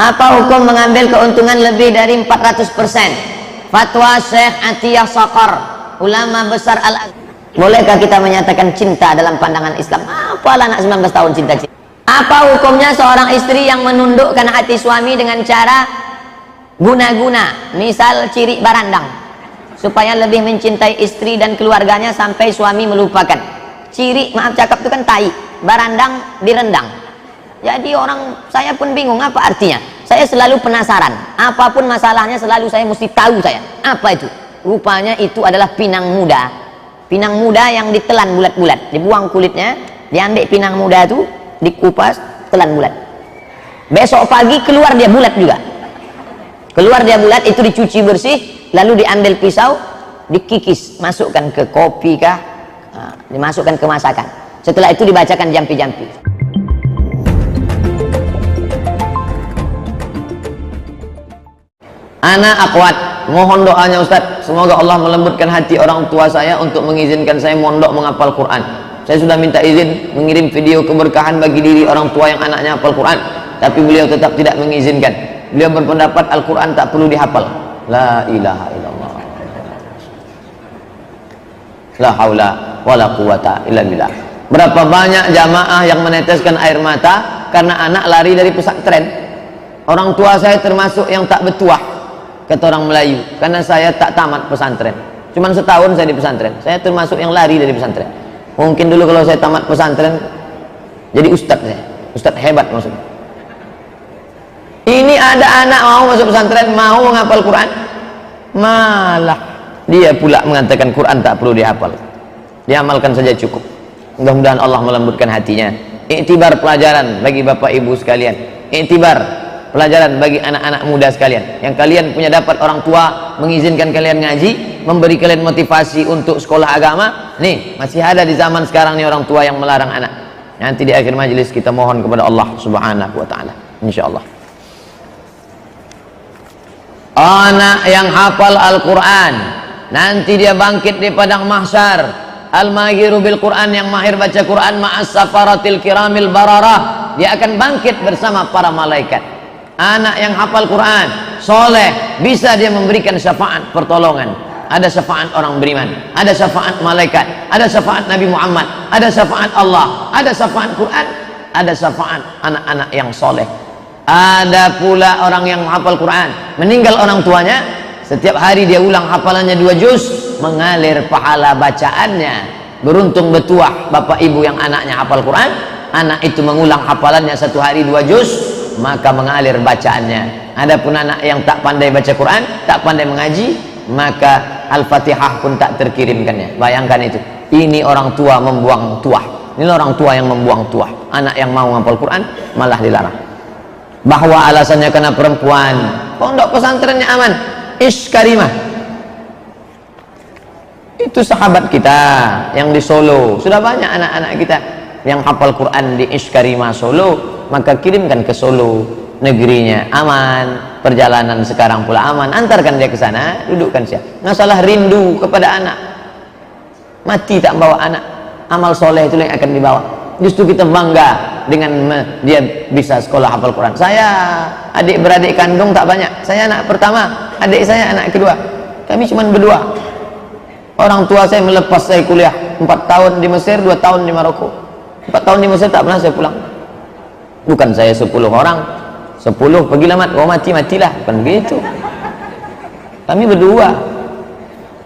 Apa hukum mengambil keuntungan lebih dari 400%? Fatwa Syekh Atiyah Saqar, ulama besar Al-Azhar. Bolehkah kita menyatakan cinta dalam pandangan Islam? Apalah anak 19 tahun cinta-cinta. Apa hukumnya seorang istri yang menundukkan hati suami dengan cara guna-guna, misal ciri barandang, supaya lebih mencintai istri dan keluarganya sampai suami melupakan? Ciri, maaf cakap itu kan tai, barandang direndang. Jadi saya pun bingung apa artinya. Saya selalu penasaran, apapun masalahnya selalu saya mesti tahu saya. Apa itu? Rupanya itu adalah pinang muda. Pinang muda yang ditelan bulat-bulat, dibuang kulitnya, diambil pinang muda itu, dikupas, telan bulat. Besok pagi keluar dia bulat juga. Keluar dia bulat, itu dicuci bersih, lalu diambil pisau, dikikis, masukkan ke kopi kah, dimasukkan ke masakan. Setelah itu dibacakan jampi-jampi. Anak akhwat, mohon doanya Ustadz, semoga Allah melembutkan hati orang tua saya untuk mengizinkan saya mondok menghafal Quran. Saya sudah minta izin mengirim video keberkahan bagi diri orang tua yang anaknya hafal Quran, tapi beliau tetap tidak mengizinkan. Beliau berpendapat Al-Quran tak perlu dihafal. La ilaha illallah, la haula wala quwata illa billah. Berapa banyak jamaah yang meneteskan air mata karena anak lari dari pesantren. Orang tua saya termasuk yang tak bertuah, kata orang Melayu, karena saya tak tamat pesantren. Cuman setahun saya di pesantren. Saya termasuk yang lari dari pesantren. Mungkin dulu kalau saya tamat pesantren jadi ustadz, saya ustadz hebat maksudnya. Ini ada anak mau masuk pesantren, mau menghafal Quran, malah dia pula mengatakan Quran tak perlu dihafal, diamalkan saja cukup. Mudah-mudahan Allah melembutkan hatinya. Iktibar pelajaran bagi bapak ibu sekalian, iktibar pelajaran bagi anak-anak muda sekalian, yang kalian punya dapat orang tua mengizinkan kalian ngaji, memberi kalian motivasi untuk sekolah agama. Nih, masih ada di zaman sekarang nih orang tua yang melarang anak. Nanti di akhir majelis kita mohon kepada Allah Subhanahu wa taala, insyaallah. Anak yang hafal Al-Quran, nanti dia bangkit di padang mahsyar, al-mahiru bil Quran, yang mahir baca Quran, ma'as safaratil kiramil bararah, dia akan bangkit bersama para malaikat. Anak yang hafal Quran, soleh, bisa dia memberikan syafaat pertolongan. Ada syafaat orang beriman, ada syafaat malaikat, ada syafaat Nabi Muhammad, ada syafaat Allah, ada syafaat Quran, ada syafaat anak-anak yang soleh. Ada pula orang yang hafal Quran, meninggal orang tuanya, setiap hari dia ulang hafalannya 2 juz, mengalir pahala bacaannya. Beruntung betuah bapak ibu yang anaknya hafal Quran, anak itu mengulang hafalannya 1 hari 2 juz, maka mengalir bacaannya. Adapun anak yang tak pandai baca Quran, tak pandai mengaji, maka Al-Fatihah pun tak terkirimkannya. Bayangkan itu. Ini orang tua membuang tuah. Ini orang tua yang membuang tuah. Anak yang mau menghafal Quran malah dilarang. Bahwa alasannya karena perempuan, pondok pesantrennya aman, Ish Karimah itu sahabat kita yang di Solo. Sudah banyak anak-anak kita yang hafal Quran di Ish Karimah Solo, maka kirimkan ke Solo, negerinya aman, perjalanan sekarang pula aman, antarkan dia ke sana, dudukkan dia. Nggak salah rindu kepada anak, mati tak bawa anak, amal soleh itu yang akan dibawa. Justru kita bangga dengan dia bisa sekolah hafal Quran. Saya adik beradik kandung tak banyak, saya anak pertama, adik saya anak kedua, kami cuma berdua. Orang tua saya melepas saya kuliah 4 tahun di Mesir, 2 tahun di Maroko. 4 tahun di Mesir tak pernah saya pulang. Bukan saya 10 orang 10 pergilah mat, oh mati-matilah, bukan begitu. Kami berdua.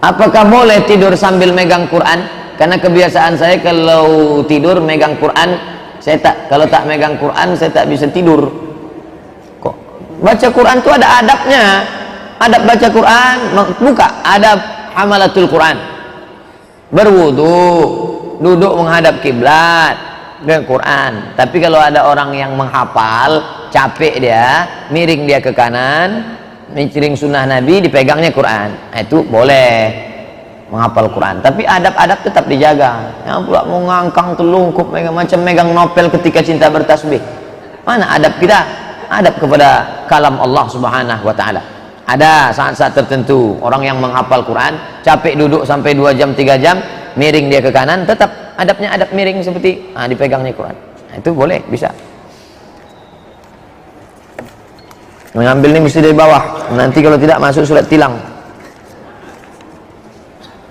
Apakah boleh tidur sambil megang Quran? Karena kebiasaan saya kalau tidur megang Quran, kalau tak megang Quran saya tak bisa tidur. Kok baca Quran itu ada adabnya. Adab baca Quran, buka adab hamalatul Quran. Berwudu, duduk menghadap kiblat dengan Quran. Tapi kalau ada orang yang menghafal, capek dia, miring dia ke kanan, miring sunnah Nabi, dipegangnya Quran. Nah, itu boleh menghafal Quran, tapi adab-adab tetap dijaga. Yang pula mau ngangkang telungkup macam megang novel ketika cinta bertasbih. Mana adab kita? Adab kepada kalam Allah Subhanahu wa taala. Ada saat-saat tertentu orang yang menghafal Quran capek duduk sampai 2 jam 3 jam, miring dia ke kanan, tetap adabnya adab miring seperti dipegangnya Quran. Nah, itu boleh, bisa. Mengambil ini mesti dari bawah, nanti kalau tidak masuk surat tilang.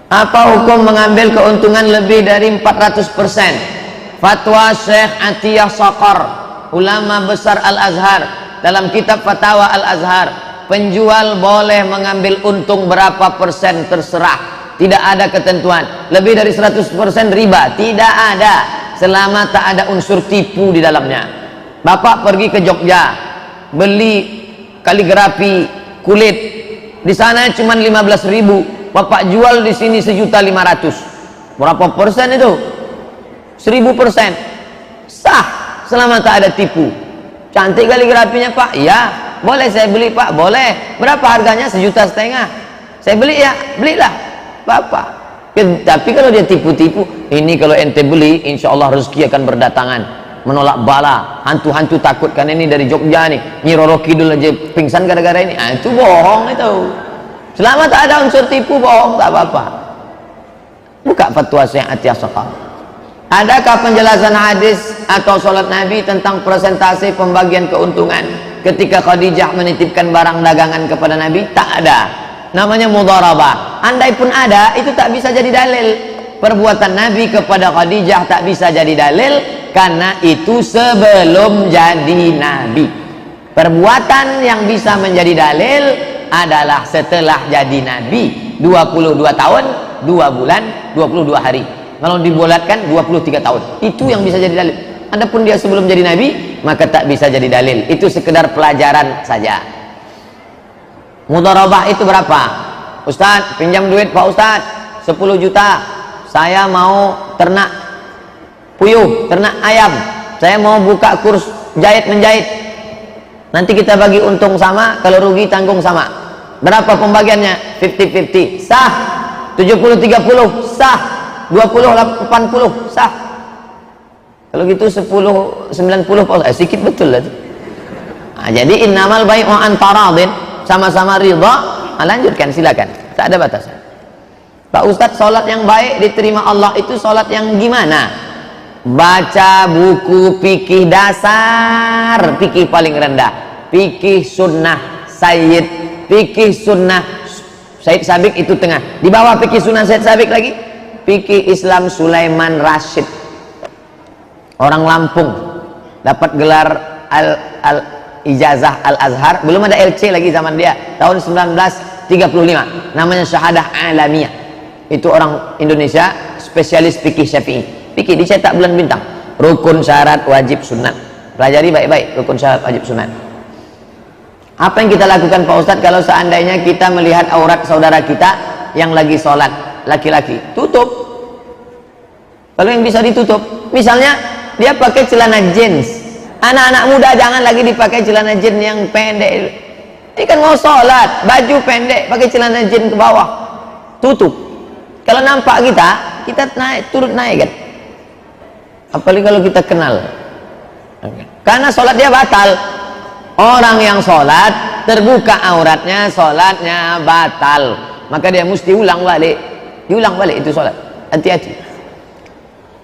Apa hukum mengambil keuntungan lebih dari 400%? Fatwa Syekh Atiyah Saqar, ulama besar Al-Azhar, dalam kitab Fatwa Al-Azhar, penjual boleh mengambil untung berapa persen terserah, tidak ada ketentuan. Lebih dari 100% riba, tidak ada, selama tak ada unsur tipu di dalamnya. Bapak pergi ke Jogja beli kaligrafi kulit, di sana cuma 15.000, Bapak jual di sini 1.500.000, berapa persen itu? 1.000%. Sah selama tak ada tipu. Cantik kaligrafinya Pak? Ya. Boleh saya beli Pak? Boleh. Berapa harganya? 1,5 juta. Saya beli ya, belilah Bapak. Tapi kalau dia tipu-tipu, ini kalau ente beli, insya Allah rezeki akan berdatangan, menolak bala. Hantu-hantu takut karena ini dari Jogja nih, Nyi Roro Kidul aja pingsan gara-gara ini. Itu bohong itu. Selama tak ada unsur tipu, bohong, tak apa-apa. Buka fatwa Syekh Atiyah Saqar. Adakah penjelasan hadis atau sholat Nabi tentang presentasi pembagian keuntungan ketika Khadijah menitipkan barang dagangan kepada Nabi? Tak ada. Namanya mudharabah. Andai pun ada, itu tak bisa jadi dalil. Perbuatan Nabi kepada Khadijah tak bisa jadi dalil, karena itu sebelum jadi Nabi. Perbuatan yang bisa menjadi dalil adalah setelah jadi Nabi, 22 tahun 2 bulan 22 hari. Kalau dibulatkan 23 tahun, itu yang bisa jadi dalil. Adapun dia sebelum jadi Nabi, maka tak bisa jadi dalil. Itu sekedar pelajaran saja. Mudharabah itu berapa? Ustaz, pinjam duit Pak Ustaz 10 juta, saya mau ternak puyuh, ternak ayam, saya mau buka kurs jahit menjahit, nanti kita bagi untung sama, kalau rugi tanggung sama. Berapa pembagiannya? 50-50. Sah. 70-30 sah. 20-80 sah. Kalau gitu 10-90 sedikit betul lah. Nah, jadi innamal bai'u an taradin, sama-sama ridha. Lanjutkan, silakan, tak ada batasan. Pak Ustadz, sholat yang baik diterima Allah itu sholat yang gimana? Baca buku fikih dasar, fikih paling rendah, fikih sunnah Sayyid, fikih sunnah Said Sabiq itu tengah, di bawah fikih sunnah Said Sabiq lagi fikih Islam Sulaiman Rashid, orang Lampung, dapat gelar Ijazah Al-Azhar, belum ada LC lagi zaman dia, tahun 1935, namanya Syahadah Alamiah. Itu orang Indonesia, spesialis fikih Syafi'i. Fikih dicetak bulan bintang, rukun syarat wajib sunat, pelajari baik-baik rukun syarat wajib sunat. Apa yang kita lakukan Pak Ustadz kalau seandainya kita melihat aurat saudara kita yang lagi sholat, laki-laki? Tutup. Kalau yang bisa ditutup, misalnya dia pakai celana jeans, anak-anak muda jangan lagi dipakai celana jeans yang pendek. Ini kan mau sholat, baju pendek, pakai celana jeans ke bawah, tutup. Kalau nampak kita naik, turut naik kan. Apalagi kalau kita kenal, karena sholat dia batal. Orang yang sholat terbuka auratnya, sholatnya batal, maka dia mesti ulang balik, diulang balik itu sholat. Hati-hati.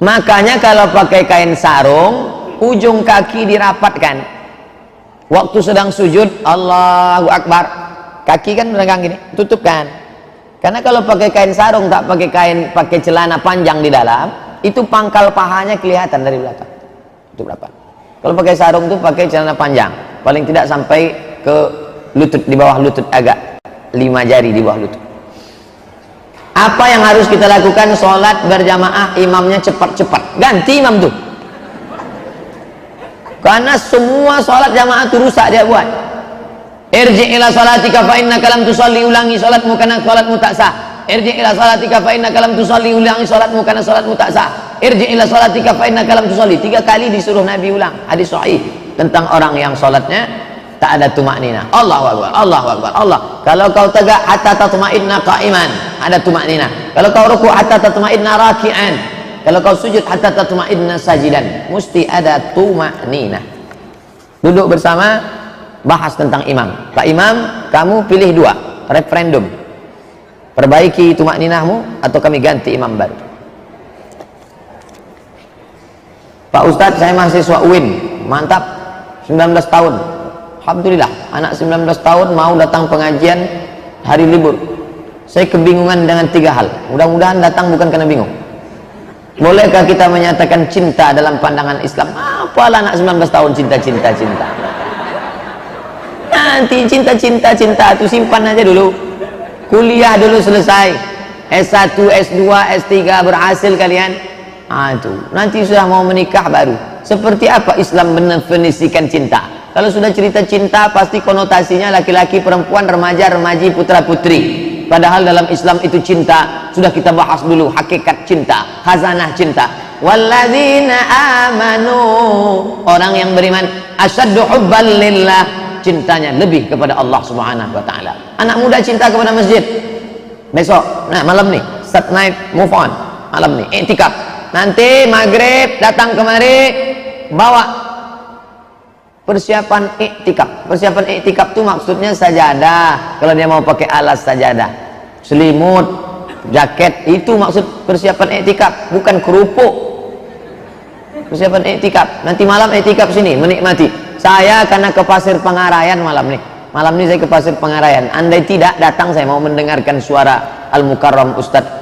Makanya kalau pakai kain sarung, ujung kaki dirapatkan. Waktu sedang sujud, Allahu Akbar, kaki kan meregang gini, tutupkan. Karena kalau pakai kain sarung, tak pakai kain, pakai celana panjang di dalam, itu pangkal pahanya kelihatan dari belakang. Itu berapa? Kalau pakai sarung tuh pakai celana panjang, paling tidak sampai ke lutut, di bawah lutut, agak 5 jari di bawah lutut. Apa yang harus kita lakukan? Sholat berjamaah, imamnya cepat-cepat, ganti imam tuh. Karena semua sholat jamaah itu rusak dia buat. Irji' ila sholatika fa innaka lam tusalli, ulangi sholatmu karena sholatmu tak sah. Irji' ila sholatika fa innaka lam tusalli, ulangi sholatmu karena sholatmu tak sah. Irji' ila sholatika fa innaka lam tusalli. 3 kali disuruh Nabi ulang. Hadis sahih tentang orang yang sholatnya tak ada tumaknina. Allahu Akbar, Allahu Akbar, Allah. Kalau kau tegak hatta tatma'inna qa'iman, ada tumaknina. Kalau kau ruku' hatta tatma'inna raki'an. Kalau kau sujud hatta tatma'inna sajidan, mesti ada tumaknina. Duduk bersama, bahas tentang imam. Pak Imam, kamu pilih 2, referendum. Perbaiki tumakninahmu atau kami ganti imam baru. Pak Ustadz, saya mahasiswa UIN, mantap, 19 tahun, Alhamdulillah, anak 19 tahun mau datang pengajian hari libur. Saya kebingungan dengan 3 hal. Mudah-mudahan datang bukan karena bingung. Bolehkah kita menyatakan cinta dalam pandangan Islam? Apalah anak 19 tahun cinta. Nanti cinta itu simpan aja dulu. Kuliah dulu selesai. S1, S2, S3 berhasil kalian. Itu nanti sudah mau menikah baru. Seperti apa Islam mendefinisikan cinta? Kalau sudah cerita cinta pasti konotasinya laki-laki, perempuan, remaja, remaji, putra putri. Padahal dalam Islam itu cinta sudah kita bahas dulu, hakikat cinta, khazanah cinta. Walladzina amanu, orang yang beriman, asyaddu hubban lillah, cintanya lebih kepada Allah Subhanahu wa taala. Anak muda cinta kepada masjid. Besok, nah malam nih, start night, move on. Malam nih, iktikaf. Nanti maghrib datang kemari bawa persiapan iktikaf. Persiapan iktikaf itu maksudnya sajadah. Kalau dia mau pakai alas sajadah, selimut, jaket, itu maksud persiapan iktikaf, bukan kerupuk. Persiapan iktikaf. Nanti malam iktikaf sini menikmati. Saya karena ke Pasir Pangarayan malam nih. Malam ini saya ke Pasir Pangarayan. Andai tidak datang saya mau mendengarkan suara Al-Mukarram Ustadz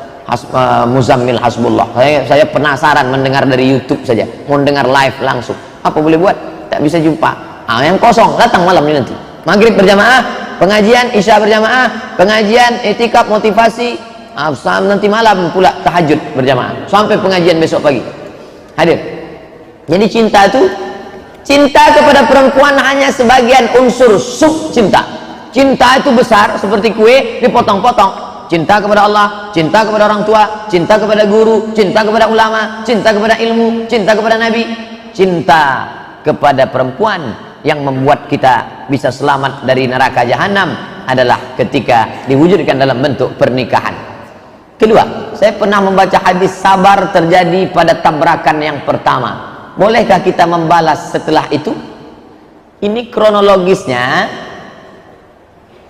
Muzammil Hasbullah. Saya penasaran mendengar dari YouTube saja. Mau dengar live langsung. Apa boleh buat? Tak bisa jumpa. Yang kosong datang malam ini nanti. Maghrib berjamaah, pengajian isya berjamaah, pengajian iktikaf motivasi, nanti malam pula tahajud berjamaah sampai pengajian besok pagi. Hadir. Jadi cinta itu, cinta kepada perempuan hanya sebagian unsur sub cinta. Cinta itu besar seperti kue dipotong-potong. Cinta kepada Allah, cinta kepada orang tua, cinta kepada guru, cinta kepada ulama, cinta kepada ilmu, cinta kepada nabi, cinta kepada perempuan yang membuat kita bisa selamat dari neraka jahanam adalah ketika diwujudkan dalam bentuk pernikahan. Kedua, saya pernah membaca hadis sabar terjadi pada tabrakan yang pertama. Bolehkah kita membalas setelah itu? Ini kronologisnya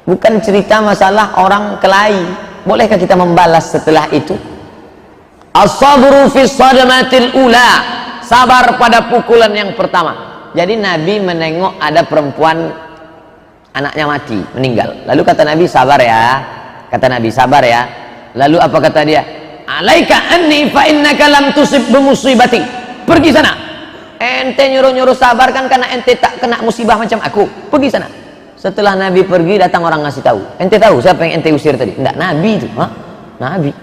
bukan cerita masalah orang kelahi. Bolehkah kita membalas setelah itu? As-sabru fi sadamatil ula, sabar pada pukulan yang pertama. Jadi Nabi menengok ada perempuan anaknya mati, meninggal. Lalu kata Nabi, sabar ya. Kata Nabi, sabar ya. Lalu apa kata dia? Alaika anni fa innaka lam tusib bimusibati. Pergi sana. Ente nyuruh-nyuruh sabar kan karena ente tak kena musibah macam aku. Pergi sana. Setelah Nabi pergi, datang orang ngasih tahu. Ente tahu siapa yang ente usir tadi? Enggak, Nabi itu. Hah? Nabi.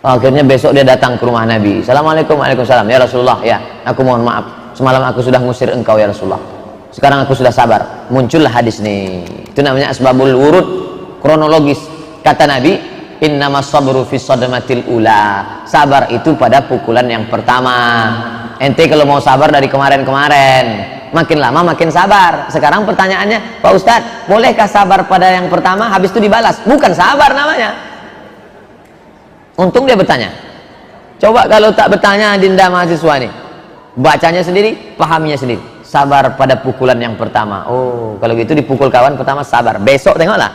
Akhirnya besok dia datang ke rumah Nabi. Assalamualaikum, waalaikumsalam. Ya Rasulullah, ya, aku mohon maaf. Semalam aku sudah ngusir engkau ya Rasulullah. Sekarang aku sudah sabar. Muncullah hadis nih. Itu namanya asbabul wurud, kronologis. Kata Nabi, innamas sabru fis sadamatil ula. Sabar itu pada pukulan yang pertama. Ente kalau mau sabar dari kemarin-kemarin, makin lama makin sabar. Sekarang pertanyaannya, Pak Ustadz, bolehkah sabar pada yang pertama habis itu dibalas? Bukan sabar namanya. Untung dia bertanya. Coba kalau tak bertanya Dinda mahasiswa nih, bacanya sendiri, pahaminya sendiri. Sabar pada pukulan yang pertama. Oh, kalau gitu dipukul kawan pertama sabar. Besok tengoklah.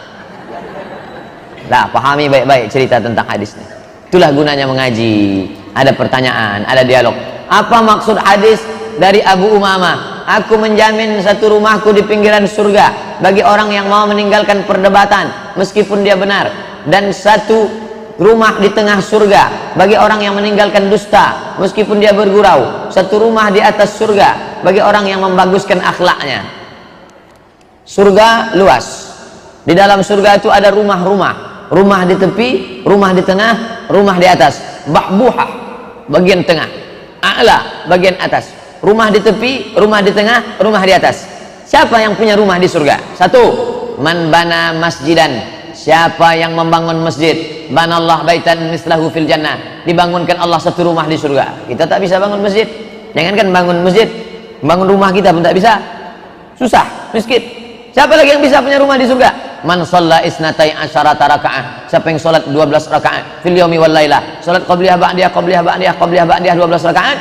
Nah, pahami baik-baik cerita tentang hadisnya. Itulah gunanya mengaji. Ada pertanyaan, ada dialog. Apa maksud hadis dari Abu Umamah? Aku menjamin satu rumahku di pinggiran surga bagi orang yang mau meninggalkan perdebatan meskipun dia benar, dan satu rumah di tengah surga bagi orang yang meninggalkan dusta meskipun dia bergurau, satu rumah di atas surga bagi orang yang membaguskan akhlaknya. Surga luas. Di dalam surga itu ada rumah-rumah, rumah di tepi, rumah di tengah, rumah di atas. Bahbuhah bagian tengah, a'la bagian atas. Rumah di tepi, rumah di tengah, rumah di atas. Siapa yang punya rumah di surga? Satu, man bana masjidan, siapa yang membangun masjid, banallah baitan mislahu fil jannah, dibangunkan Allah satu rumah di surga. Kita tak bisa bangun masjid, jangankan bangun masjid, bangun rumah kita pun tak bisa, susah, miskin. Siapa lagi yang bisa punya rumah di surga? Man shalla isnatai asyarata rakaat, siapa yang sholat 12 rakaat fil yaumi wal lailah, sholat qabliyah ba'diyah qabliyah ba'diyah qabliyah ba'diyah 12 rakaat,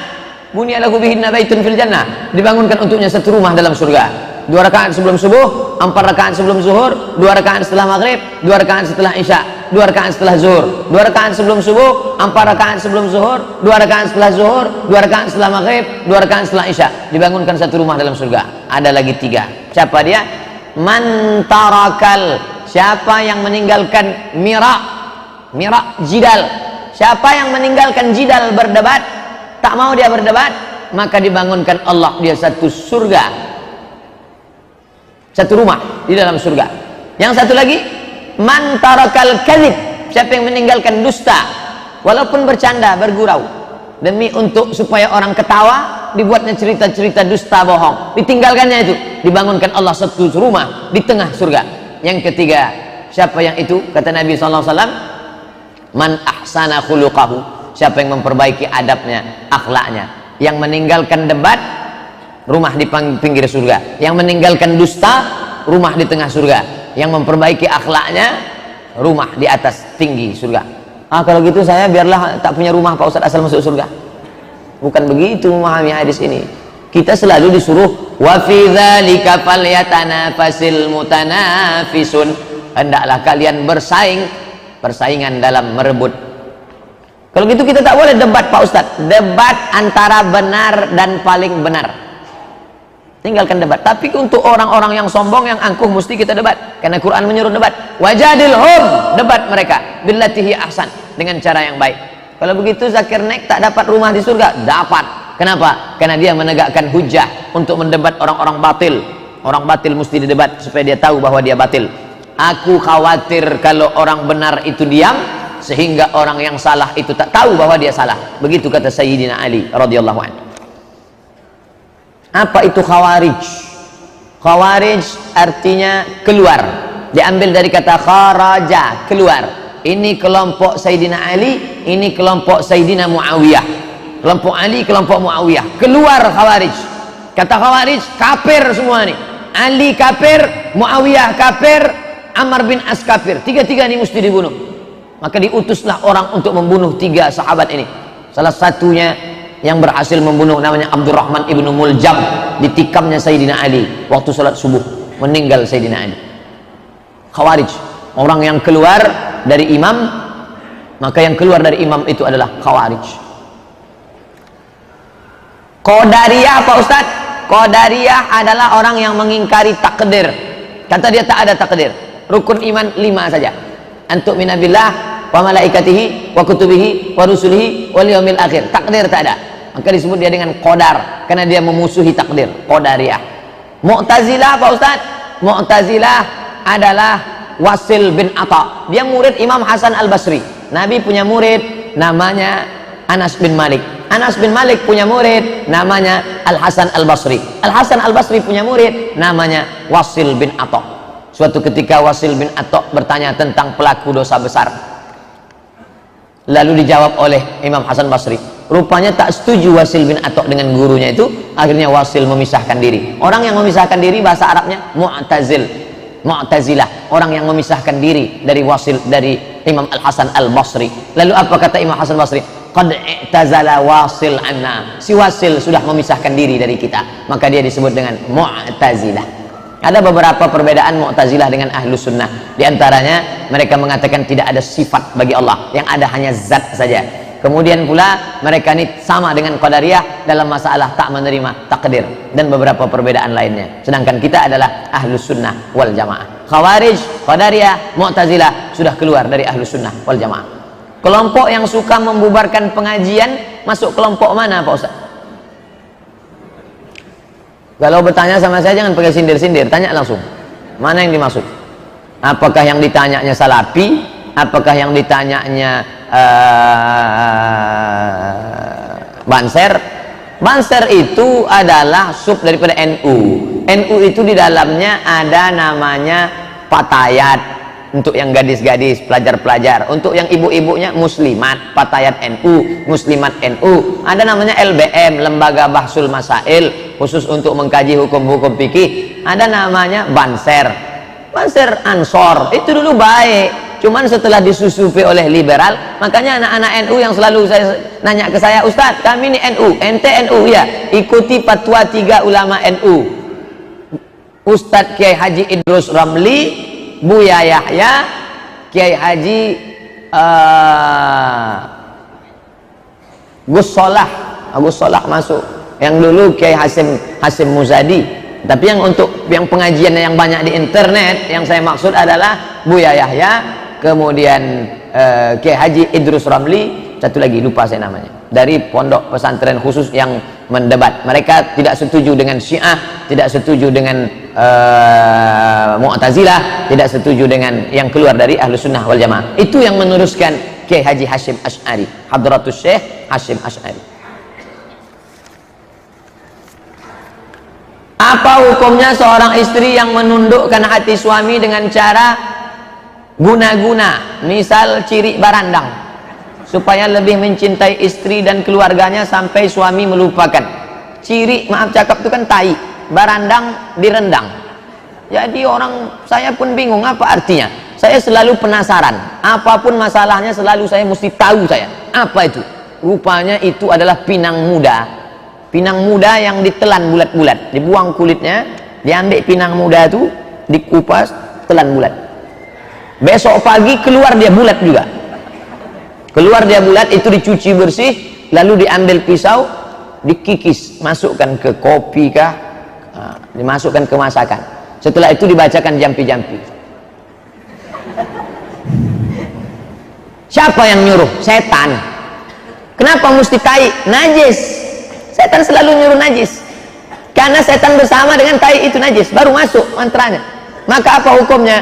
bunya lahu bihinna baitun fil jannah, dibangunkan untuknya satu rumah dalam surga. 2 rakaat sebelum subuh, 4 rakaat sebelum zuhur, 2 rakaat setelah maghrib, 2 rakaat setelah isya. 2 rakaat setelah zuhur, 2 rakaat sebelum subuh, 4 rakaat sebelum zuhur, 2 rakaat setelah zuhur, 2 rakaat setelah maghrib, 2 rakaat setelah isya. Dibangunkan satu rumah dalam surga. Ada lagi 3. Siapa dia? Man tarakal, siapa yang meninggalkan mira jidal, siapa yang meninggalkan jidal, berdebat, tak mau dia berdebat, maka dibangunkan Allah dia satu surga, satu rumah di dalam surga. Yang satu lagi, man tarakal kadhib, siapa yang meninggalkan dusta, walaupun bercanda, bergurau, demi untuk supaya orang ketawa, dibuatnya cerita-cerita dusta, bohong, ditinggalkannya itu, dibangunkan Allah satu rumah di tengah surga. Yang ketiga, siapa yang itu? Kata Nabi SAW, man ahsana khuluqahu, siapa yang memperbaiki adabnya, akhlaknya. Yang meninggalkan debat, rumah di pinggir surga. Yang meninggalkan dusta, rumah di tengah surga. Yang memperbaiki akhlaknya, rumah di atas tinggi surga. Kalau gitu saya biarlah tak punya rumah Pak Ustadz, asal masuk surga. Bukan begitu memahami hadis ini. Kita selalu disuruh wa fi dzalika falyatanafasil mutanafisun, hendaklah kalian persaingan dalam merebut. Kalau gitu kita tak boleh debat Pak Ustadz, debat antara benar dan paling benar, tinggalkan debat. Tapi untuk orang-orang yang sombong, yang angkuh, mesti kita debat, karena Quran menyuruh debat. Wajadilhum, debat mereka billatihi ahsan, dengan cara yang baik. Kalau begitu Zakir Naik tak dapat rumah di surga? Dapat. Kenapa? Karena dia menegakkan hujah untuk mendebat orang-orang batil. Orang batil mesti didebat supaya dia tahu bahwa dia batil. Aku khawatir kalau orang benar itu diam, sehingga orang yang salah itu tak tahu bahwa dia salah. Begitu kata Sayyidina Ali radhiyallahu anhu. Apa itu khawarij? Khawarij artinya keluar, diambil dari kata kharaja, keluar. Ini kelompok Sayyidina Ali, ini kelompok Sayyidina Muawiyah. Kelompok Ali, kelompok Muawiyah. Keluar khawarij. Kata khawarij, kafir semua nih. Ali kafir, Muawiyah kafir, Ammar bin As kafir. Tiga-tiga ini mesti dibunuh. Maka diutuslah orang untuk membunuh 3 sahabat ini. Salah satunya yang berhasil membunuh namanya Abdurrahman ibnu Muljam, ditikamnya Sayyidina Ali waktu salat subuh, meninggal Sayyidina Ali. Khawarij, orang yang keluar dari imam, maka yang keluar dari imam itu adalah khawarij. Qadariyah Pak Ustadz, Qadariyah adalah orang yang mengingkari takdir. Kata dia tak ada takdir. Rukun iman 5 saja. Antuk minabillah wa malaikatihi wa kutubihi wa rusulihi wal yaumil akhir. Takdir tak ada. Maka disebut dia dengan qadar, karena dia memusuhi takdir. Qadariyah. Mu'tazilah Pak Ustadz, Mu'tazilah adalah Wasil bin Atha. Dia murid Imam Hasan Al-Basri. Nabi punya murid namanya Anas bin Malik. Anas bin Malik punya murid namanya Al-Hasan Al-Basri. Al-Hasan Al-Basri punya murid namanya Wasil bin Atha. Suatu ketika Wasil bin Atha bertanya tentang pelaku dosa besar. Lalu dijawab oleh Imam Hasan Basri. Rupanya tak setuju Wasil bin Atha dengan gurunya itu. Akhirnya Wasil memisahkan diri. Orang yang memisahkan diri bahasa Arabnya Mu'tazilah, orang yang memisahkan diri dari Wasil, dari Imam Al-Hasan Al-Basri. Lalu apa kata Imam Hasan Basri? Qad i'tazala Wasil anna, si Wasil sudah memisahkan diri dari kita, maka dia disebut dengan Mu'tazilah. Ada beberapa perbedaan Mu'tazilah dengan Ahlus Sunnah. Di antaranya mereka mengatakan tidak ada sifat bagi Allah, yang ada hanya zat saja. Kemudian pula mereka ini sama dengan Qadariyah dalam masalah tak menerima takdir dan beberapa perbedaan lainnya. Sedangkan kita adalah Ahlus Sunnah wal Jamaah. Khawarij, Qadariyah, Mu'tazilah sudah keluar dari Ahlus Sunnah wal Jamaah. Kelompok yang suka membubarkan pengajian masuk kelompok mana Pak Ustaz? Kalau bertanya sama saya jangan pakai sindir-sindir, tanya langsung. Mana yang dimaksud? Apakah yang ditanyanya Salafi? Apakah yang ditanyanya Banser? Banser itu adalah sub daripada NU. NU itu di dalamnya ada namanya Patayat untuk yang gadis-gadis, pelajar-pelajar. Untuk yang ibu-ibunya Muslimat, Patayat NU, Muslimat NU. Ada namanya LBM, Lembaga Bahsul Masail, khusus untuk mengkaji hukum-hukum fikih. Ada namanya Banser. Banser Ansor itu dulu baik. Cuman setelah disusupi oleh liberal, makanya anak-anak NU yang selalu saya nanya ke saya, Ustadz kami ini NU, ente NU ya, ikuti fatwa 3 ulama NU, Ustadz Kiai Haji Idrus Ramli, Buya Yahya, Kiai Haji Gus Solah masuk. Yang dulu Kiai Hasim Muzadi. Tapi yang untuk yang pengajian yang banyak di internet, yang saya maksud adalah Buya Yahya, kemudian Kiai Haji Idrus Ramli, satu lagi lupa saya namanya, dari pondok pesantren khusus yang mendebat. Mereka tidak setuju dengan Syiah, tidak setuju dengan Mu'tazilah, tidak setuju dengan yang keluar dari Ahlus Sunnah wal Jamaah. Itu yang meneruskan Kiai Haji Hashim Asy'ari, Hadratus Syekh Hashim Asy'ari. Apa hukumnya seorang istri yang menundukkan hati suami dengan cara guna-guna, misal ciri barandang, supaya lebih mencintai istri dan keluarganya sampai suami melupakan? Ciri, maaf cakap, itu kan tai, barandang direndang. Jadi saya pun bingung apa artinya. Saya selalu penasaran, apapun masalahnya selalu saya mesti tahu apa itu. Rupanya itu adalah pinang muda. Pinang muda yang ditelan bulat-bulat, dibuang kulitnya, diambil pinang muda itu, dikupas, telan bulat. Besok pagi keluar dia bulat juga. Keluar dia bulat, itu dicuci bersih, lalu diambil pisau, dikikis, masukkan ke kopi kah, dimasukkan ke masakan. Setelah itu dibacakan jampi-jampi. Siapa yang nyuruh? Setan. Kenapa mesti tai? Najis. Setan selalu nyuruh najis, karena setan bersama dengan tai itu najis, baru masuk mantranya. Maka apa hukumnya?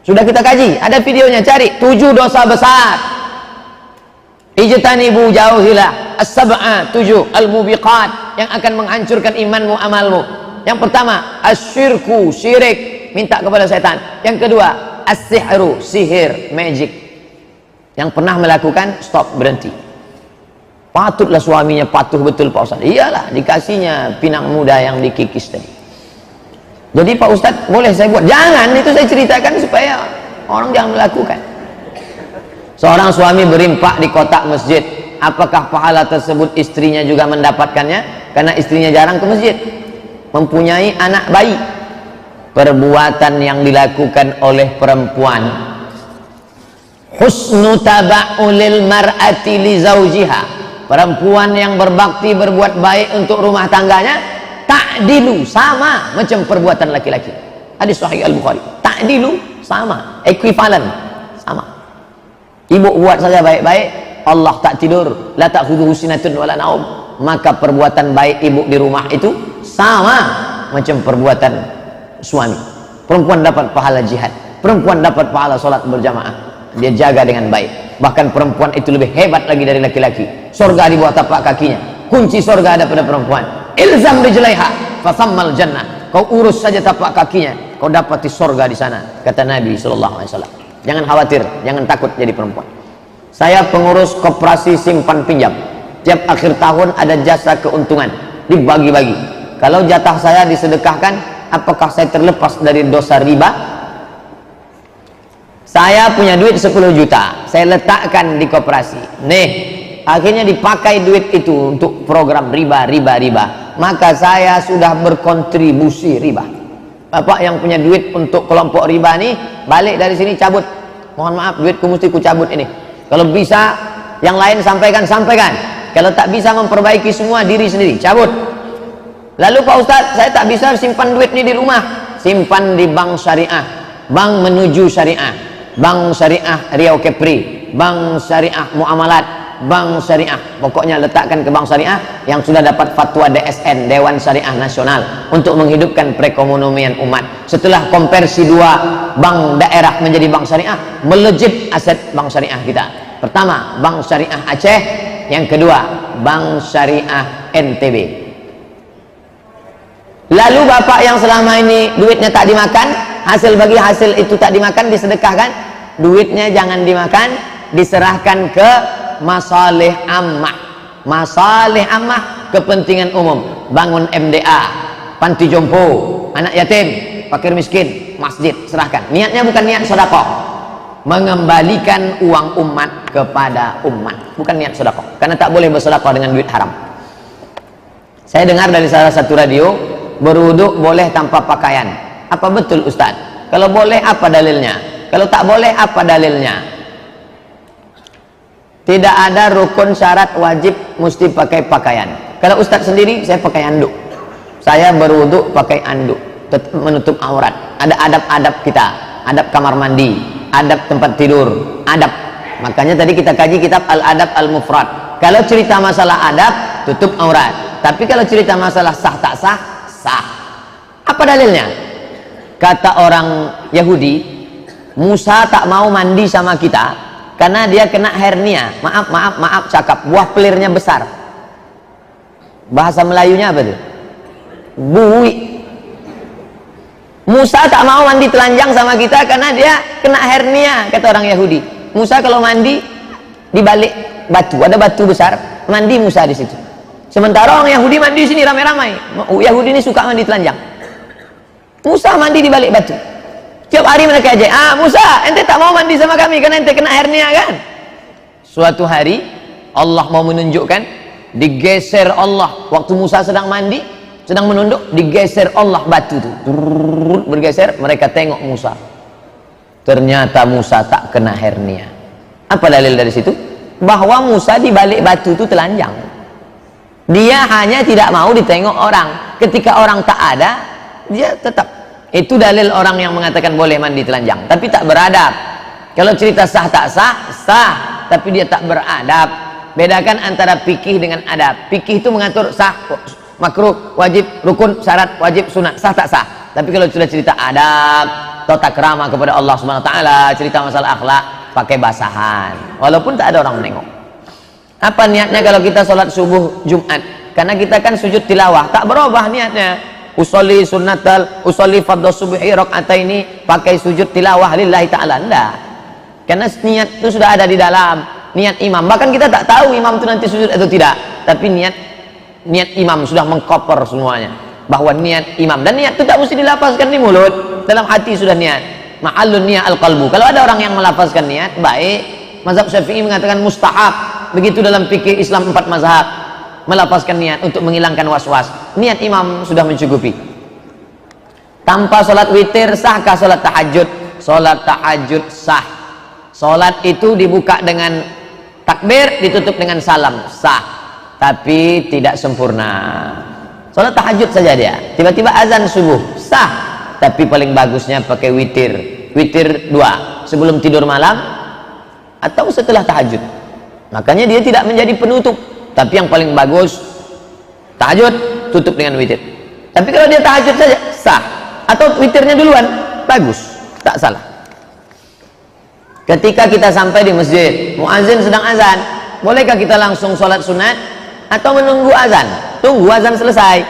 Sudah kita kaji, ada videonya, cari 7 dosa besar. Ijtanibu, jauhilah as-sab'a, 7 al-mubiqat yang akan menghancurkan imanmu, amalmu. Yang pertama asyirku, syirik, minta kepada setan. Yang kedua as-sihru, sihir, magic. Yang pernah melakukan, stop, berhenti. Patutlah suaminya patuh betul Pak Ustadz. Iyalah, dikasihnya pinang muda yang dikikis tadi. Jadi Pak Ustadz, boleh saya buat? Jangan, itu saya ceritakan supaya orang jangan melakukan. Seorang suami berimpak di kotak masjid, apakah pahala tersebut istrinya juga mendapatkannya? Karena istrinya jarang ke masjid, mempunyai anak bayi. Perbuatan yang dilakukan oleh perempuan, husnu taba'ulil mar'ati li zawjiha, perempuan yang berbakti, berbuat baik untuk rumah tangganya, ta'dilu, sama macam perbuatan laki-laki. Hadis sahih Al-Bukhari. Ta'dilu, sama, ekuivalen, sama. Ibu buat saja baik-baik, Allah tak tidur, la ta'khudhuhu sinatun wala naum. Maka perbuatan baik ibu di rumah itu sama macam perbuatan suami. Perempuan dapat pahala jihad, perempuan dapat pahala salat berjamaah, dia jaga dengan baik. Bahkan perempuan itu lebih hebat lagi dari laki-laki. Surga di bawah tapak kakinya, kunci surga ada pada perempuan. Ilzam rijlaiha fasammal jannah, kau urus saja tapak kakinya, kau dapati surga di sana, kata Nabi SAW. Jangan khawatir, jangan takut jadi perempuan. Saya pengurus koperasi simpan pinjam, tiap akhir tahun ada jasa keuntungan dibagi-bagi. Kalau jatah saya disedekahkan, apakah saya terlepas dari dosa riba? Saya punya duit 10 juta, saya letakkan di koperasi. Nih, akhirnya dipakai duit itu untuk program riba. Maka saya sudah berkontribusi riba. Bapak yang punya duit untuk kelompok riba nih, balik dari sini cabut. Mohon maaf, duitku mesti ku cabut ini. Kalau bisa, yang lain sampaikan. Kalau tak bisa memperbaiki semua, diri sendiri, cabut. Lalu Pak Ustadz, saya tak bisa simpan duit ini di rumah. Simpan di bank syariah, bank menuju syariah. Bank syariah Riau Kepri, bank syariah Muamalat, bank syariah, pokoknya letakkan ke bank syariah yang sudah dapat fatwa DSN, Dewan Syariah Nasional, untuk menghidupkan perekonomian umat. Setelah konversi 2 bank daerah menjadi bank syariah, melejit aset bank syariah kita. Pertama, bank syariah Aceh, yang kedua, bank syariah NTB. Lalu bapak yang selama ini duitnya tak dimakan, hasil bagi hasil itu tak dimakan, disedekahkan, duitnya jangan dimakan, diserahkan ke masalih ammah. Masalih ammah, kepentingan umum, bangun MDA, panti jompo, anak yatim, fakir miskin, masjid, serahkan. Niatnya bukan niat sedekah, mengembalikan uang umat kepada umat, bukan niat sedekah, karena tak boleh bersedekah dengan duit haram. Saya dengar dari salah satu radio, berwuduk boleh tanpa pakaian. Apa betul Ustaz? Kalau boleh, apa dalilnya? Kalau tak boleh, apa dalilnya? Tidak ada rukun syarat wajib mesti pakai pakaian. Kalau Ustadz sendiri, saya pakai anduk. Saya berwudu pakai anduk, menutup aurat. Ada adab-adab kita, adab kamar mandi, adab tempat tidur, adab. Makanya tadi kita kaji kitab Al-Adab Al-Mufrad. Kalau cerita masalah adab, tutup aurat. Tapi kalau cerita masalah sah tak sah, sah. Apa dalilnya? Kata orang Yahudi, Musa tak mau mandi sama kita karena dia kena hernia. Maaf cakap, buah pelirnya besar. Bahasa Melayunya apa tuh? Bui. Musa tak mau mandi telanjang sama kita karena dia kena hernia, kata orang Yahudi. Musa kalau mandi di balik batu, ada batu besar, mandi Musa di situ. Sementara orang Yahudi mandi di sini ramai-ramai. Yahudi ini suka mandi telanjang. Musa mandi di balik batu. Tiap hari mereka aja, Musa, ente tak mau mandi sama kami karena ente kena hernia kan? Suatu hari Allah mau menunjukkan, digeser Allah waktu Musa sedang mandi, sedang menunduk, digeser Allah batu itu, bergeser. Mereka tengok Musa, ternyata Musa tak kena hernia. Apa dalil dari situ? Bahwa Musa di balik batu itu telanjang. Dia hanya tidak mau ditengok orang. Ketika orang tak ada, dia tetap. Itu dalil orang yang mengatakan boleh mandi telanjang, tapi tak beradab. Kalau cerita sah tak sah, sah, tapi dia tak beradab. Bedakan antara fikih dengan adab. Fikih itu mengatur sah, makruh, wajib, rukun, syarat, wajib, sunat, sah tak sah. Tapi kalau sudah cerita adab, tata krama kepada Allah Subhanahu wa taala, cerita masalah akhlak, pakai basahan. Walaupun tak ada orang menengok. Apa niatnya kalau kita sholat subuh Jumat? Karena kita kan sujud tilawah, tak berubah niatnya. Usolli sunnatal, usolli fardhu subhi rakaataini, pakai sujud tilawah lillahi ta'ala. Enggak. Karena niat itu sudah ada di dalam, niat imam. Bahkan kita tak tahu imam itu nanti sujud atau tidak. Tapi niat imam sudah mengcover semuanya. Bahwa niat imam, dan niat itu tak mesti dilapaskan di mulut, dalam hati sudah niat. Ma'allun niat al-qalbu. Kalau ada orang yang melafazkan niat, baik. Mazhab Syafi'i mengatakan mustahab. Begitu dalam fikih Islam 4 mazhab, melafazkan niat untuk menghilangkan was-was. Niat imam sudah mencukupi. Tanpa sholat witir, sahkah sholat tahajud? Sholat tahajud sah. Sholat itu dibuka dengan takbir, ditutup dengan salam, sah. Tapi tidak sempurna. Sholat tahajud saja dia, tiba-tiba azan subuh, sah. Tapi paling bagusnya pakai witir. Witir 2, sebelum tidur malam atau setelah tahajud. Makanya dia tidak menjadi penutup. Tapi yang paling bagus tahajud, tutup dengan witir. Tapi kalau dia tahajud saja, sah. Atau witirnya duluan, bagus, tak salah. Ketika kita sampai di masjid, muazin sedang azan, bolehkah kita langsung sholat sunat atau menunggu azan? Tunggu azan selesai.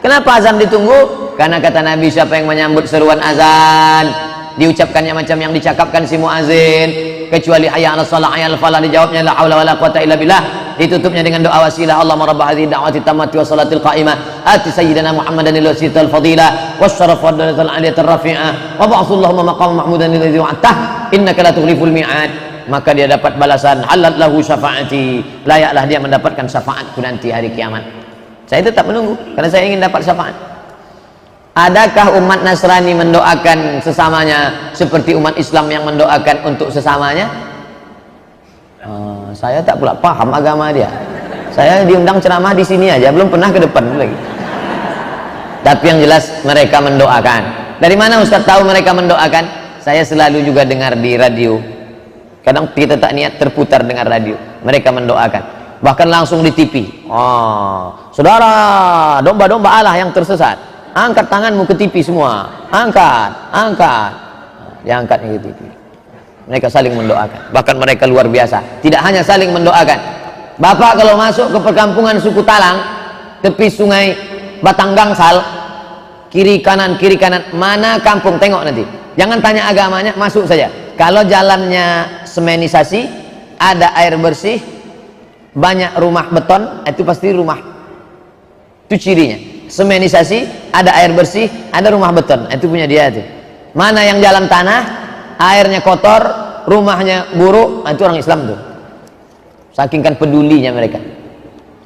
Kenapa azan ditunggu? Karena kata Nabi, siapa yang menyambut seruan azan, diucapkannya macam yang dicakapkan si muazin, kecuali hayya 'alas shalah, hayya 'alal falah, dijawabnya la haula wala quwata illa billah, ditutupnya dengan doa wasilah, Allahumma rabb hadhihi da'wati tammati wa salatil qa'imah ati sayyidina Muhammadan al-wasilatal fadilah wasyaraf wa darajatal 'aliyatar rafi'ah wa ba'athu Allahumma maqam mahmudan alladhi wa'adtah innaka la tughliful mi'ad. Maka dia dapat balasan, halat lahu syafaati, layaklah dia mendapatkan syafaatku nanti hari kiamat. Saya tetap menunggu karena saya ingin dapat syafaat. Adakah umat Nasrani mendoakan sesamanya seperti umat Islam yang mendoakan untuk sesamanya? Saya tak pula paham agama dia. Saya diundang ceramah di sini aja, belum pernah ke depan lagi. Tapi yang jelas mereka mendoakan. Dari mana Ustaz tahu mereka mendoakan? Saya selalu juga dengar di radio. Kadang kita tak niat terputar dengar radio. Mereka mendoakan. Bahkan langsung di TV. Saudara, domba-domba Allah yang tersesat, angkat tanganmu ke TV semua. Angkat. Diangkat ke TV. Mereka saling mendoakan. Bahkan mereka luar biasa. Tidak hanya saling mendoakan. Bapak kalau masuk ke perkampungan suku Talang, tepi sungai Batang Gangsal, kiri kanan, mana kampung, tengok nanti. Jangan tanya agamanya, masuk saja. Kalau jalannya semenisasi, ada air bersih, banyak rumah beton, itu pasti rumah. Itu cirinya. Semenisasi, ada air bersih, ada rumah beton, itu punya dia itu. Mana yang jalan tanah, airnya kotor, rumahnya buruk, itu orang Islam tuh. Saking kan pedulinya mereka.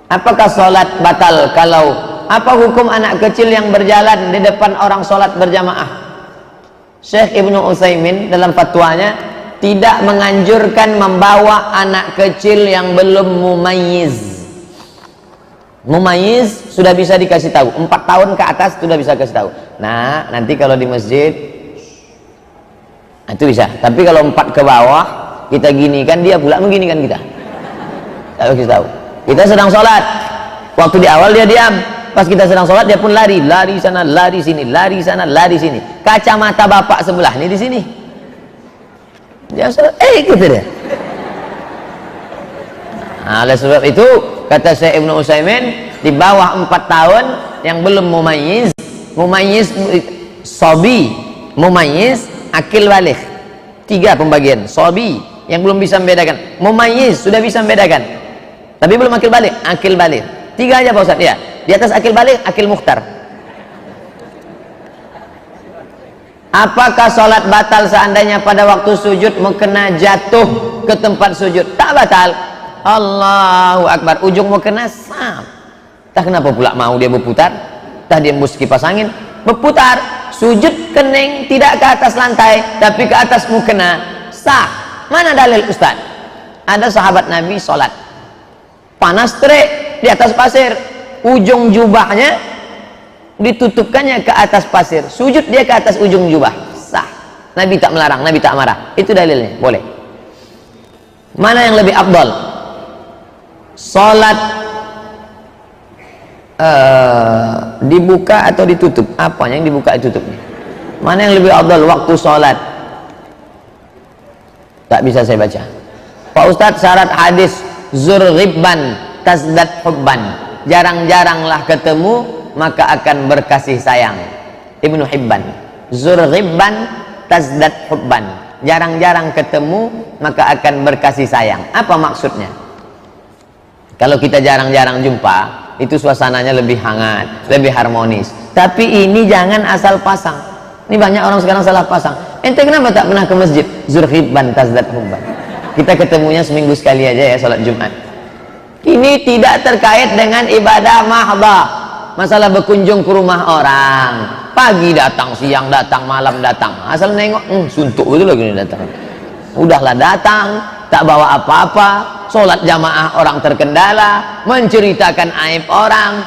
Apakah sholat batal kalau apa hukum anak kecil yang berjalan di depan orang sholat berjamaah? Syekh Ibnu Utsaimin dalam fatwanya tidak menganjurkan membawa anak kecil yang belum mumayyiz. Mumayyiz sudah bisa dikasih tahu, 4 tahun ke atas sudah bisa kasih tahu. Nah, nanti kalau di masjid itu bisa. Tapi kalau 4 ke bawah kita gini kan, dia pula menggini kan kita. Kalau kita tahu. Kita sedang sholat. Waktu di awal dia diam. Pas kita sedang sholat dia pun lari, lari sana, lari sini, lari sana, lari sini. Kacamata bapak sebelah ini di sini. Dia sholat, gitu dia. Nah, oleh sebab itu kata Syekh Ibnu Utsaimin, di bawah 4 tahun yang belum mumayyiz, mumayyiz sobi, mumayyiz, akil baligh. 3 pembagian. Sobi yang belum bisa membedakan, mumayyiz sudah bisa membedakan, tapi belum akil baligh, akil baligh. 3 aja Pak Ustaz ya. Di atas akil baligh, akil mukhtar. Apakah sholat batal seandainya pada waktu sujud mukena jatuh ke tempat sujud? Tak batal. Allahu Akbar. Ujung mukena sam. Tak kenapa pula mau dia berputar? Tak dia embus kipas angin berputar. Sujud kening tidak ke atas lantai, tapi ke atas mukena sah. Mana dalil Ustaz? Ada sahabat Nabi sholat panas terik di atas pasir, ujung jubahnya ditutupkannya ke atas pasir, sujud dia ke atas ujung jubah, sah. Nabi tak melarang, Nabi tak marah. Itu dalilnya, boleh. Mana yang lebih afdal? Salat dibuka atau ditutup? Apa yang dibuka ditutup? Mana yang lebih afdal waktu salat? Tak bisa saya baca. Pak Ustadz, syarat hadis zur ghibban tazdad hubban, jarang-jaranglah ketemu maka akan berkasih sayang. Ibnu Hibban, zur ghibban tazdad hubban, jarang-jarang ketemu maka akan berkasih sayang. Apa maksudnya? Kalau kita jarang-jarang jumpa, itu suasananya lebih hangat, lebih harmonis. Tapi ini jangan asal pasang. Ini banyak orang sekarang salah pasang. Ente kenapa tak pernah ke masjid? Zur ghibban tazdad hubban. Kita ketemunya seminggu sekali aja ya, sholat Jumat. Ini tidak terkait dengan ibadah mahdhah. Masalah berkunjung ke rumah orang, pagi datang, siang datang, malam datang, asal nengok, suntuk betul lagi datang. Udahlah datang, tak bawa apa-apa, sholat jamaah orang terkendala, menceritakan aib orang.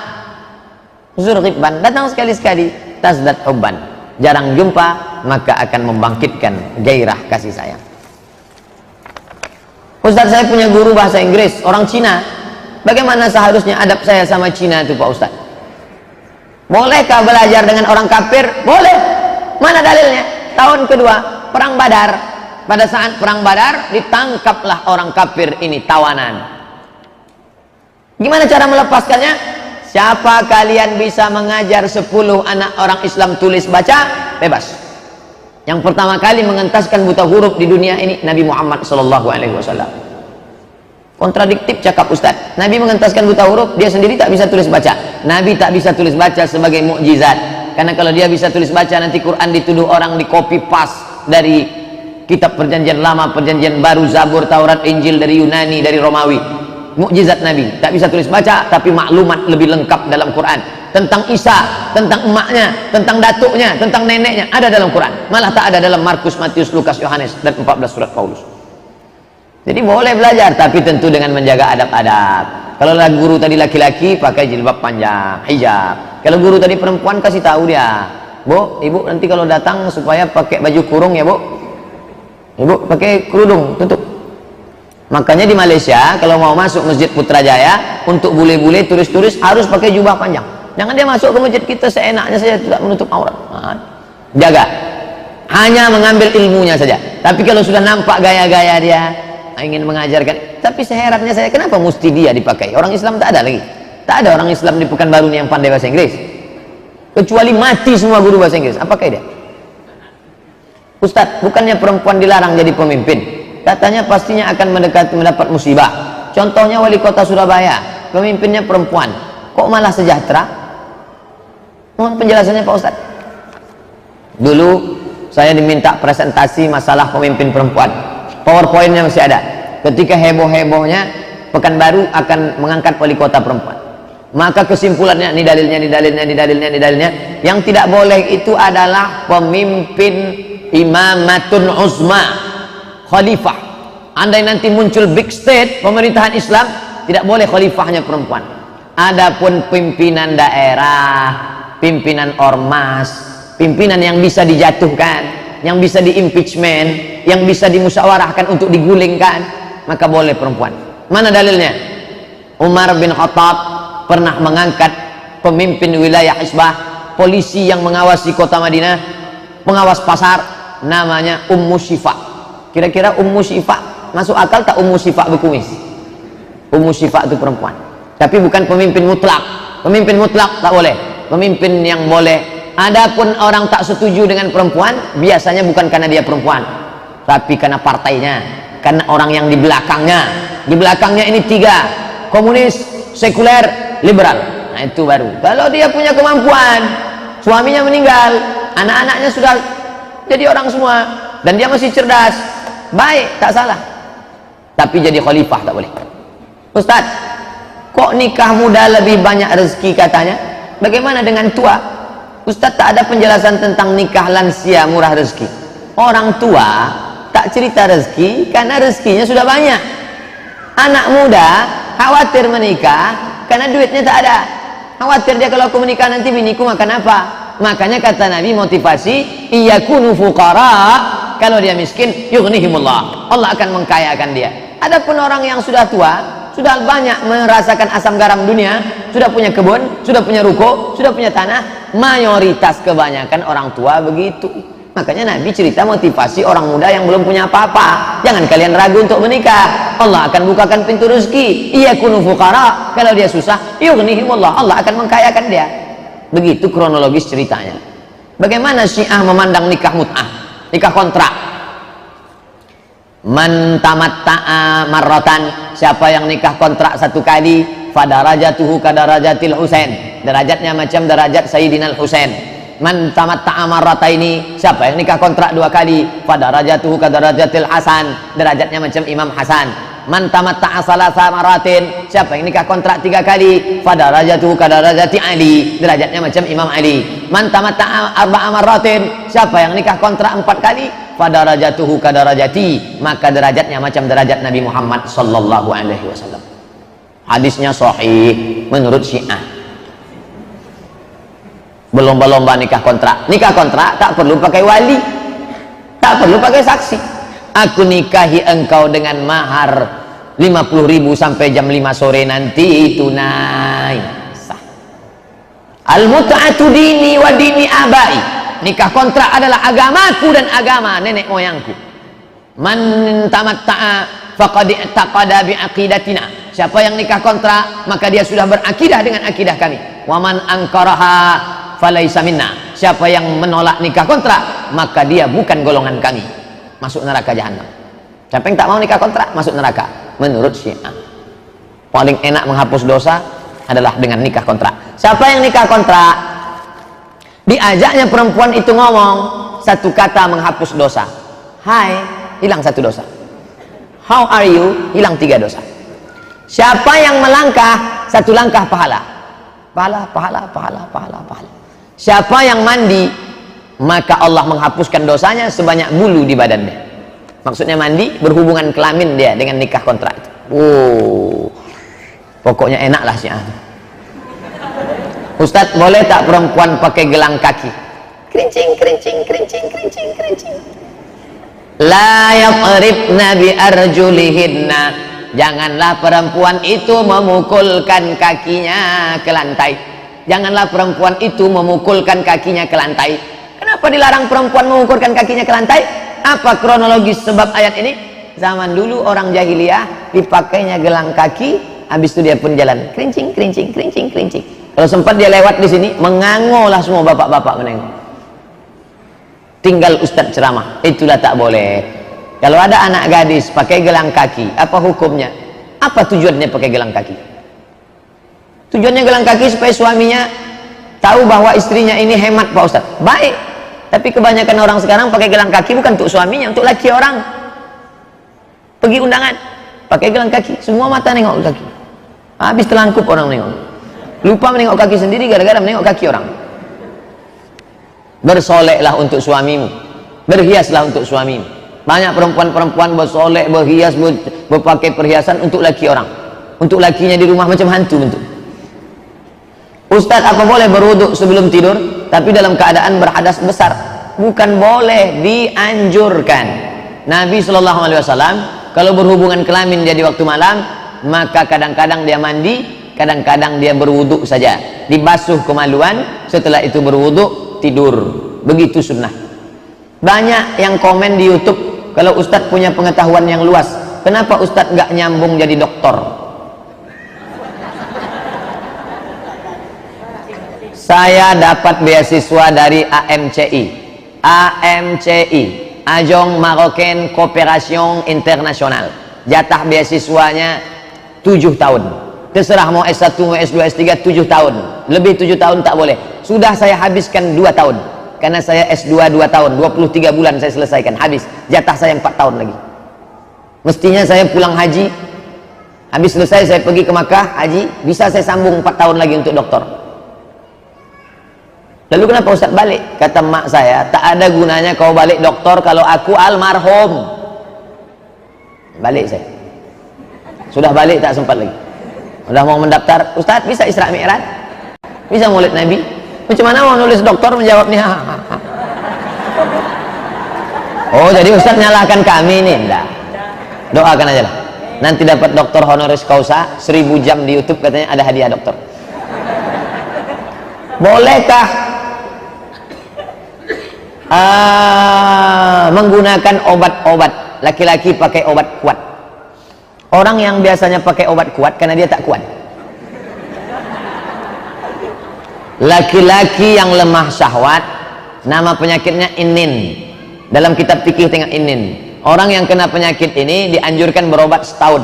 Zur ghibban, datang sekali-sekali, tazdad hubban, jarang jumpa maka akan membangkitkan gairah kasih sayang. Ustaz, saya punya guru bahasa Inggris, orang Cina. Bagaimana seharusnya adab saya sama Cina itu Pak Ustaz? Bolehkah belajar dengan orang kafir? Boleh. Mana dalilnya? Tahun kedua, Perang Badar. Pada saat Perang Badar, ditangkaplah orang kafir ini, tawanan. Gimana cara melepaskannya? Siapa kalian bisa mengajar 10 anak orang Islam tulis baca? Bebas. Yang pertama kali mengentaskan buta huruf di dunia ini Nabi Muhammad SAW. Kontradiktif cakap Ustaz. Nabi mengentaskan buta huruf, dia sendiri tak bisa tulis baca. Nabi tak bisa tulis baca sebagai mukjizat. Karena kalau dia bisa tulis baca, nanti Quran dituduh orang di copy paste dari kitab perjanjian lama, perjanjian baru, Zabur, Taurat, Injil dari Yunani, dari Romawi. Mukjizat Nabi, tak bisa tulis baca tapi maklumat lebih lengkap dalam Quran tentang Isa, tentang emaknya, tentang datuknya, tentang neneknya, ada dalam Quran. Malah tak ada dalam Markus, Matius, Lukas, Yohanes dan 14 surat Paulus. Jadi boleh belajar, tapi tentu dengan menjaga adab-adab. Kalau guru tadi laki-laki, pakai jilbab panjang, hijab. Kalau guru tadi perempuan, kasih tahu dia, Bu, ibu nanti kalau datang supaya pakai baju kurung ya Bu, ibu pakai kerudung, tutup. Makanya di Malaysia kalau mau masuk Masjid Putrajaya, untuk bule-bule, turis-turis harus pakai jubah panjang. Jangan dia masuk ke masjid kita seenaknya saja, tidak menutup aurat. Jaga, hanya mengambil ilmunya saja. Tapi kalau sudah nampak gaya-gaya dia ingin mengajarkan, tapi seherannya saya, kenapa mesti dia dipakai? Orang Islam tak ada lagi, tak ada orang Islam di Pekanbaru yang pandai bahasa Inggris, kecuali mati semua guru bahasa Inggris. Apakah dia? Ustadz, bukannya perempuan dilarang jadi pemimpin? Katanya pastinya akan mendapat musibah. Contohnya wali kota Surabaya, pemimpinnya perempuan, kok malah sejahtera? Mohon penjelasannya Pak Ustadz. Dulu saya diminta presentasi masalah pemimpin perempuan, PowerPoint-nya masih ada. Ketika heboh-hebohnya Pekanbaru akan mengangkat wali kota perempuan, Maka kesimpulannya, ini dalilnya, ini dalilnya, ini dalilnya, ini dalilnya, yang tidak boleh itu adalah pemimpin imamatun uzma, khalifah. Andai nanti muncul big state pemerintahan Islam, tidak boleh khalifahnya perempuan. Adapun pimpinan daerah, pimpinan ormas, pimpinan yang bisa dijatuhkan, yang bisa diimpeachment, yang bisa dimusyawarahkan untuk digulingkan, maka boleh perempuan. Mana dalilnya? Umar bin Khattab pernah mengangkat pemimpin wilayah Hisbah, polisi yang mengawasi kota Madinah, pengawas pasar, namanya Ummu Syifa. Kira-kira Ummu Syifa masuk akal tak? Ummu Syifa berkumis. Ummu Syifa itu perempuan, tapi bukan pemimpin mutlak. Pemimpin mutlak tak boleh. Pemimpin yang boleh, adapun orang tak setuju dengan perempuan, biasanya bukan karena dia perempuan, tapi karena partainya, karena orang yang di belakangnya. Di belakangnya ini tiga: komunis, sekuler, liberal. Nah itu baru. Kalau dia punya kemampuan, suaminya meninggal, anak-anaknya sudah jadi orang semua, dan dia masih cerdas, baik, tak salah. Tapi jadi khalifah tak boleh. Ustaz, kok nikah muda lebih banyak rezeki katanya? Bagaimana dengan tua? Ustaz, tak ada penjelasan tentang nikah lansia murah rezeki. Orang tua tak cerita rezeki karena rezekinya sudah banyak. Anak muda khawatir menikah karena duitnya tak ada. Khawatir dia, kalau aku menikah nanti biniku makan apa? Makanya kata Nabi, motivasi iyakunu fuqara, kalau dia miskin yughnihimullah, Allah akan mengkayakan dia. Adapun orang yang sudah tua, sudah banyak merasakan asam garam dunia, sudah punya kebun, sudah punya ruko, sudah punya tanah, mayoritas kebanyakan orang tua begitu. Makanya Nabi cerita motivasi orang muda yang belum punya apa-apa. Jangan kalian ragu untuk menikah. Allah akan bukakan pintu rezeki. Iyakunu fuqara, kalau dia susah yughnihimullah, Allah akan mengkayakan dia. Begitu kronologis ceritanya. Bagaimana Syiah memandang nikah mut'ah, nikah kontrak? Man tamatta'a marratan, siapa yang nikah kontrak satu kali, fadarajatuhu kadarajatil Husain, derajatnya macam derajat Sayyidina Husain. Man tamatta'a marrataini, siapa yang nikah kontrak dua kali, fadarajatuhu kadarajatil Hasan, derajatnya macam Imam Hasan. Man tamatta'a salasa maratin, siapa yang nikah kontrak tiga kali, fadarajatuhu kadarajati Ali, derajatnya macam Imam Ali. Man tamatta'a arba'a maratin, siapa yang nikah kontrak empat kali, fadarajatuhu kadarajati, maka derajatnya macam derajat Nabi Muhammad sallallahu alaihi wasallam. Hadisnya sahih menurut Syiah. Berlomba-lomba nikah kontrak. Nikah kontrak tak perlu pakai wali, tak perlu pakai saksi. Aku nikahi engkau dengan mahar 50.000 sampai jam 5 sore nanti, tunai, sah. Al-mut'atu dini wa dini abai, nikah kontrak adalah agamaku dan agama nenek moyangku. Man tamatta'a faqad i'taqada bi aqidatina, siapa yang nikah kontrak maka dia sudah berakidah dengan akidah kami. Wa man ankaraha falaisa minna, siapa yang menolak nikah kontrak maka dia bukan golongan kami, masuk neraka jahanam. Siapa yang tak mau nikah kontrak masuk neraka menurut Syiah. Paling enak menghapus dosa adalah dengan nikah kontrak. Siapa yang nikah kontrak, diajaknya perempuan itu ngomong satu kata menghapus dosa. Hai, hilang satu dosa. How are you, hilang 3 dosa. Siapa yang melangkah, satu langkah pahala. Pahala, pahala, pahala, pahala, pahala. Siapa yang mandi, maka Allah menghapuskan dosanya sebanyak bulu di badannya. Maksudnya mandi, berhubungan kelamin dia dengan nikah kontrak itu. Pokoknya enak lah Syiah. Ustadz, boleh tak perempuan pakai gelang kaki? Kerincing, kerincing, kerincing, kerincing, kerincing. La yaqribna bi arjulihinna, janganlah perempuan itu memukulkan kakinya ke lantai. Janganlah perempuan itu memukulkan kakinya ke lantai. Kenapa dilarang perempuan memukulkan kakinya ke lantai? Apa kronologis sebab ayat ini? Zaman dulu orang jahiliyah dipakainya gelang kaki, habis itu dia pun jalan kerincing, kerincing, kerincing, kerincing. Kalau sempat dia lewat di sini, mengangolah semua bapak-bapak menengok. Tinggal ustadz ceramah, itulah tak boleh. Kalau ada anak gadis pakai gelang kaki, apa hukumnya? Apa tujuannya pakai gelang kaki? Tujuannya gelang kaki supaya suaminya tahu bahwa istrinya ini hemat Pak Ustadz. Baik, tapi kebanyakan orang sekarang pakai gelang kaki bukan untuk suaminya, untuk laki orang. Pergi undangan pakai gelang kaki, semua mata nengok kaki, habis terlangkup orang nengok. lupa menengok kaki sendiri gara-gara menengok kaki orang. Bersoleklah untuk suamimu, berhiaslah untuk suamimu. Banyak perempuan-perempuan bersolek, berhias, berpakai perhiasan untuk laki orang, untuk lakinya di rumah macam hantu bentuk. Ustaz, apa boleh berwuduk sebelum tidur tapi dalam keadaan berhadas besar? Bukan boleh, dianjurkan. Nabi SAW kalau berhubungan kelamin dia di waktu malam, maka kadang-kadang dia mandi, kadang-kadang dia berwuduk saja, dibasuh kemaluan, setelah itu berwuduk, tidur. Begitu sunnah. Banyak yang komen di YouTube, kalau Ustadz punya pengetahuan yang luas, kenapa Ustadz nggak nyambung jadi doktor? Saya dapat beasiswa dari AMCI, Ajong Marocain Cooperation International. Jatah beasiswanya 7 tahun. Terserah mau S1, mau S2, S3, 7 tahun. Lebih 7 tahun tak boleh. Sudah saya habiskan 2 tahun. Karena saya S2 2 tahun, 23 bulan saya selesaikan, habis. Jatah saya 4 tahun lagi. Mestinya saya pulang haji, habis selesai saya pergi ke Makkah, haji, bisa saya sambung 4 tahun lagi untuk doktor. Lalu kenapa Ustaz balik? Kata mak saya, tak ada gunanya kau balik doktor kalau aku almarhum. Balik saya. Sudah balik tak sempat lagi. Sudah mau mendaftar, Ustaz bisa Isra Mi'raj? Bisa Maulid Nabi? Macam mana mau nulis doktor menjawab nih? Oh, jadi Ustaz nyalahkan kami nih? Enggak. Doakan aja lah. Nanti dapat doktor honoris causa 1000 jam di YouTube, katanya ada hadiah doktor. Bolehkah menggunakan obat-obat? Laki-laki pakai obat kuat. Orang yang biasanya pakai obat kuat karena dia tak kuat. Laki-laki yang lemah syahwat, nama penyakitnya inin. Dalam kitab fikih tengok inin. Orang yang kena penyakit ini dianjurkan berobat setahun.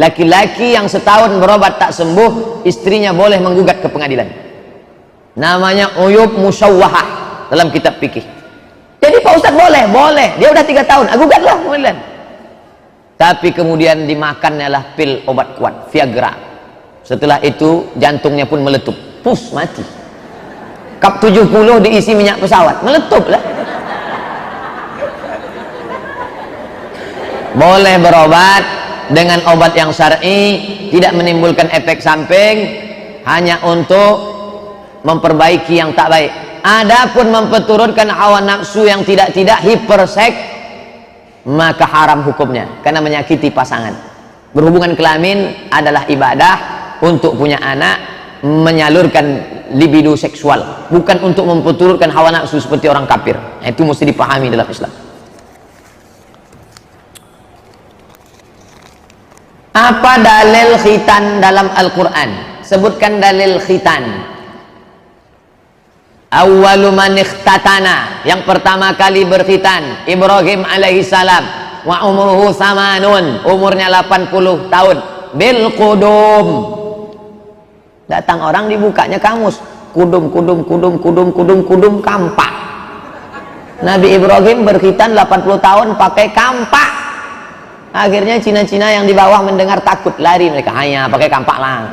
Laki-laki yang setahun berobat tak sembuh, istrinya boleh menggugat ke pengadilan. Namanya uyub musyawwahah dalam kitab fikih. Jadi Pak Ustaz boleh. Dia udah 3 tahun, gugatlah pengadilan. Tapi kemudian dimakannya lah pil obat kuat, Viagra. Setelah itu jantungnya pun meletup, pus, mati. Kap 70 diisi minyak pesawat, meletup lah. Boleh berobat dengan obat yang syar'i, tidak menimbulkan efek samping, hanya untuk memperbaiki yang tak baik. Adapun memperturutkan hawa nafsu yang tidak hiperseks, maka haram hukumnya karena menyakiti pasangan. Berhubungan kelamin adalah ibadah untuk punya anak, menyalurkan libido seksual, bukan untuk memperturutkan hawa nafsu seperti orang kafir. Itu mesti dipahami dalam Islam. Apa dalil khitan dalam Al-Quran? Sebutkan dalil khitan. Awwalu man ikhtatana, yang pertama kali berkhitan Ibrahim alaihi salam, wa umruhu samanun, umurnya 80 tahun, bil qudum. Datang orang dibukanya kamus, kudum kampak. Nabi Ibrahim berkhitan 80 tahun pakai kampak. Akhirnya Cina-Cina yang di bawah mendengar takut, lari mereka, hanya pakai kampak lah.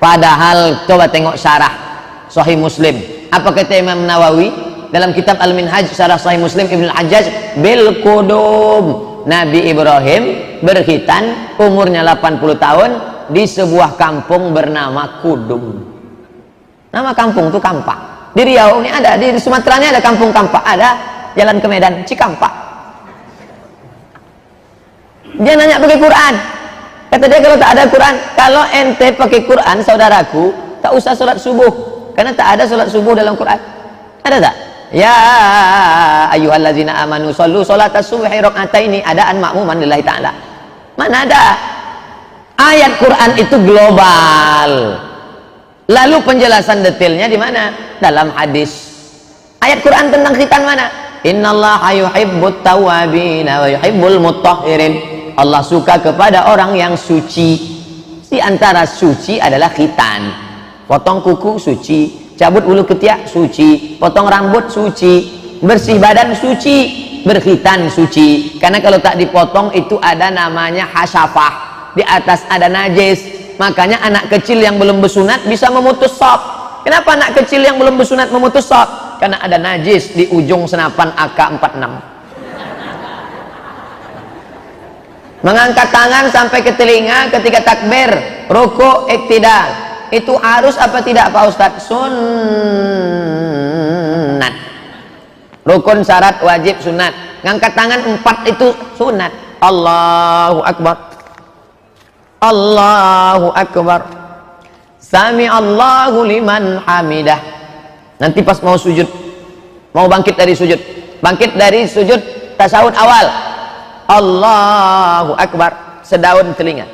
Padahal coba tengok syarah Sahih Muslim, apa kata Imam Nawawi dalam kitab Al-Minhaj syarah Sahih Muslim Ibn Al-Hajjaj, bil qudum. Nabi Ibrahim berkhitan umurnya 80 tahun di sebuah kampung bernama Kudum. Nama kampung itu Kampak. Di Riau ini ada, di Sumatera ini ada kampung Kampak, ada jalan ke Medan Cikampak. Dia nanya pakai Quran, kata dia kalau tak ada Quran, kalau ente pakai Quran saudaraku, tak usah sholat subuh, karena tak ada sholat subuh dalam Quran. Ada tak? Ya ayyuhallazina amanu shollu sholatas subhi raka'ataini, adaan makmuman lillahi ta'ala. Mana ada? Ayat Quran itu global. Lalu penjelasan detailnya di mana? Dalam hadis. Ayat Quran tentang khitan mana? Innallaha yuhibbut tawwabina wa yuhibbul mutahhirin. Allah suka kepada orang yang suci. Di antara suci adalah khitan. Potong kuku suci, cabut bulu ketiak suci, potong rambut suci, bersih badan suci, berkhitan suci. Karena kalau tak dipotong itu ada namanya hasyafah, di atas ada najis, Makanya anak kecil yang belum bersunat bisa memutus sop. Kenapa anak kecil yang belum bersunat memutus sop? Karena ada najis di ujung senapan AK-46. Mengangkat tangan sampai ke telinga ketika takbir, rukuk, iktidal, itu harus apa tidak Pak Ustadz? Sunat. Rukun, syarat, wajib, sunat. Ngangkat tangan 4 itu sunat. Allahu Akbar, Allahu Akbar, Sami Allahu liman hamidah. Nanti pas mau sujud, mau bangkit dari sujud, tasawuf awal, Allahu Akbar, sedaun telinga.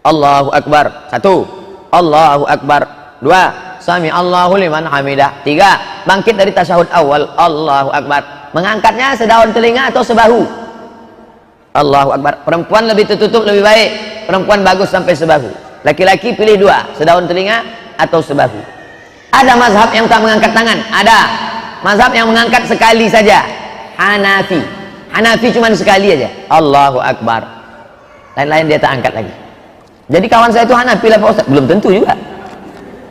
Allahu Akbar, 1, Allahu Akbar, 2, Sami Allahu liman hamidah, 3, bangkit dari tasawuf awal, Allahu Akbar. Mengangkatnya sedaun telinga atau sebahu? Allahu Akbar. Perempuan lebih tertutup lebih baik, perempuan bagus sampai sebahu. Laki-laki pilih 2, sedaun telinga atau sebahu. Ada mazhab yang tak mengangkat tangan, ada mazhab yang mengangkat sekali saja, Hanafi. Hanafi cuma sekali aja, Allahu Akbar, lain-lain dia tak angkat lagi. Jadi kawan saya itu Hanafi lah Pak Ustaz, belum tentu juga.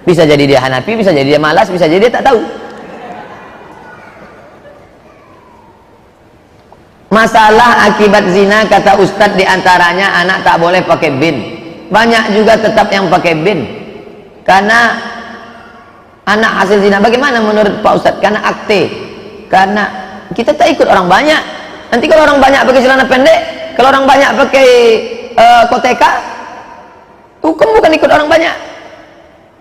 Bisa jadi dia Hanafi, bisa jadi dia malas, bisa jadi dia tak tahu. Masalah akibat zina, kata Ustadz, diantaranya anak tak boleh pakai bin. Banyak juga tetap yang pakai bin karena anak hasil zina. Bagaimana menurut Pak Ustadz? Karena akte, karena kita tak ikut orang banyak. Nanti kalau orang banyak pakai celana pendek, kalau orang banyak pakai koteka, hukum bukan ikut orang banyak.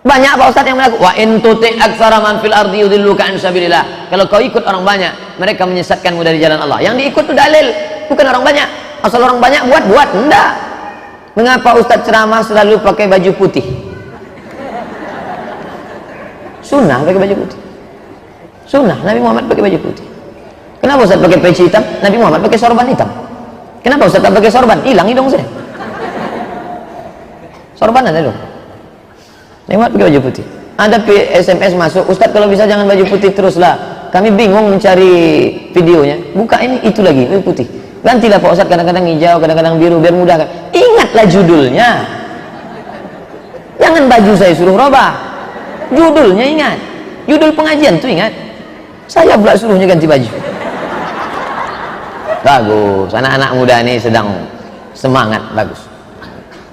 Banyak Pak Ustadz yang melakukan wa in tuti' aktsara man fil ardi yudilluka an sabilillah. Kalau kau ikut orang banyak, mereka menyesatkanmu dari jalan Allah. Yang diikut itu dalil, bukan orang banyak. Asal orang banyak buat enggak. Mengapa Ustadz ceramah selalu pakai baju putih? Sunnah pakai baju putih. Sunnah Nabi Muhammad pakai baju putih. Kenapa Ustadz pakai peci hitam? Nabi Muhammad pakai sorban hitam. Kenapa Ustadz tak pakai sorban? Hilang hidung saya. Sorban ada dong. Lewat pakai baju putih. Ada SMS masuk, Ustadz kalau bisa jangan baju putih teruslah, kami bingung mencari videonya. Buka ini, itu lagi baju putih. Gantilah Pak Ustadz, kadang-kadang hijau, kadang-kadang biru, biar mudah kan. Ingatlah judulnya. Jangan baju saya suruh robah, judulnya ingat. Judul pengajian tuh ingat. Saya pula suruhnya ganti baju. Bagus, anak-anak muda ini sedang semangat, bagus.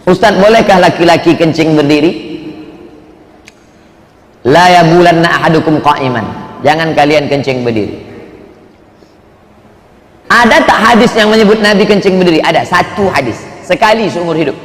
Ustadz, bolehkah laki-laki kencing berdiri? La yabulanna ahadukum qa'iman, jangan kalian kencing berdiri. Ada tak hadis yang menyebut Nabi kencing berdiri? Ada, 1 hadis, sekali seumur hidup.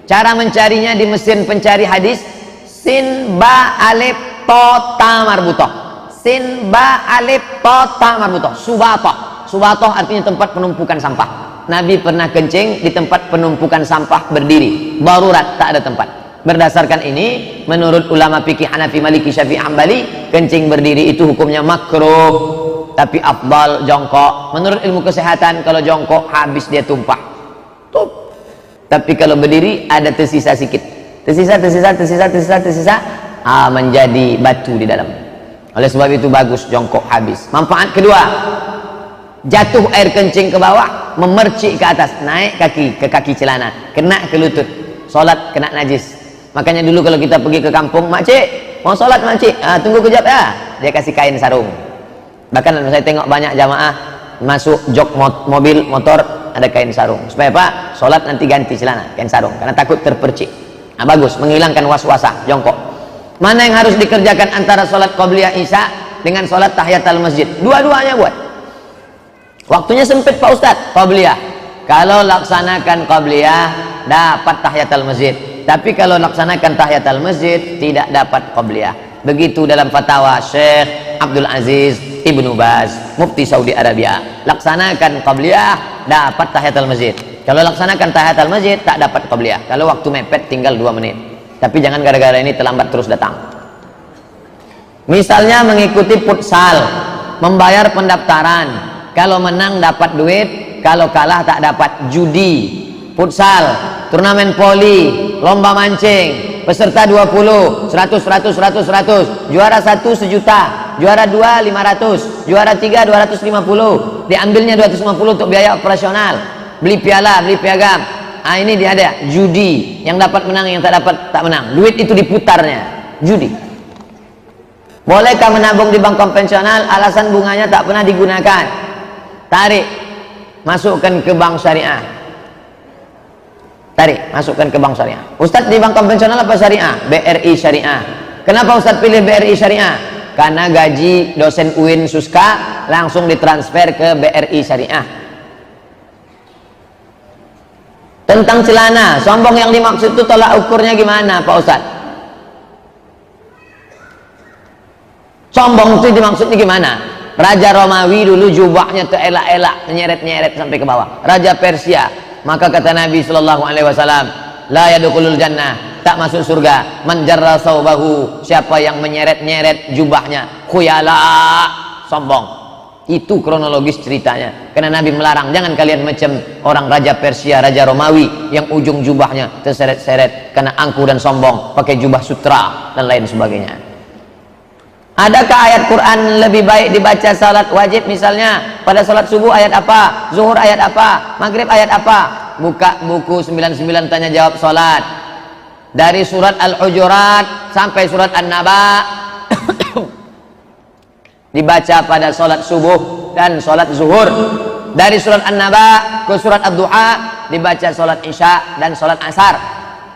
Cara mencarinya di mesin pencari hadis, sin ba alif to ta marbutoh, sin ba alif to ta marbutoh, subatoh. Subatoh artinya tempat penumpukan sampah. Nabi pernah kencing di tempat penumpukan sampah berdiri, darurat, tak ada tempat. Berdasarkan ini, menurut ulama fikih Hanafi, Maliki, Syafi'i, Hambali, kencing berdiri itu hukumnya makruh, tapi afdal jongkok. Menurut ilmu kesehatan, kalau jongkok habis dia tumpah. Tapi kalau berdiri ada tersisa sedikit, tersisa, menjadi batu di dalam. Oleh sebab itu bagus jongkok habis. Manfaat kedua, jatuh air kencing ke bawah, memercik ke atas, naik kaki ke kaki celana, kena ke lutut, sholat kena najis. Makanya dulu kalau kita pergi ke kampung, makcik mau sholat makcik, tunggu kejap ya, dia kasih kain sarung. Bahkan saya tengok banyak jamaah masuk jok mobil motor ada kain sarung, supaya apa? Sholat nanti ganti celana, kain sarung, karena takut terpercik. Bagus, menghilangkan was-wasah, jongkok. Mana yang harus dikerjakan antara sholat qabliyah isya dengan sholat tahiyatul masjid? Dua-duanya buat. Waktunya sempit Pak Ustadz, qabliyah. Kalau laksanakan qabliyah dapat tahiyatul masjid. Tapi kalau laksanakan tahiyatul masjid tidak dapat qabliyah. Begitu dalam fatwa Syekh Abdul Aziz Ibnu Baz, Mufti Saudi Arabia. Laksanakan qabliyah dapat tahiyatul masjid. Kalau laksanakan tahiyatul masjid tak dapat qabliyah. Kalau waktu mepet tinggal 2 menit. Tapi jangan gara-gara ini terlambat terus datang. Misalnya mengikuti futsal, membayar pendaftaran. Kalau menang dapat duit, kalau kalah tak dapat. Judi, futsal, turnamen voli, lomba mancing, peserta 20, 100, juara 1 1.000.000, juara 2 500, juara 3 250, diambilnya 250 untuk biaya operasional, beli piala, beli piagam. Ini dia ada judi, yang dapat menang, yang tak dapat tak menang. Duit itu diputarnya, judi. Bolehkah menabung di bank konvensional? Alasan bunganya tak pernah digunakan. Tarik, masukkan ke bank syariah. Tarik, masukkan ke bank syariah. Ustadz, di bank konvensional apa syariah? BRI syariah. Kenapa Ustadz pilih BRI syariah? Karena gaji dosen UIN Suska langsung ditransfer ke BRI syariah. Tentang celana, sombong yang dimaksud itu tolak ukurnya gimana Pak Ustadz? Sombong itu dimaksudnya gimana? Raja Romawi dulu jubahnya terelak-elak, menyeret-nyeret sampai ke bawah. Raja Persia, maka kata Nabi Shallallahu Alaihi Wasallam, la yadkhulul jannah, tak masuk surga, man jarra saubahu, siapa yang menyeret-nyeret jubahnya, khuyala, sombong. Itu kronologis ceritanya. Karena Nabi melarang, jangan kalian macam orang Raja Persia, Raja Romawi yang ujung jubahnya terseret-seret karena angkuh dan sombong, pakai jubah sutra dan lain sebagainya. Adakah ayat Quran lebih baik dibaca salat wajib, misalnya pada salat subuh ayat apa, zuhur ayat apa, maghrib ayat apa? Buka buku 99 tanya jawab salat, dari surat Al-Hujurat sampai surat An-Naba dibaca pada salat subuh dan salat zuhur. Dari surat An-Naba ke surat Ad-Duha dibaca salat isya dan salat asar.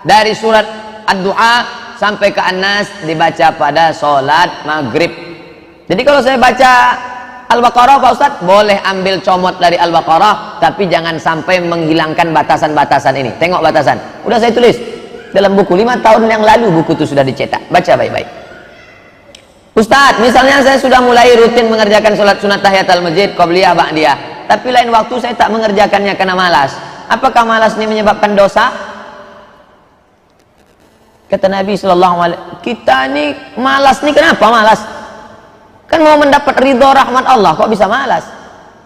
Dari surat Ad-Duha sampai ke An-Nas dibaca pada sholat maghrib. Jadi kalau saya baca Al-Baqarah Pak Ustadz, boleh ambil comot dari Al-Baqarah, tapi jangan sampai menghilangkan batasan-batasan ini. Tengok batasan, udah saya tulis dalam buku 5 tahun yang lalu, buku itu sudah dicetak, baca baik-baik. Ustadz, misalnya saya sudah mulai rutin mengerjakan sholat sunat tahiyatul masjid, qobliyah, ba'diyah, tapi lain waktu saya tak mengerjakannya karena malas. Apakah malas ini menyebabkan dosa? Kata Nabi Sallallahu Alaihi Wasallam, kita ini malas nih, kenapa malas? Kan mau mendapat ridho rahmat Allah, kok bisa malas?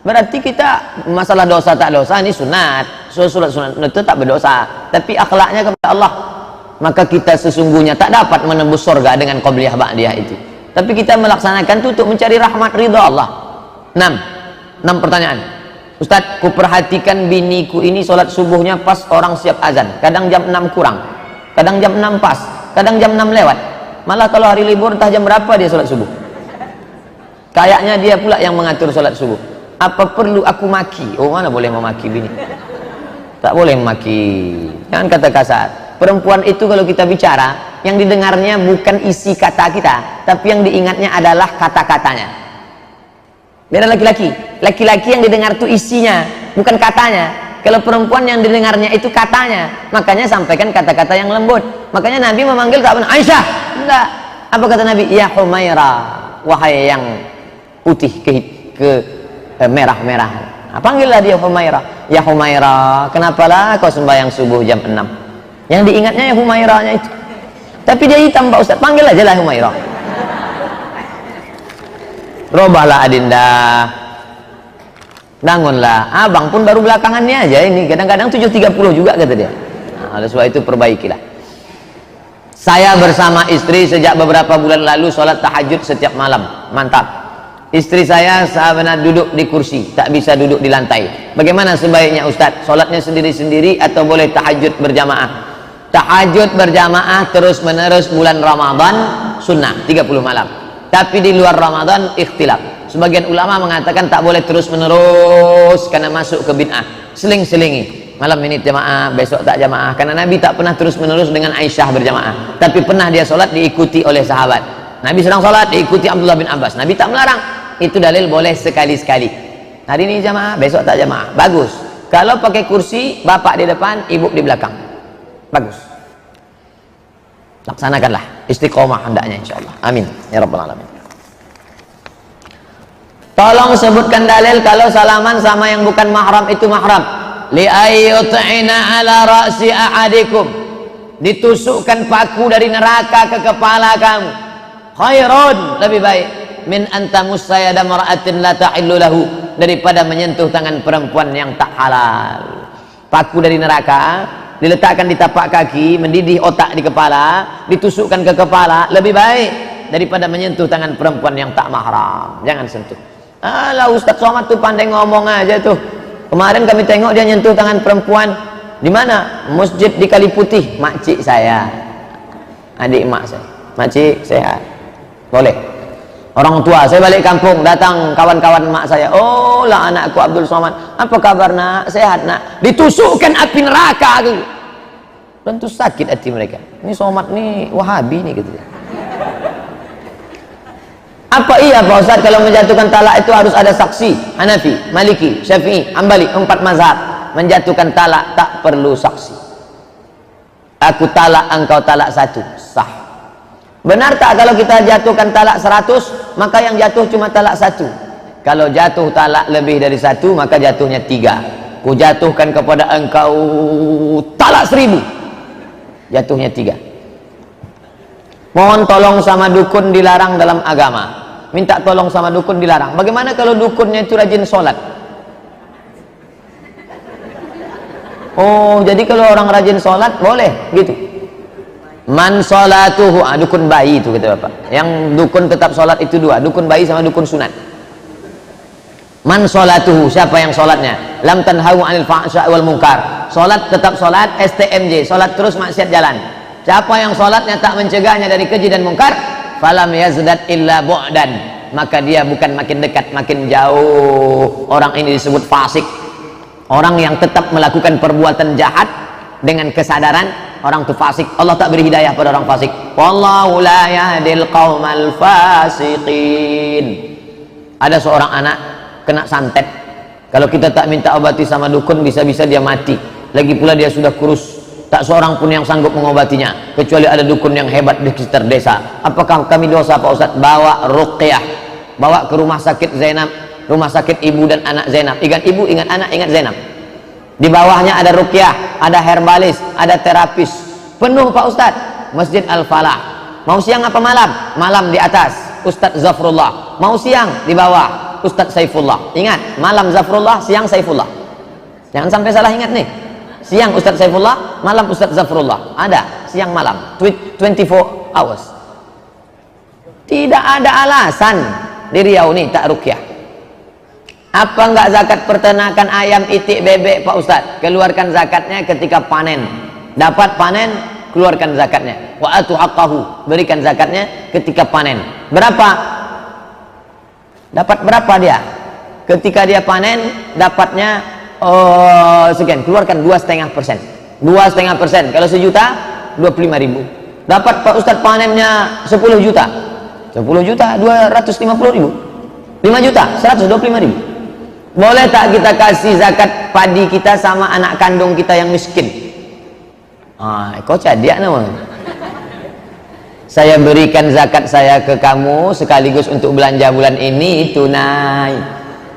Berarti kita masalah dosa tak dosa ini sunat, sholat sunat itu tak berdosa, tapi akhlaknya kepada Allah. Maka kita sesungguhnya tak dapat menembus surga dengan qobliyah ba'diyah itu. Tapi kita melaksanakan itu untuk mencari rahmat ridho Allah. 6 pertanyaan. Ustadz, ku perhatikan biniku ini sholat subuhnya pas orang siap azan, kadang jam 6 kurang, kadang jam 6 pas, kadang jam 6 lewat. Malah kalau hari libur entah jam berapa dia sholat subuh. Kayaknya dia pula yang mengatur sholat subuh. Apa perlu aku maki? Oh, mana boleh memaki bini? Tak boleh memaki. Jangan kata kasar. Perempuan itu kalau kita bicara, yang didengarnya bukan isi kata kita, tapi yang diingatnya adalah kata-katanya. Beda laki-laki. Laki-laki yang didengar itu isinya, bukan katanya. Kalau perempuan yang didengarnya itu katanya, makanya sampaikan kata-kata yang lembut. Makanya Nabi memanggil tak benar Aisyah, enggak. Apa kata Nabi? Ya Humaira, wahai yang putih ke merah-merah. Panggillah dia Humaira. Ya Humaira, kenapalah kau sembahyang subuh jam 6? Yang diingatnya ya Humairanya itu. Tapi dia hitam Pak Ustaz, panggil aja lah Humaira. Robahlah Adinda, bangunlah. Abang pun baru belakangannya aja ini, kadang-kadang 7.30 juga kata dia. Nah, oleh sebab itu perbaikilah. Saya bersama istri sejak beberapa bulan lalu sholat tahajud setiap malam. Mantap. Istri saya sebenarnya duduk di kursi, tak bisa duduk di lantai. Bagaimana sebaiknya Ustadz? Sholatnya sendiri-sendiri atau boleh tahajud berjamaah? Tahajud berjamaah terus menerus bulan Ramadan sunnah 30 malam. Tapi di luar Ramadan ikhtilaf. Sebagian ulama mengatakan tak boleh terus menerus karena masuk ke bid'ah. Seling-selingi. Malam ini jamaah, besok tak jamaah. Karena Nabi tak pernah terus menerus dengan Aisyah berjamaah. Tapi pernah dia sholat diikuti oleh sahabat. Nabi sedang sholat diikuti Abdullah bin Abbas. Nabi tak melarang. Itu dalil boleh sekali-sekali. Hari ini jamaah, besok tak jamaah. Bagus. Kalau pakai kursi, bapak di depan, ibu di belakang. Bagus. Laksanakanlah. Istiqomah hendaknya insyaAllah. Amin. Ya Rabbal Alamin. Tolong sebutkan dalil kalau salaman sama yang bukan mahram itu mahram. Li'ayyut'ina ala ra'si ahadikum. Ditusukkan paku dari neraka ke kepala kamu. Khairun, lebih baik. Min antamus sayada mar'atin la ta'illu lahu, daripada menyentuh tangan perempuan yang tak halal. Paku dari neraka diletakkan di tapak kaki, mendidih otak di kepala, ditusukkan ke kepala, lebih baik daripada menyentuh tangan perempuan yang tak mahram. Jangan sentuh. Alah Ustaz Somad tuh pandai ngomong aja tuh. Kemarin kami tengok dia nyentuh tangan perempuan, Di mana? Masjid di Kali Putih. Makcik saya, adik emak saya. Makcik sehat, boleh. Orang tua saya balik kampung, datang kawan-kawan emak saya, oh lah anakku Abdul Somad, apa kabar nak? Sehat nak? Ditusukkan api neraka gitu. Tentu sakit hati mereka. Ini Somad nih Wahabi nih gitu. Apa iya Pak Ustaz kalau menjatuhkan talak itu harus ada saksi? Hanafi, Maliki, Syafi'i, Hambali, 4 mazhab menjatuhkan talak tak perlu saksi. Aku talak, engkau talak 1, sah. Benar tak kalau kita jatuhkan talak 100, maka yang jatuh cuma talak 1. Kalau jatuh talak lebih dari 1, maka jatuhnya 3. Ku jatuhkan kepada engkau talak 1000, jatuhnya 3. Mohon tolong sama dukun dilarang dalam agama. Minta tolong sama dukun dilarang. Bagaimana kalau dukunnya itu rajin sholat? Oh, jadi kalau orang rajin sholat boleh gitu. Man sholatuhu, dukun bayi itu kata Bapak. Yang dukun tetap sholat itu 2, dukun bayi sama dukun sunat. Man sholatuhu, siapa yang sholatnya? Lam tanhawu anil fahsya'i wal munkar. Sholat tetap sholat, STMJ, sholat terus maksiat jalan. Siapa yang sholatnya tak mencegahnya dari keji dan mungkar, falam yazdad illa bu'dan, maka dia bukan makin dekat, makin jauh. Orang ini disebut fasik. Orang yang tetap melakukan perbuatan jahat dengan kesadaran, orang itu fasik. Allah tak beri hidayah pada orang fasik. Wallahu la yahdil qaumal fasiqin. Ada seorang anak kena santet. Kalau kita tak minta obati sama dukun, bisa-bisa dia mati. Lagi pula dia sudah kurus, tak seorang pun yang sanggup mengobatinya kecuali ada dukun yang hebat di sekitar desa. Apakah kami dosa Pak Ustadz? Bawa ruqyah, bawa ke rumah sakit Zainab, rumah sakit ibu dan anak Zainab. Ingat ibu, ingat anak, ingat Zainab. Di bawahnya ada ruqyah, ada herbalis, ada terapis, penuh Pak Ustadz. Masjid Al-Falah. Mau siang apa malam? Malam di atas Ustadz Zafrullah, mau siang di bawah Ustadz Saifullah. Ingat, malam Zafrullah, siang Saifullah. Jangan sampai salah ingat nih. Siang Ustadz Saifullah, malam Ustadz Zafrullah. Ada siang malam, 24 hours. Tidak ada alasan di Riau nih tak ruqyah. Apa enggak zakat peternakan ayam, itik, bebek Pak Ustadz? Keluarkan zakatnya ketika panen. Dapat panen, keluarkan zakatnya. Wa atu haqqahu, berikan zakatnya ketika panen. Berapa? Dapat berapa dia? Ketika dia panen, dapatnya sekian, keluarkan 2,5%. 2,5%. Kalau 1 juta, 25.000. Dapat Pak Ustadz panennya 10 juta. 10 juta, 250.000. 5 juta, 125.000. Boleh tak kita kasih zakat padi kita sama anak kandung kita yang miskin? Kau cadiak namanya. Saya berikan zakat saya ke kamu sekaligus untuk belanja bulan ini tunai.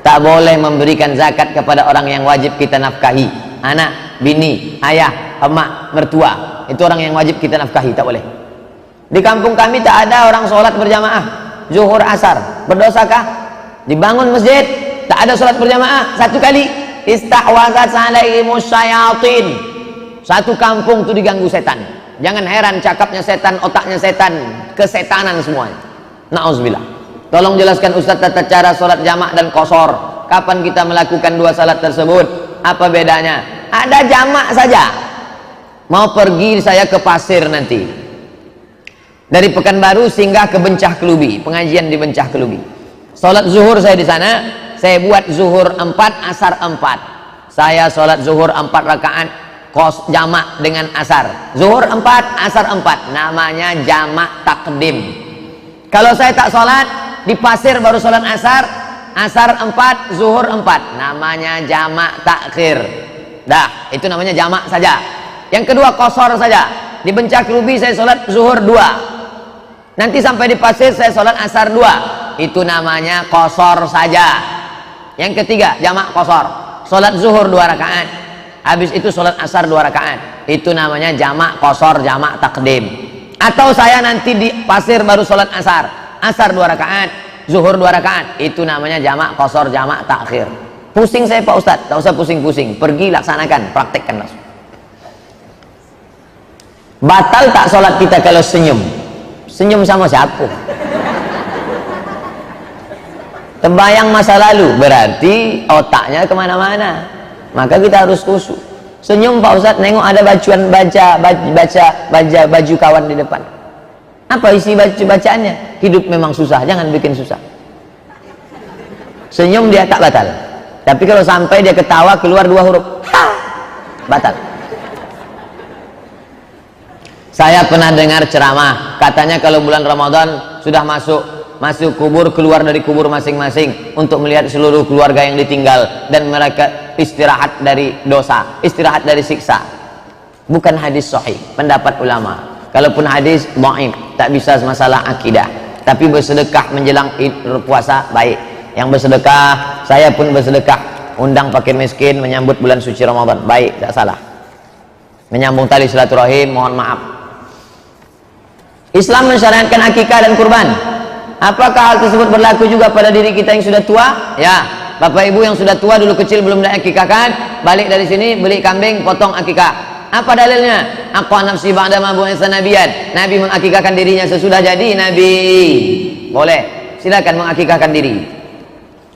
Tak boleh memberikan zakat kepada orang yang wajib kita nafkahi. Anak, bini, ayah, emak, mertua. Itu orang yang wajib kita nafkahi, tak boleh. Di kampung kami tak ada orang sholat berjamaah zuhur asar. Berdosakah? Dibangun masjid, tak ada sholat berjamaah 1 kali. Istahwazat alaihimus syayatin. 1 kampung itu diganggu setan. Jangan heran cakapnya setan, otaknya setan, kesetanan semuanya. Na'udzubillah. Tolong jelaskan Ustaz tata cara sholat jamak dan qashar. Kapan kita melakukan 2 salat tersebut? Apa bedanya? Ada jamak saja. Mau pergi saya ke pasir nanti. Dari Pekanbaru singgah ke Bencah Kelubi, pengajian di Bencah Kelubi. Sholat zuhur saya di sana, saya buat zuhur 4, asar 4. Saya sholat zuhur 4 rakaat, jamak dengan asar. Zuhur 4, asar 4. Namanya jamak takdim. Kalau saya tak sholat di pasir baru sholat asar, asar 4, zuhur 4. Namanya jamak takhir. Dah, itu namanya jamak saja. Yang kedua qashar saja. Di Bencah Kelubi saya sholat zuhur 2. Nanti sampai di pasir saya sholat asar 2. Itu namanya qashar saja. Yang ketiga jamak qashar. Sholat zuhur 2 rakaat. Habis itu sholat asar 2 rakaat. Itu namanya jamak qashar, jamak takdim. Atau saya nanti di pasir baru sholat asar, asar 2 rakaat, zuhur 2 rakaat. Itu namanya jamak qashar, jamak takhir. Pusing saya Pak Ustadz, tak usah pusing-pusing. Pergi laksanakan, praktekkan langsung. Batal tak sholat kita kalau senyum? Senyum sama siapa? Terbayang masa lalu, berarti otaknya kemana-mana. Maka kita harus khusyuk. Senyum Pak Ustadz, nengok ada baju kawan di depan. Apa isi bacaannya? Hidup memang susah, jangan bikin susah. Senyum dia tak batal. Tapi kalau sampai dia ketawa keluar 2 huruf, ha, batal. Saya pernah dengar ceramah, katanya kalau bulan Ramadan sudah masuk kubur, keluar dari kubur masing-masing untuk melihat seluruh keluarga yang ditinggal dan mereka istirahat dari dosa, istirahat dari siksa. Bukan hadis sahih, pendapat ulama. Kalaupun hadis dhaif, tak bisa masalah akidah. Tapi bersedekah menjelang puasa baik. Yang bersedekah, saya pun bersedekah, undang fakir miskin menyambut bulan suci Ramadan, baik, tak salah. Menyambung tali silaturahim, mohon maaf. Islam mensyariatkan akikah dan kurban. Apakah hal tersebut berlaku juga pada diri kita yang sudah tua? Ya, bapak ibu yang sudah tua dulu kecil belum diakikahkan, balik dari sini beli kambing, potong akikah. Apa dalilnya? Aqwa nafsi ba'da ma bu'itsa nabiyan. Nabi mengakikahkan dirinya sesudah jadi nabi. Boleh, silakan mengakikahkan diri.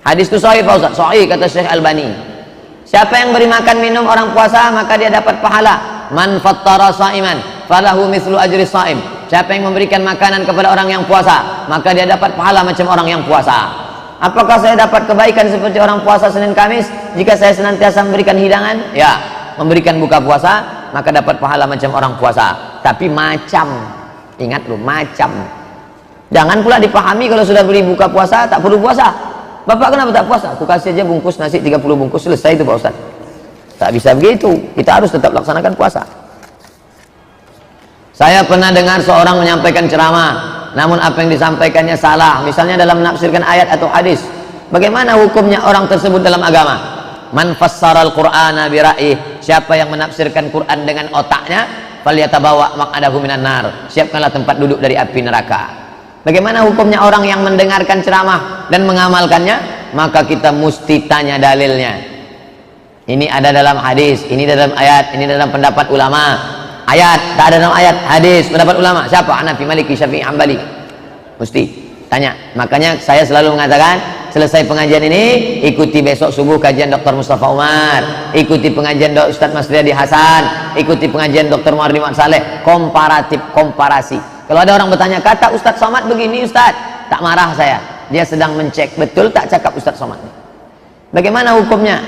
Hadis itu sahih Pak Ustaz, sahih kata Syekh Albani. Siapa yang beri makan minum orang puasa maka dia dapat pahala. Man fattara sa'iman falahu mithlu ajri sha'im. Siapa yang memberikan makanan kepada orang yang puasa maka dia dapat pahala macam orang yang puasa. Apakah saya dapat kebaikan seperti orang puasa Senin Kamis jika saya senantiasa memberikan hidangan? Ya, memberikan buka puasa maka dapat pahala macam orang puasa. Tapi macam, ingat lu, macam. Jangan pula dipahami kalau sudah beri buka puasa tak perlu puasa. Bapak kenapa tak puasa? Aku kasih aja bungkus nasi 30 bungkus, selesai itu Pak Ustaz. Tak bisa begitu, kita harus tetap laksanakan puasa. Saya pernah dengar seorang menyampaikan ceramah, namun apa yang disampaikannya salah, misalnya dalam menafsirkan ayat atau hadis. Bagaimana hukumnya orang tersebut dalam agama? Man fassaral Qur'ana bi ra'ih, siapa yang menafsirkan Quran dengan otaknya, falyatabawa maq'adahu minan nar, siapkanlah tempat duduk dari api neraka. Bagaimana hukumnya orang yang mendengarkan ceramah dan mengamalkannya? Maka kita mesti tanya dalilnya. Ini ada dalam hadis, ini dalam ayat, ini dalam pendapat ulama. Ayat, tak ada dalam ayat, hadis, pendapat ulama. Siapa? Hanafi, Maliki, Syafi'i, Hambali. Mesti tanya. Makanya saya selalu mengatakan, selesai pengajian ini, ikuti besok subuh kajian Dr. Mustafa Umar, ikuti pengajian Ustadz Mas Riyadi Hasan, ikuti pengajian Dr. Muharrim Saleh, komparatif, komparasi. Kalau ada orang bertanya, kata Ustadz Somad begini Ustadz, tak marah saya. Dia sedang mencek, betul tak cakap Ustadz Somad. Bagaimana hukumnya?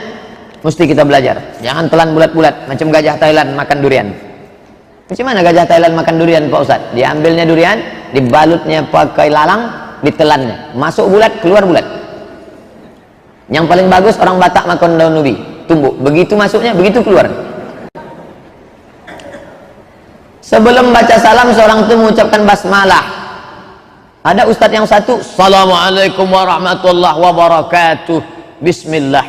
Mesti kita belajar. Jangan telan bulat-bulat, macam gajah Thailand makan durian. Macam mana gajah Thailand makan durian Pak Ustadz? Diambilnya durian, dibalutnya pakai lalang, ditelannya. Masuk bulat, keluar bulat. Yang paling bagus orang Batak makan daun ubi, tumbuk. Begitu masuknya, begitu keluar. Sebelum baca salam, seorang itu mengucapkan basmalah. Ada ustadz yang satu, Assalamualaikum warahmatullahi wabarakatuh, Bismillah,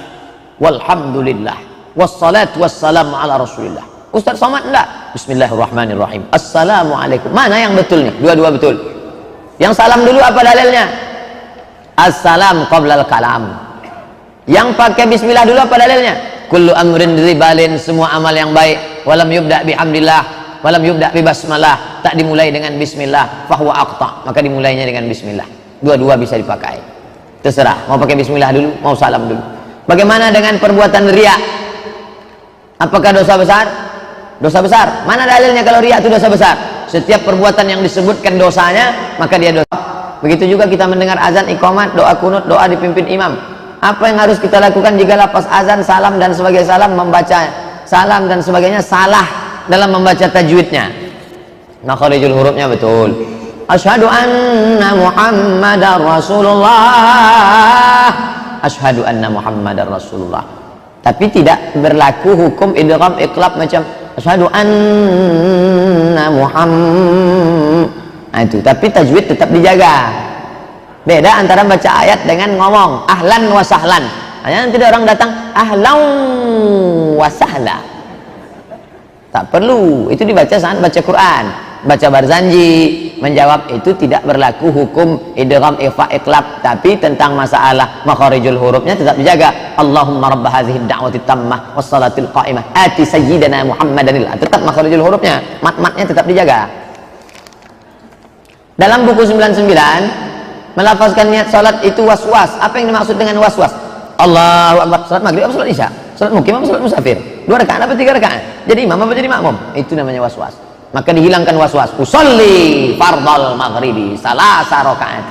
walhamdulillah, wassalatu wassalamu ala rasulillah. Ustadz Somad enggak, Bismillahirrahmanirrahim, Assalamualaikum. Mana yang betul nih? Dua-dua betul. Yang salam dulu apa dalilnya? Assalam qablal kalam. Yang pakai bismillah dulu apa dalilnya? Kullu amrin ribalin, semua amal yang baik, walam yubda bihamdillah, walam yubda bi basmalah, tak dimulai dengan bismillah, fahuwa aqta, maka dimulainya dengan bismillah. Dua-dua bisa dipakai. Terserah, mau pakai bismillah dulu, mau salam dulu. Bagaimana dengan perbuatan riya? Apakah dosa besar? Dosa besar. Mana dalilnya kalau riya itu dosa besar? Setiap perbuatan yang disebutkan dosanya, maka dia dosa. Begitu juga kita mendengar azan, iqamat, doa kunut, doa dipimpin imam. Apa yang harus kita lakukan jika lepas azan, salam dan sebagainya, salam membaca salam dan sebagainya salah dalam membaca tajwidnya? Makharijul hurufnya betul. Asyhadu anna Muhammadar Rasulullah. Asyhadu anna Muhammadar Rasulullah. Tapi tidak berlaku hukum idgham iqlab macam asyhadu anna Muhammad. Nah, itu. Tapi tajwid tetap dijaga. Beda antara baca ayat dengan ngomong ahlan wa sahlan. Hanya nanti ada orang datang ahlan wa sahla. Tak perlu, itu dibaca saat baca Quran. Baca Barzanji menjawab itu tidak berlaku hukum idgham ikhfa iqlab, tapi tentang masalah makharijul hurufnya tetap dijaga. Allahumma rabb hadhihi ad-da'wati tammah was salatil qa'imah ati sayyidina Muhammadanil. Tetap makharijul hurufnya, mat-matnya tetap dijaga. Dalam buku 99 melafazkan niat salat itu was-was. Apa yang dimaksud dengan was-was? Allahu akbar. Salat maghrib atau salat isya? Salat mukim atau salat musafir? 2 rakaat apa 3 rakaat? Jadi imam apa jadi makmum? Itu namanya waswas. Maka dihilangkan waswas. Usolli fardal maghribi salasa rakaat.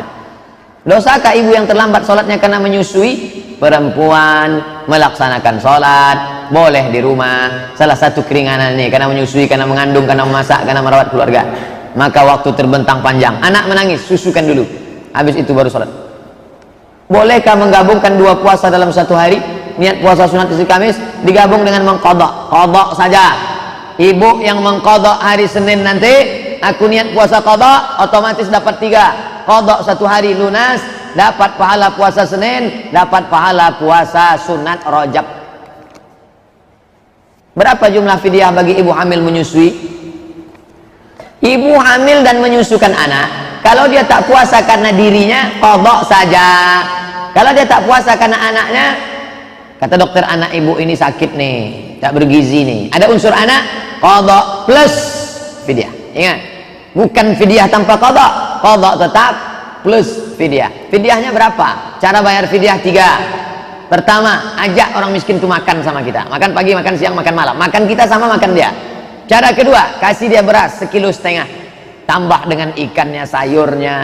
Dosakah ibu yang terlambat sholatnya karena menyusui? Perempuan melaksanakan sholat boleh di rumah. Salah satu keringanan ini karena menyusui, karena mengandung, karena memasak, karena merawat keluarga. Maka waktu terbentang panjang, anak menangis, susukan dulu. Habis itu baru sholat. Bolehkah menggabungkan 2 puasa dalam satu hari? Niat puasa sunat istri Kamis digabung dengan mengqadha. Qadha saja. Ibu yang mengqadha hari Senin nanti, aku niat puasa qadha, otomatis dapat 3. Qadha 1 hari lunas, dapat pahala puasa Senin, dapat pahala puasa sunat Rajab. Berapa jumlah fidyah bagi ibu hamil menyusui? Ibu hamil dan menyusukan anak, kalau dia tak puasa karena dirinya, qadha saja. Kalau dia tak puasa karena anaknya, kata dokter anak ibu ini sakit nih, tak bergizi nih, ada unsur anak, qadha plus fidyah. Ingat, bukan fidyah tanpa qadha, qadha tetap plus fidyah. Fidyahnya berapa? Cara bayar fidyah 3. Pertama, ajak orang miskin itu makan sama kita, makan pagi, makan siang, makan malam, makan kita sama makan dia. Cara kedua, kasih dia beras 1,5 kilo, tambah dengan ikannya, sayurnya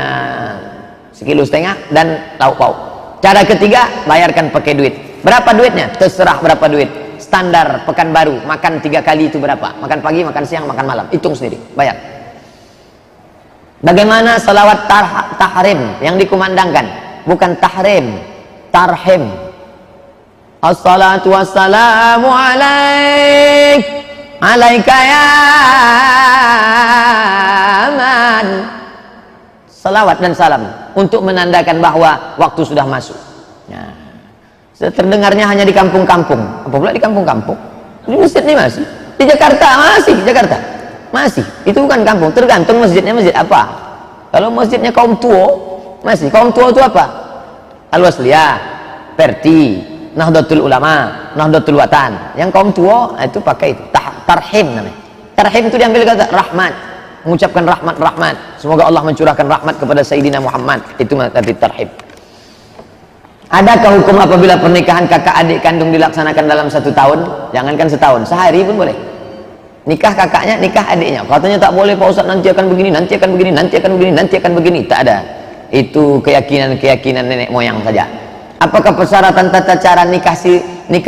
1,5 kilo dan lauk pauk. Cara ketiga, bayarkan pakai duit. Berapa duitnya? Terserah berapa duit. Standar Pekanbaru, makan 3 kali itu berapa? Makan pagi, makan siang, makan malam. Hitung sendiri, bayar. Bagaimana salawat tahrim yang dikumandangkan? Bukan tahrim, tarhim. Assalatu wassalamu alaik, alaika ya man. Salawat dan salam untuk menandakan bahwa waktu sudah masuk. Nah, terdengarnya hanya di kampung-kampung. Apa pula di kampung-kampung? Di masjid ini masih. Di Jakarta masih, Jakarta masih. Itu bukan kampung, tergantung masjidnya masjid apa. Kalau masjidnya kaum tua, masih. Kaum tua itu apa? Al-Wasliyah, Perti, Nahdlatul Ulama, Nahdlatul Watan. Yang kaum tua itu pakai itu. Tarhim namanya. Tarhim itu diambil kata rahmat, mengucapkan rahmat. Semoga Allah mencurahkan rahmat kepada Sayyidina Muhammad. Itu arti tarhim. Adakah hukum apabila pernikahan kakak adik kandung dilaksanakan dalam 1 tahun? Jangankan setahun, sehari pun boleh. Nikah kakaknya, nikah adiknya. Katanya tak boleh Pak Ustaz, nanti akan begini, nanti akan begini, nanti akan begini, nanti akan begini. Tak ada. Itu keyakinan nenek moyang saja. Apakah persyaratan tata cara nikah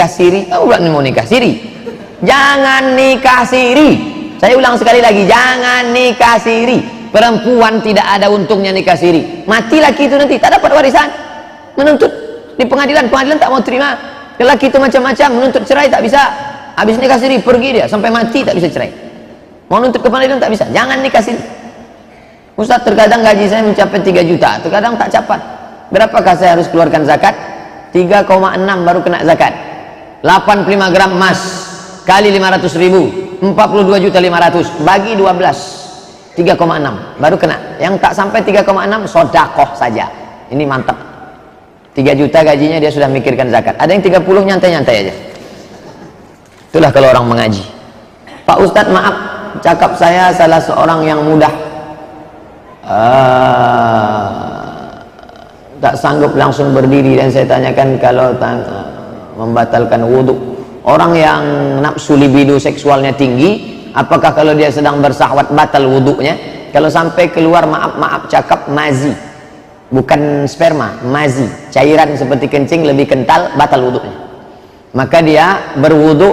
siri? Oh, bukan mau nikah siri. Jangan nikah siri. Saya ulang sekali lagi, jangan nikah siri. Perempuan tidak ada untungnya nikah siri. Mati laki itu nanti tak dapat warisan. Menuntut di pengadilan tak mau terima. Lelaki itu macam-macam, menuntut cerai tak bisa. Habis nikah siri pergi dia sampai mati tak bisa cerai. Mau nuntut ke pengadilan tak bisa. Jangan nikah siri. Ustaz, terkadang gaji saya mencapai 3 juta, terkadang tak capai. Berapakah saya harus keluarkan zakat? 3,6 baru kena zakat. 85 gram emas kali 500.000, 42.500.000 bagi 12, 3,6 baru kena. Yang tak sampai 3,6 sodakoh saja. Ini mantap. 3 juta gajinya dia sudah mikirkan zakat. Ada yang 30 nyantai-nyantai aja. Itulah kalau orang mengaji. Pak Ustadz, maaf, cakap saya salah seorang yang mudah tak sanggup langsung berdiri, dan saya tanyakan kalau membatalkan wudhu. Orang yang nafsu libido seksualnya tinggi, apakah kalau dia sedang bersahwat batal wudhunya? Kalau sampai keluar maaf cakap mazi, bukan sperma, mazi, cairan seperti kencing lebih kental, batal wudhunya. Maka dia berwudhu,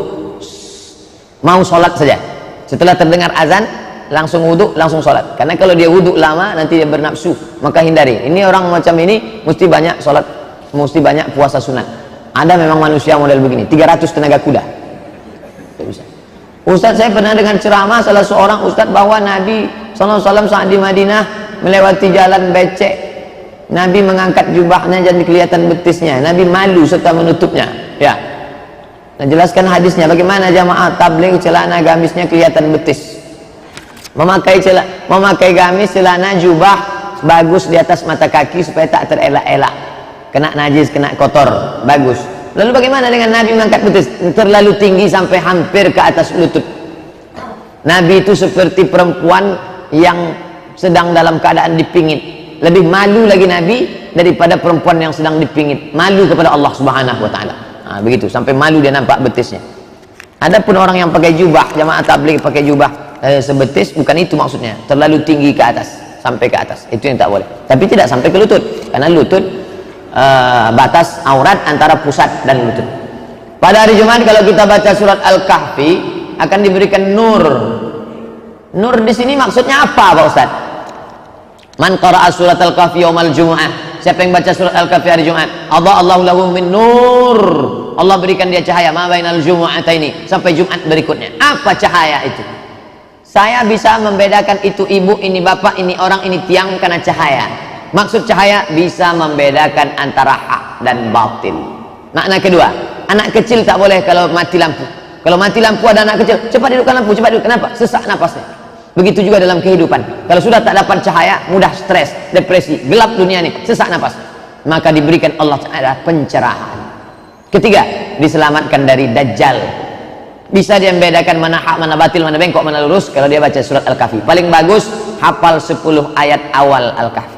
mau sholat saja, setelah terdengar azan langsung wudhu, langsung sholat. Karena kalau dia wudhu lama nanti dia bernafsu, maka hindari. Ini orang macam ini mesti banyak sholat, mesti banyak puasa sunat. Ada memang manusia model begini, 300 tenaga kuda. Ustaz, saya pernah dengar ceramah salah seorang ustaz bahwa Nabi SAW saat di Madinah melewati jalan becek, Nabi mengangkat jubahnya jadi kelihatan betisnya, Nabi malu serta menutupnya. Ya, nah, jelaskan hadisnya. Bagaimana jamaah tabligh celana gamisnya kelihatan betis? Memakai gamis, celana, jubah bagus di atas mata kaki supaya tak terelak-elak, kena najis, kena kotor, bagus. Lalu bagaimana dengan Nabi mengangkat betis? Terlalu tinggi sampai hampir ke atas lutut. Nabi itu seperti perempuan yang sedang dalam keadaan dipingit. Lebih malu lagi Nabi daripada perempuan yang sedang dipingit. Malu kepada Allah Subhanahu wa ta'ala. Nah, begitu, sampai malu dia nampak betisnya. Adapun orang yang pakai jubah, jamaah tabligh pakai jubah sebetis, bukan itu maksudnya, terlalu tinggi ke atas, sampai ke atas, itu yang tak boleh. Tapi tidak sampai ke lutut, karena lutut batas aurat antara pusat dan lutut. Pada hari Jumat kalau kita baca surat Al-Kahfi akan diberikan nur. Nur di sini maksudnya apa, Pak Ustaz? Man qara'a surat Al-Kahfi yaumal Jumu'ah. Siapa yang baca surat Al-Kahfi hari Jumat, Allahu lahu min nur. Allah berikan dia cahaya ma bainal jumu'ataini, sampai Jumat berikutnya. Apa cahaya itu? Saya bisa membedakan itu ibu, ini bapak, ini orang, ini tiang karena cahaya. Maksud cahaya bisa membedakan antara hak dan batil. Makna kedua, anak kecil tak boleh kalau mati lampu. Kalau mati lampu ada anak kecil, cepat hidupkan lampu, cepat hidupkan. Kenapa? Sesak napasnya. Begitu juga dalam kehidupan. Kalau sudah tak dapat cahaya, mudah stres, depresi, gelap dunia ini, sesak napas. Maka diberikan Allah Ta'ala pencerahan. Ketiga, diselamatkan dari Dajjal. Bisa dia membedakan mana hak, mana batil, mana bengkok, mana lurus kalau dia baca surat Al-Kahfi. Paling bagus hafal 10 ayat awal Al-Kahfi.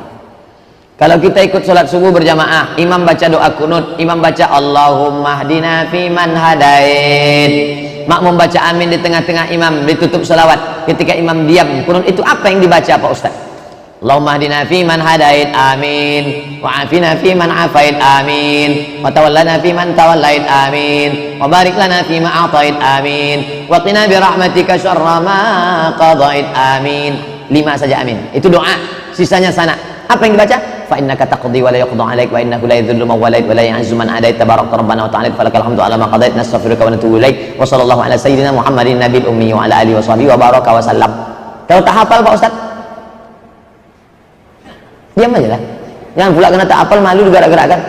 Kalau kita ikut sholat subuh berjamaah, imam baca doa kunut, imam baca Allahumma hdina fiman hadait, makmum baca amin di tengah-tengah imam, ditutup salawat. Ketika imam diam kunut, itu apa yang dibaca Pak Ustaz? Allahumma hdina fiman hadait, amin, wa afina fiman afait, amin, wa tawallana fiman tawallait, amin, wa barik lana fima a'tait, amin, wa qina bi rahmatika syarra ma qadait, amin. 5 saja amin. Itu doa, sisanya sana. Apa yang dibaca? Fa innaka taqdi wa la yuqda 'alaik wa innahu la yadhillu man walait wa la yu'izzu man adait, tabarakta rabbana wa ta'ala falakal hamdu ala ma qadait, nastaghfiruka wa natubu ilaik, wa sallallahu ala sayyidina Muhammadin nabiyil ummi wa ala alihi wa sahbihi wa baraka wa sallam. Kalau tak hafal Pak Ustaz, diam aja lah. Jangan pula kena tak hafal malu digerak-gerakkan.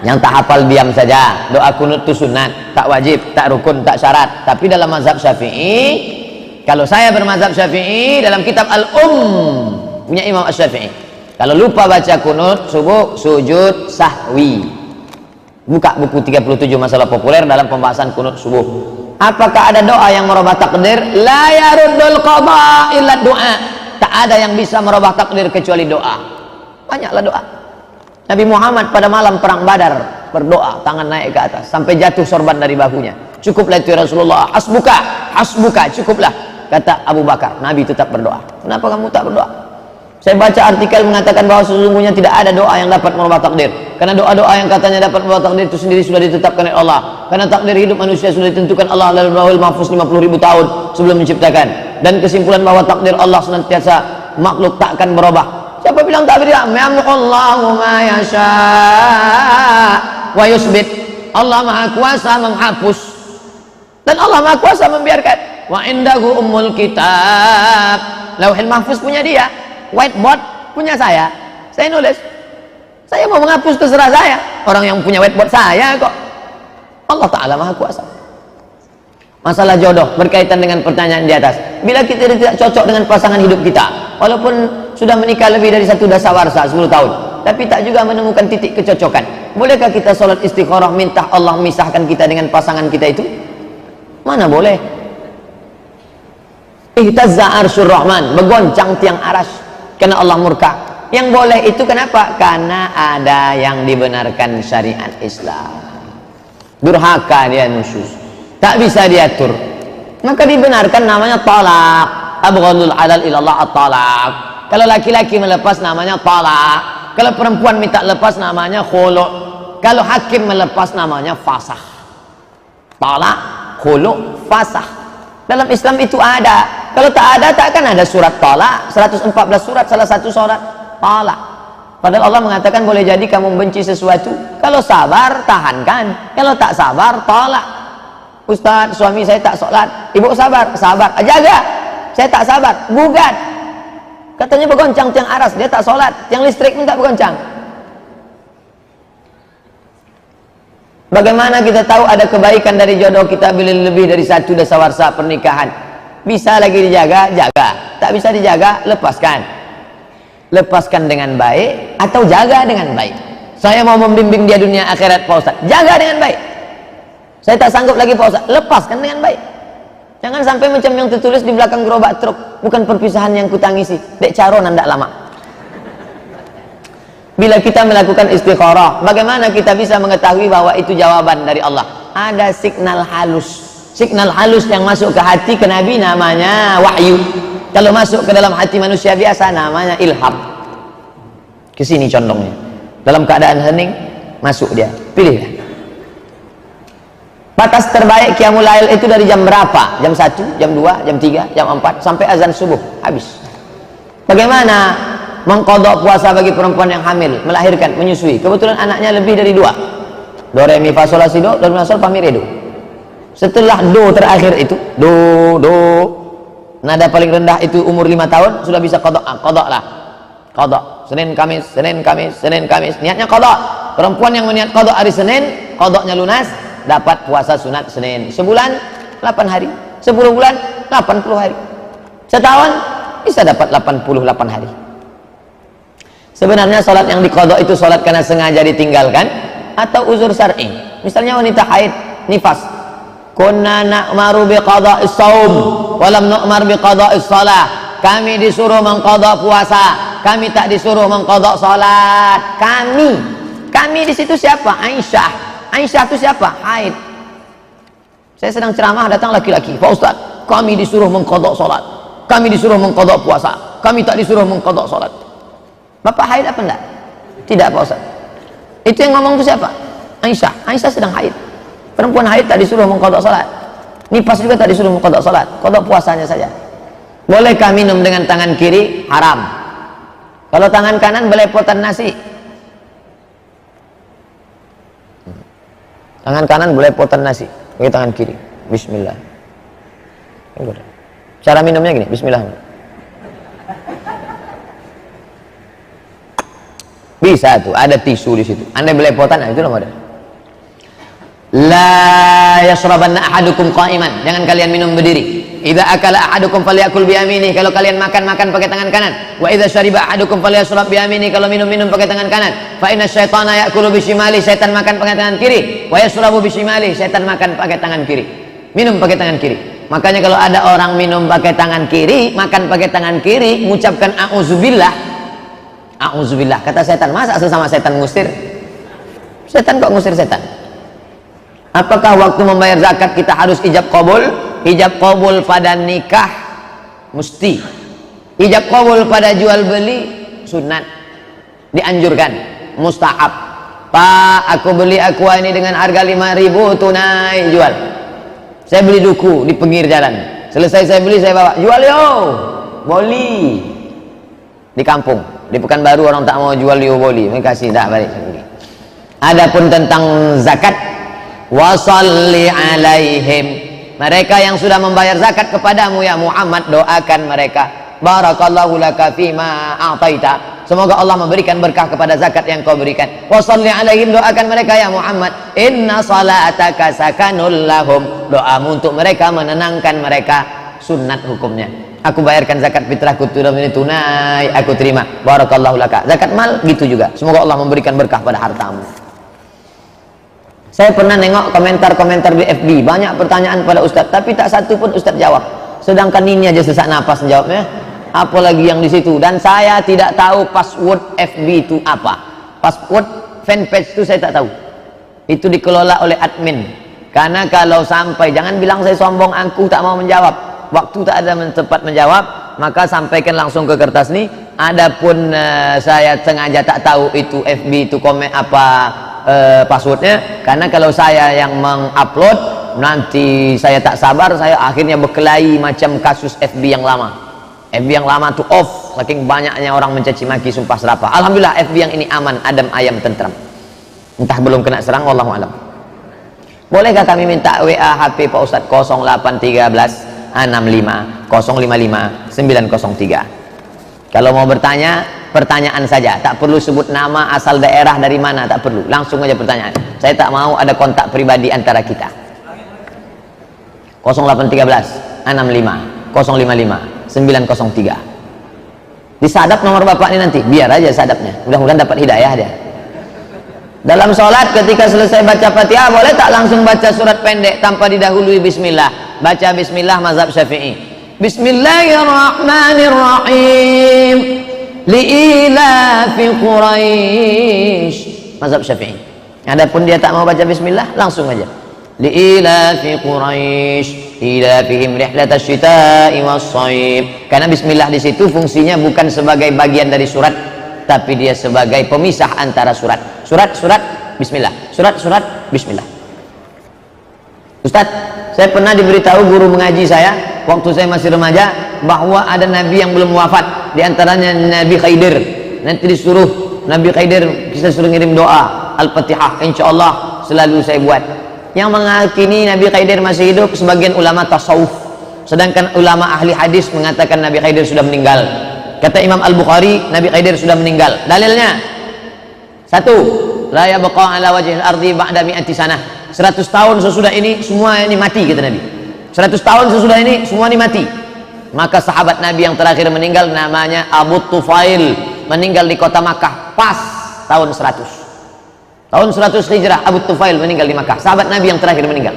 Yang tak hafal diam saja. Doa kunut itu sunat, tak wajib, tak rukun, tak syarat. Tapi dalam mazhab Syafi'i, kalau saya bermazhab Syafi'i, dalam kitab punya Imam Asy-Syafi'i, kalau lupa baca kunut subuh, sujud sahwi. Buka buku 37 masalah populer dalam pembahasan kunut subuh. Apakah ada doa yang merubah takdir? La yaruddul qada illa doa. Tak ada yang bisa merubah takdir kecuali doa. Banyaklah doa. Nabi Muhammad pada malam perang Badar berdoa, tangan naik ke atas sampai jatuh sorban dari bahunya. Cukuplah itu ya Rasulullah, hasbuka, hasbuka, cukuplah. Kata Abu Bakar, Nabi tetap berdoa. Kenapa kamu tak berdoa? Saya baca artikel mengatakan bahwa sesungguhnya tidak ada doa yang dapat merubah takdir. Karena doa-doa yang katanya dapat merubah takdir itu sendiri sudah ditetapkan oleh Allah. Karena takdir hidup manusia sudah ditentukan Allah dalam Lauhul Mahfuz 50.000 tahun sebelum menciptakan. Dan kesimpulan bahwa takdir Allah senantiasa makhluk takkan berubah. Siapa bilang tak berubah? Yamhullahu ma yasha wa yusbit. Allah Maha Kuasa menghapus dan Allah Maha Kuasa membiarkan. Wa indahu ummul kitab. Lauhul Mahfuz punya dia, whiteboard punya saya nulis. Saya mau menghapus terserah saya. Orang yang punya whiteboard saya kok. Allah Ta'ala Maha Kuasa. Masalah jodoh berkaitan dengan pertanyaan di atas. Bila kita tidak cocok dengan pasangan hidup kita, walaupun sudah menikah lebih dari 1 dasawarsa 10 tahun, tapi tak juga menemukan titik kecocokan, bolehkah kita sholat istikharah minta Allah memisahkan kita dengan pasangan kita itu? Mana boleh. Ihtazza arsyur rahman, bergoncang tiang aras karena Allah murka. Yang boleh itu kenapa? Karena ada yang dibenarkan syariat Islam. Durhaka dia nusus, tak bisa diatur, maka dibenarkan, namanya talak. Abghadul halal ilallah at-talak. Kalau laki-laki melepas namanya talak, kalau perempuan minta lepas namanya khulu', kalau hakim melepas namanya fasah. Talak, khulu', fasah. Dalam Islam itu ada. Kalau tak ada, tak akan ada surat talak. 114 surat, salah satu surat talak. Padahal Allah mengatakan boleh jadi kamu membenci sesuatu, kalau sabar tahankan, kalau tak sabar tolak. Ustaz, suami saya tak sholat. Ibu sabar, jaga. Saya tak sabar, gugat. Katanya bergoncang tiang aras, dia tak sholat, tiang listrik pun tak bergoncang. Bagaimana kita tahu ada kebaikan dari jodoh kita bila lebih dari 1 dasawarsa pernikahan? Bisa lagi dijaga, jaga. Tak bisa dijaga, lepaskan. Lepaskan dengan baik atau jaga dengan baik. Saya mau membimbing dia dunia akhirat Pak Ustaz, jaga dengan baik. Saya tak sanggup lagi Pak Ustaz, lepaskan dengan baik. Jangan sampai macam yang tertulis di belakang gerobak truk, bukan perpisahan yang kutangisi, dek caron ndak lama. Bila kita melakukan istikharah, bagaimana kita bisa mengetahui bahwa itu jawaban dari Allah? ada signal halus. Signal halus yang masuk ke hati ke Nabi namanya wahyu. Kalau masuk ke dalam hati manusia biasa namanya ilham. Kesini condongnya. Dalam keadaan hening masuk dia. Pilih. Batas terbaik qiyamul lail itu dari jam berapa? Jam 1, jam 2, jam 3, jam 4 sampai azan subuh habis. Bagaimana mengqadha puasa bagi perempuan yang hamil, melahirkan, menyusui? Kebetulan anaknya lebih dari 2. Do re mi fa sol la si do, do mi sol fa mi re do. Setelah do terakhir itu, do nada paling rendah itu umur 5 tahun sudah bisa qadha. Qadha lah. Qadha. Senin Kamis, Senin Kamis, Senin Kamis. Niatnya qadha. Perempuan yang meniat qadha hari Senin, qadhanya lunas, dapat puasa sunat Senin. Sebulan 8 hari, 10 bulan 80 hari, setahun bisa dapat 88 hari. Sebenarnya salat yang diqadha itu salat karena sengaja ditinggalkan atau uzur syar'i. Misalnya wanita haid nifas, kunna na'maru biqadha'is shaum wa lam nu'mar biqadha'is shalah. Kami disuruh mengqadha puasa, kami tak disuruh mengqadha salat. Kami di situ siapa? Aisyah itu siapa? Haid. Saya sedang ceramah, datang laki-laki, Pak Ustaz, kami disuruh mengqadha salat, kami disuruh mengqadha puasa, kami tak disuruh mengqadha salat. Bapak haid apa enggak? Tidak, Pak Ustaz. Itu yang ngomong itu siapa? Aisyah sedang haid. Perempuan haid tak disuruh mengqadha salat, nifas juga tak disuruh mengqadha salat, qadha puasanya saja. Bolehkah minum dengan tangan kiri? Haram. Kalau tangan kanan belepotan nasi. Tangan kanan belepotan nasi, pakai tangan kiri. Bismillah. Cara minumnya gini, bismillah. Bisa tuh, ada tisu di situ. Anda belepotan, itu nomor. La yashrabanna ahadukum qa'iman. Jangan kalian minum berdiri. Idza akala ahadukum falyakul bi yaminihi. Kalau kalian makan pakai tangan kanan. Wa idza syariba ahadukum falyashrab bi yaminihi. Kalau minum pakai tangan kanan. Fa inna syaitana ya'kulu bi shimali. Setan makan pakai tangan kiri. Wa yashrabu bi shimali. Setan makan pakai tangan kiri. Minum pakai tangan kiri. Makanya kalau ada orang minum pakai tangan kiri, makan pakai tangan kiri, mengucapkan a'udzubillah. A'udzubillah. Kata setan, masa sesama setan ngusir? Setan kok ngusir setan? Apakah waktu membayar zakat kita harus ijab qabul? Ijab qabul pada nikah mesti. Ijab qabul pada jual beli sunat, dianjurkan, mustahab. Pak, aku beli aqua ini dengan harga 5.000 tunai, jual. Saya beli duku di pinggir jalan. Selesai saya beli, saya bawa, jual yo, boli. Di kampung, di Pekanbaru orang tak mau jual yo boli, mereka kasih dah balik. Adapun tentang zakat, wasalli alaihim, mereka yang sudah membayar zakat kepadamu ya Muhammad, doakan mereka. Barakallahu laka fima a'taita, semoga Allah memberikan berkah kepada zakat yang kau berikan. Wasalli alaihim, doakan mereka ya Muhammad. Inna salataka sakanul lahum, doamu untuk mereka menenangkan mereka. Sunat hukumnya, aku bayarkan zakat fitrahku ini tunai, aku terima. Barakallahu laka. Zakat mal gitu juga, semoga Allah memberikan berkah pada hartamu. Saya pernah nengok komentar-komentar di FB, banyak pertanyaan pada Ustadz, tapi tak satu pun Ustadz jawab. Sedangkan ini aja sesak napas menjawabnya, apalagi yang di situ. Dan saya tidak tahu password FB itu apa. Password fanpage itu saya tak tahu. Itu dikelola oleh admin. Karena kalau sampai, jangan bilang saya sombong, aku tak mau menjawab. Waktu tak ada tempat menjawab, maka sampaikan langsung ke kertas nih. Adapun saya sengaja tak tahu itu FB itu komen apa passwordnya, karena kalau saya yang mengupload nanti saya tak sabar, saya akhirnya berkelahi macam kasus FB yang lama. FB yang lama tuh off, saking banyaknya orang mencaci maki, sumpah serapah. Alhamdulillah FB yang ini aman, adem ayam tentram, entah belum kena serang, wallahu alam. Bolehkah kami minta WA HP Pak Ustadz 0813 65 055 903. Kalau mau bertanya, pertanyaan saja, tak perlu sebut nama, asal daerah, dari mana, tak perlu, langsung aja pertanyaan. Saya tak mau ada kontak pribadi antara kita. 0813 65 055 903. Disadap nomor bapak ini nanti, biar aja sadapnya, mudah-mudahan dapat hidayah dia. Dalam sholat ketika selesai baca Fatihah, boleh tak langsung baca surat pendek tanpa didahului bismillah? Baca bismillah mazhab Syafi'i. Bismillahirrahmanirrahim. Li'ilafi Quraisy, mazhab Syafi'i. Adapun dia tak mau baca bismillah, langsung aja liilafi Quraisy ilafihim rihlatash syita'i was-shaib. Karena bismillah di situ fungsinya bukan sebagai bagian dari surat, tapi dia sebagai pemisah antara surat. Surat bismillah, surat bismillah. Ustaz, saya pernah diberitahu guru mengaji saya waktu saya masih remaja bahwa ada nabi yang belum wafat, di antaranya Nabi Khidir. Nanti disuruh Nabi Khidir, kita suruh ngirim doa Al-Fatihah, insyaallah selalu saya buat. Yang mengakini Nabi Khidir masih hidup sebagian ulama tasawuf, sedangkan ulama ahli hadis mengatakan Nabi Khidir sudah meninggal. Kata Imam Al-Bukhari, Nabi Khidir sudah meninggal. Dalilnya satu, la yabqa ala wajhil ardi ba'da mi'ati sanah. 100 tahun sesudah ini semua ini mati, kata Nabi. 100 tahun sesudah ini semua ini mati. Maka sahabat Nabi yang terakhir meninggal namanya Abu Tufail, meninggal di kota Makkah pas tahun 100. Tahun 100 Hijrah Abu Tufail meninggal di Makkah. Sahabat Nabi yang terakhir meninggal.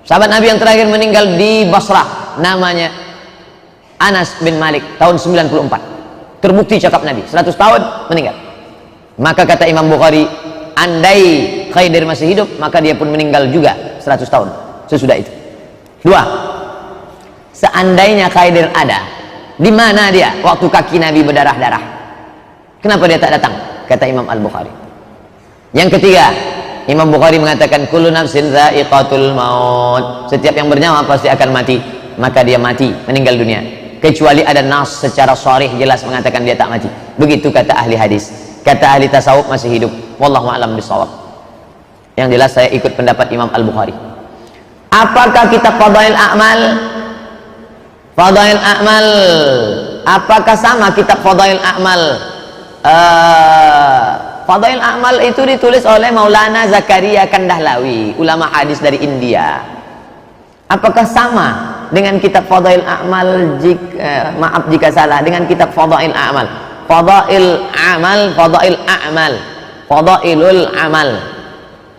Sahabat Nabi yang terakhir meninggal di Basrah, namanya Anas bin Malik, tahun 94. Terbukti cakap Nabi, 100 tahun meninggal. Maka kata Imam Bukhari, andai Khidir masih hidup, maka dia pun meninggal juga 100 tahun sesudah itu. Dua, seandainya Khidir ada, di mana dia waktu kaki Nabi berdarah-darah? Kenapa dia tak datang? Kata Imam Al-Bukhari. Yang ketiga, Imam Bukhari mengatakan kullu nafsin dha'iqatul maut, setiap yang bernyawa pasti akan mati. Maka dia mati, meninggal dunia, kecuali ada nas secara sharih jelas mengatakan dia tak mati. Begitu kata ahli hadis. Kata ahli tasawuf masih hidup. Wallahu a'lam bishawab. Yang jelas saya ikut pendapat Imam Al-Bukhari. Apakah kitab Fadail A'mal? Fadail A'mal, apakah sama kitab Fadail A'mal? Fadail A'mal itu ditulis oleh Maulana Zakaria Kandahlawi, ulama hadis dari India. Apakah sama dengan kitab Fadail A'mal? Maaf jika salah, dengan kitab Fadail A'mal. Fadail A'mal, Fadail A'mal, Fadailul Amal.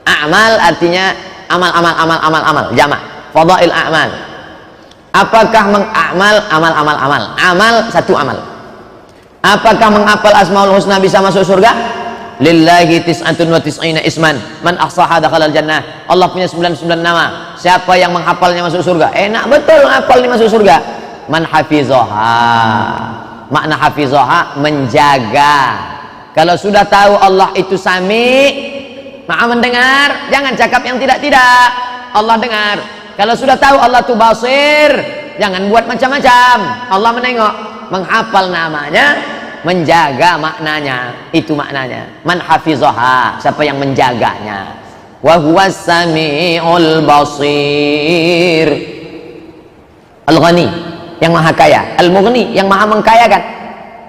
A'mal artinya amal, jamak. Fadail A'mal. Apakah mengamal amal? Amal satu amal. Apakah menghafal Asmaul Husna bisa masuk surga? Lillahi tis'atun wa tis'ina isman man ahsaha dakhalal jannah. Allah punya 99 nama. Siapa yang menghafalnya masuk surga? Enak betul menghafal ini masuk surga. Man hafizaha. Makna hafizaha menjaga. Kalau sudah tahu Allah itu sami, maha mendengar, jangan cakap yang tidak-tidak. Allah dengar. Kalau sudah tahu Allah itu basir, jangan buat macam-macam. Allah menengok. Menghafal namanya, menjaga maknanya. Itu maknanya. Man hafizaha, siapa yang menjaganya. Wa huwas sami'ul basir. Al-Ghani, yang maha kaya. Al-Mughni, yang maha mengkayakan.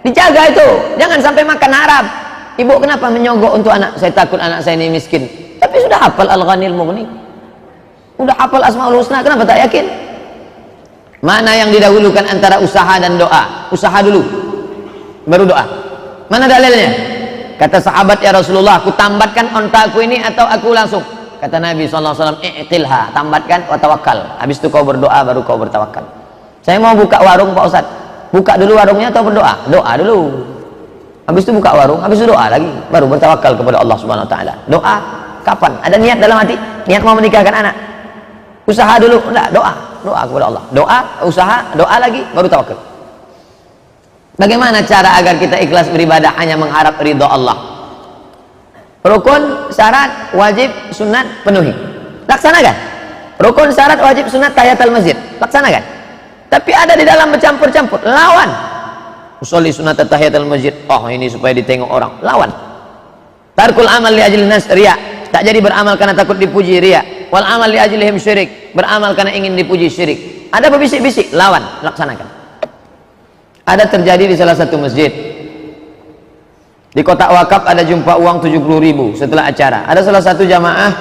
Dijaga itu, jangan sampai makan haram. Ibu kenapa menyogok untuk anak? Saya takut anak saya ini miskin. Tapi sudah hafal Al-Ghani Al-Mughni, sudah hafal Asmaul Husna, kenapa tak yakin? Mana yang didahulukan antara usaha dan doa? Usaha dulu, baru doa. Mana dalilnya? Kata sahabat, ya Rasulullah, aku tambatkan ontaku ini atau aku langsung? Kata Nabi SAW, i'qilha, tambatkan wa tawakkal. Habis itu kau berdoa, baru kau bertawakal. Saya mau buka warung Pak Ustaz, buka dulu warungnya atau berdoa? Doa dulu. Habis itu buka warung, habis itu doa lagi, baru bertawakal kepada Allah Subhanahu wa taala. Doa kapan? Ada niat dalam hati, niat mau menikahkan anak. Usaha dulu, enggak, doa kepada Allah. Doa, usaha, doa lagi, baru tawakal. Bagaimana cara agar kita ikhlas beribadah hanya mengharap ridha Allah? Rukun, syarat, wajib, sunat penuhi. Laksanakan. Rukun, syarat, wajib, sunat, tahiyatul masjid. Laksanakan. Tapi ada di dalam bercampur-campur, lawan. Usolli sunat tahiyatul masjid. Oh, ini supaya ditengok orang. Lawan. Tarkul amal li ajli nas, riya. Tak jadi beramal karena takut dipuji, riya. Wal amal li ajlihim syirik. Beramal karena ingin dipuji, syirik. Ada berbisik-bisik, lawan, laksanakan. Ada terjadi di salah satu masjid. Di kotak wakaf ada jumpa uang 70.000 setelah acara. Ada salah satu jamaah,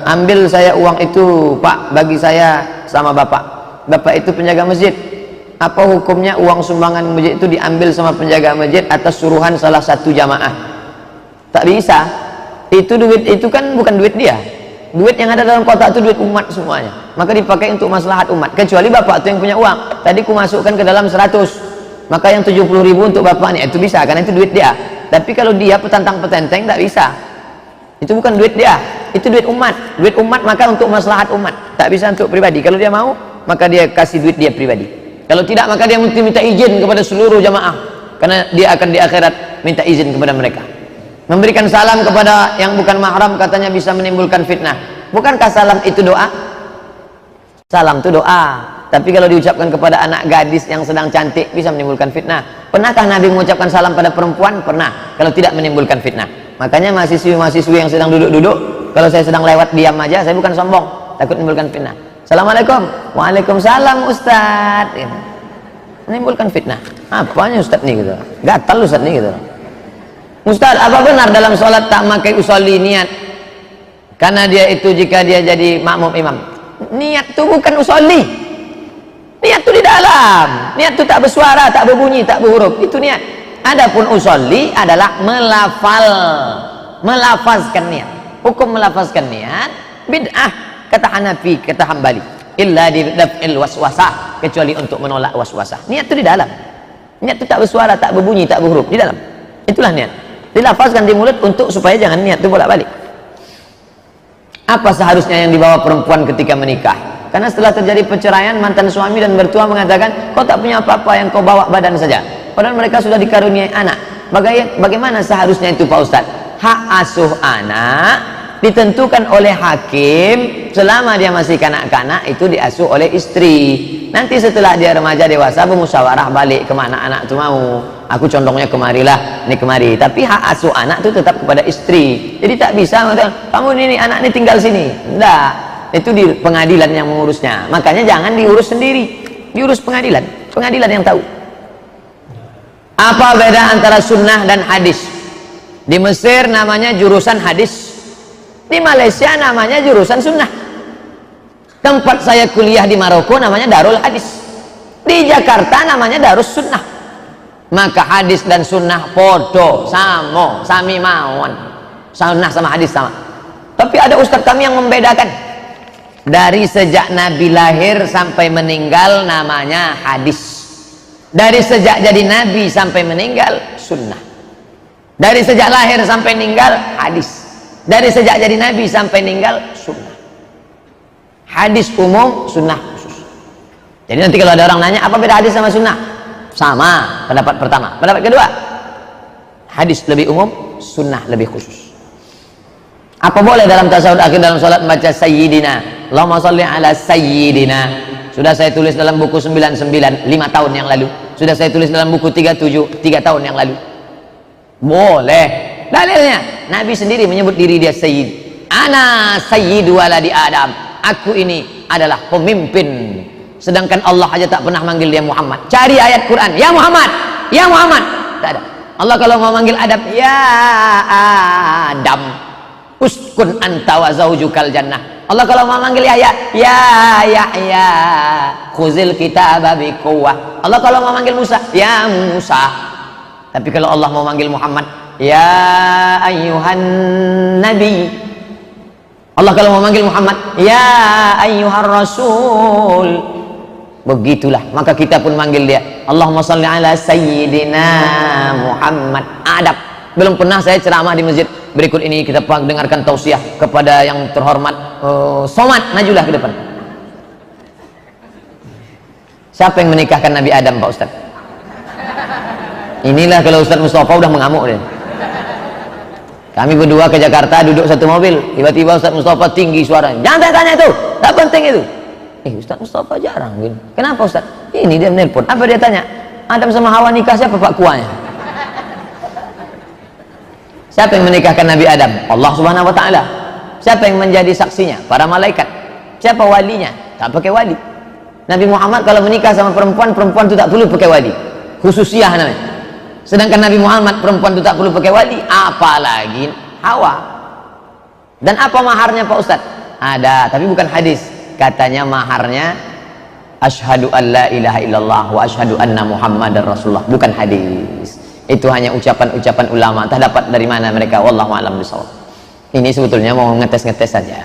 ambil saya uang itu Pak, bagi saya sama Bapak. Bapak itu penjaga masjid. Apa hukumnya uang sumbangan masjid itu diambil sama penjaga masjid atas suruhan salah satu jamaah? Tak bisa. Itu duit itu kan bukan duit dia. Duit yang ada dalam kotak itu duit umat semuanya. Maka dipakai untuk maslahat umat. Kecuali Bapak itu yang punya uang. Tadi ku masukkan ke dalam 100. Maka yang 70.000 untuk Bapak ini itu bisa, karena itu duit dia. Tapi kalau dia petantang petenteng tak bisa. Itu bukan duit dia. itu duit umat maka untuk maslahat umat, tak bisa untuk pribadi. Kalau dia mau maka dia kasih duit dia pribadi, kalau tidak maka dia mesti minta izin kepada seluruh jamaah, karena dia akan di akhirat minta izin kepada mereka. Memberikan salam kepada yang bukan mahram katanya bisa menimbulkan fitnah. Bukankah salam itu doa? Salam itu doa, tapi kalau diucapkan kepada anak gadis yang sedang cantik bisa menimbulkan fitnah. Pernahkah Nabi mengucapkan salam pada perempuan? Pernah, kalau tidak menimbulkan fitnah. Makanya mahasiswi-mahasiswi yang sedang duduk-duduk, kalau saya sedang lewat diam aja, saya bukan sombong, takut menimbulkan fitnah. Assalamualaikum. Waalaikumsalam Ustaz. Menimbulkan fitnah. Apanya Ustaz nih gitu, gatal Ustaz nih gitu. Ustaz, apa benar dalam sholat tak pakai usolli niat? Karena dia itu jika dia jadi makmum imam. Niat itu bukan usolli. Niat itu di dalam. Niat itu tak bersuara, tak berbunyi, tak berhuruf. Itu niat. Adapun usolli adalah melafazkan niat. Hukum melafazkan niat bid'ah, kata Hanafi, kata Hambali. Illa di daf'il waswasah, kecuali untuk menolak waswasah. Niat itu di dalam. Niat itu tak bersuara, tak berbunyi, tak berhuruf, di dalam. Itulah niat. Dilafazkan di mulut untuk supaya jangan niat itu bolak-balik. Apa seharusnya yang dibawa perempuan ketika menikah? Karena setelah terjadi perceraian, mantan suami dan mertua mengatakan, kau tak punya apa-apa, yang kau bawa badan saja. Padahal mereka sudah dikaruniai anak. Bagaimana seharusnya itu Pak Ustadz? Hak asuh anak ditentukan oleh hakim. Selama dia masih kanak-kanak itu diasuh oleh istri. Nanti setelah dia remaja dewasa bermusyawarah balik kemana anak itu mau. Aku condongnya kemarilah, ini kemari. Tapi hak asuh anak itu tetap kepada istri. Jadi tak bisa mengatakan, kamu ini anak ini tinggal sini. Enggak, itu di pengadilan yang mengurusnya. Makanya jangan diurus sendiri, diurus pengadilan. Pengadilan yang tahu. Apa beda antara sunnah dan hadis? Di Mesir namanya jurusan hadis, di Malaysia namanya jurusan sunnah. Tempat saya kuliah di Maroko namanya Darul Hadis, di Jakarta namanya Darus Sunnah. Maka hadis dan sunnah podo, samo, sami mawon. Sunnah sama hadis sama. Tapi ada ustadz kami yang membedakan. Dari sejak Nabi lahir sampai meninggal namanya hadis. Dari sejak jadi Nabi sampai meninggal sunnah. Dari sejak lahir sampai meninggal hadis. Dari sejak jadi Nabi sampai meninggal sunnah. Hadis umum, sunnah khusus. Jadi nanti kalau ada orang nanya apa beda hadis sama sunnah? Sama, pendapat pertama. Pendapat kedua, hadis lebih umum, sunnah lebih khusus. Apa boleh dalam tasawuf akhir dalam salat membaca sayyidina, Allahumma sholli ala sayyidina? Sudah saya tulis dalam buku 99 5 tahun yang lalu. Sudah saya tulis dalam buku 37 3 tahun yang lalu. Boleh. Dalilnya Nabi sendiri menyebut diri dia sayyid. Ana sayyidu waladi Adam. Aku ini adalah pemimpin. Sedangkan Allah aja tak pernah manggil dia Muhammad. Cari ayat Quran, ya Muhammad, ya Muhammad. Tak ada. Allah kalau mau manggil Adam, ya Adam, uskun anta wa zaujukal jannah. Allah kalau mau manggil Yahya, ya Yahya, khuzil kitaba biquwwah. Allah kalau mau manggil Musa, ya Musa. Tapi kalau Allah mau manggil Muhammad, ya ayyuhan nabi. Allah kalau mau manggil Muhammad, ya ayyuhar rasul. Begitulah, maka kita pun manggil dia, Allahumma sholli ala sayyidina Muhammad. Adab. Belum pernah saya ceramah di masjid. Berikut ini kita dengarkan tausiah kepada yang terhormat Somad, majulah ke depan. Siapa yang menikahkan Nabi Adam Pak Ustaz? Inilah kalau Ustaz Mustafa udah mengamuk deh. Kami berdua ke Jakarta duduk satu mobil, tiba-tiba Ustaz Mustafa tinggi suaranya, jangan tanya itu, tak penting itu. Ustaz Mustafa jarang gini. Kenapa Ustaz? Ini dia menelpon. Apa dia tanya? Adam sama Hawa nikah siapa Pak Kuanya? Siapa yang menikahkan Nabi Adam? Allah Subhanahu wa taala. Siapa yang menjadi saksinya? Para malaikat. Siapa walinya? Tak pakai wali. Nabi Muhammad kalau menikah sama perempuan, perempuan itu tak perlu pakai wali. Khususiyah namanya. Sedangkan Nabi Muhammad perempuan itu tak perlu pakai wali, apalagi Hawa. Dan apa maharnya Pak Ustaz? Ada, tapi bukan hadis. Katanya maharnya asyhadu an la ilaha illallah wa asyhadu anna muhammadar rasulullah, bukan hadis. Itu hanya ucapan-ucapan ulama, tak dapat dari mana mereka, wallahu a'lam bishawab. Ini sebetulnya mau ngetes-ngetes saja.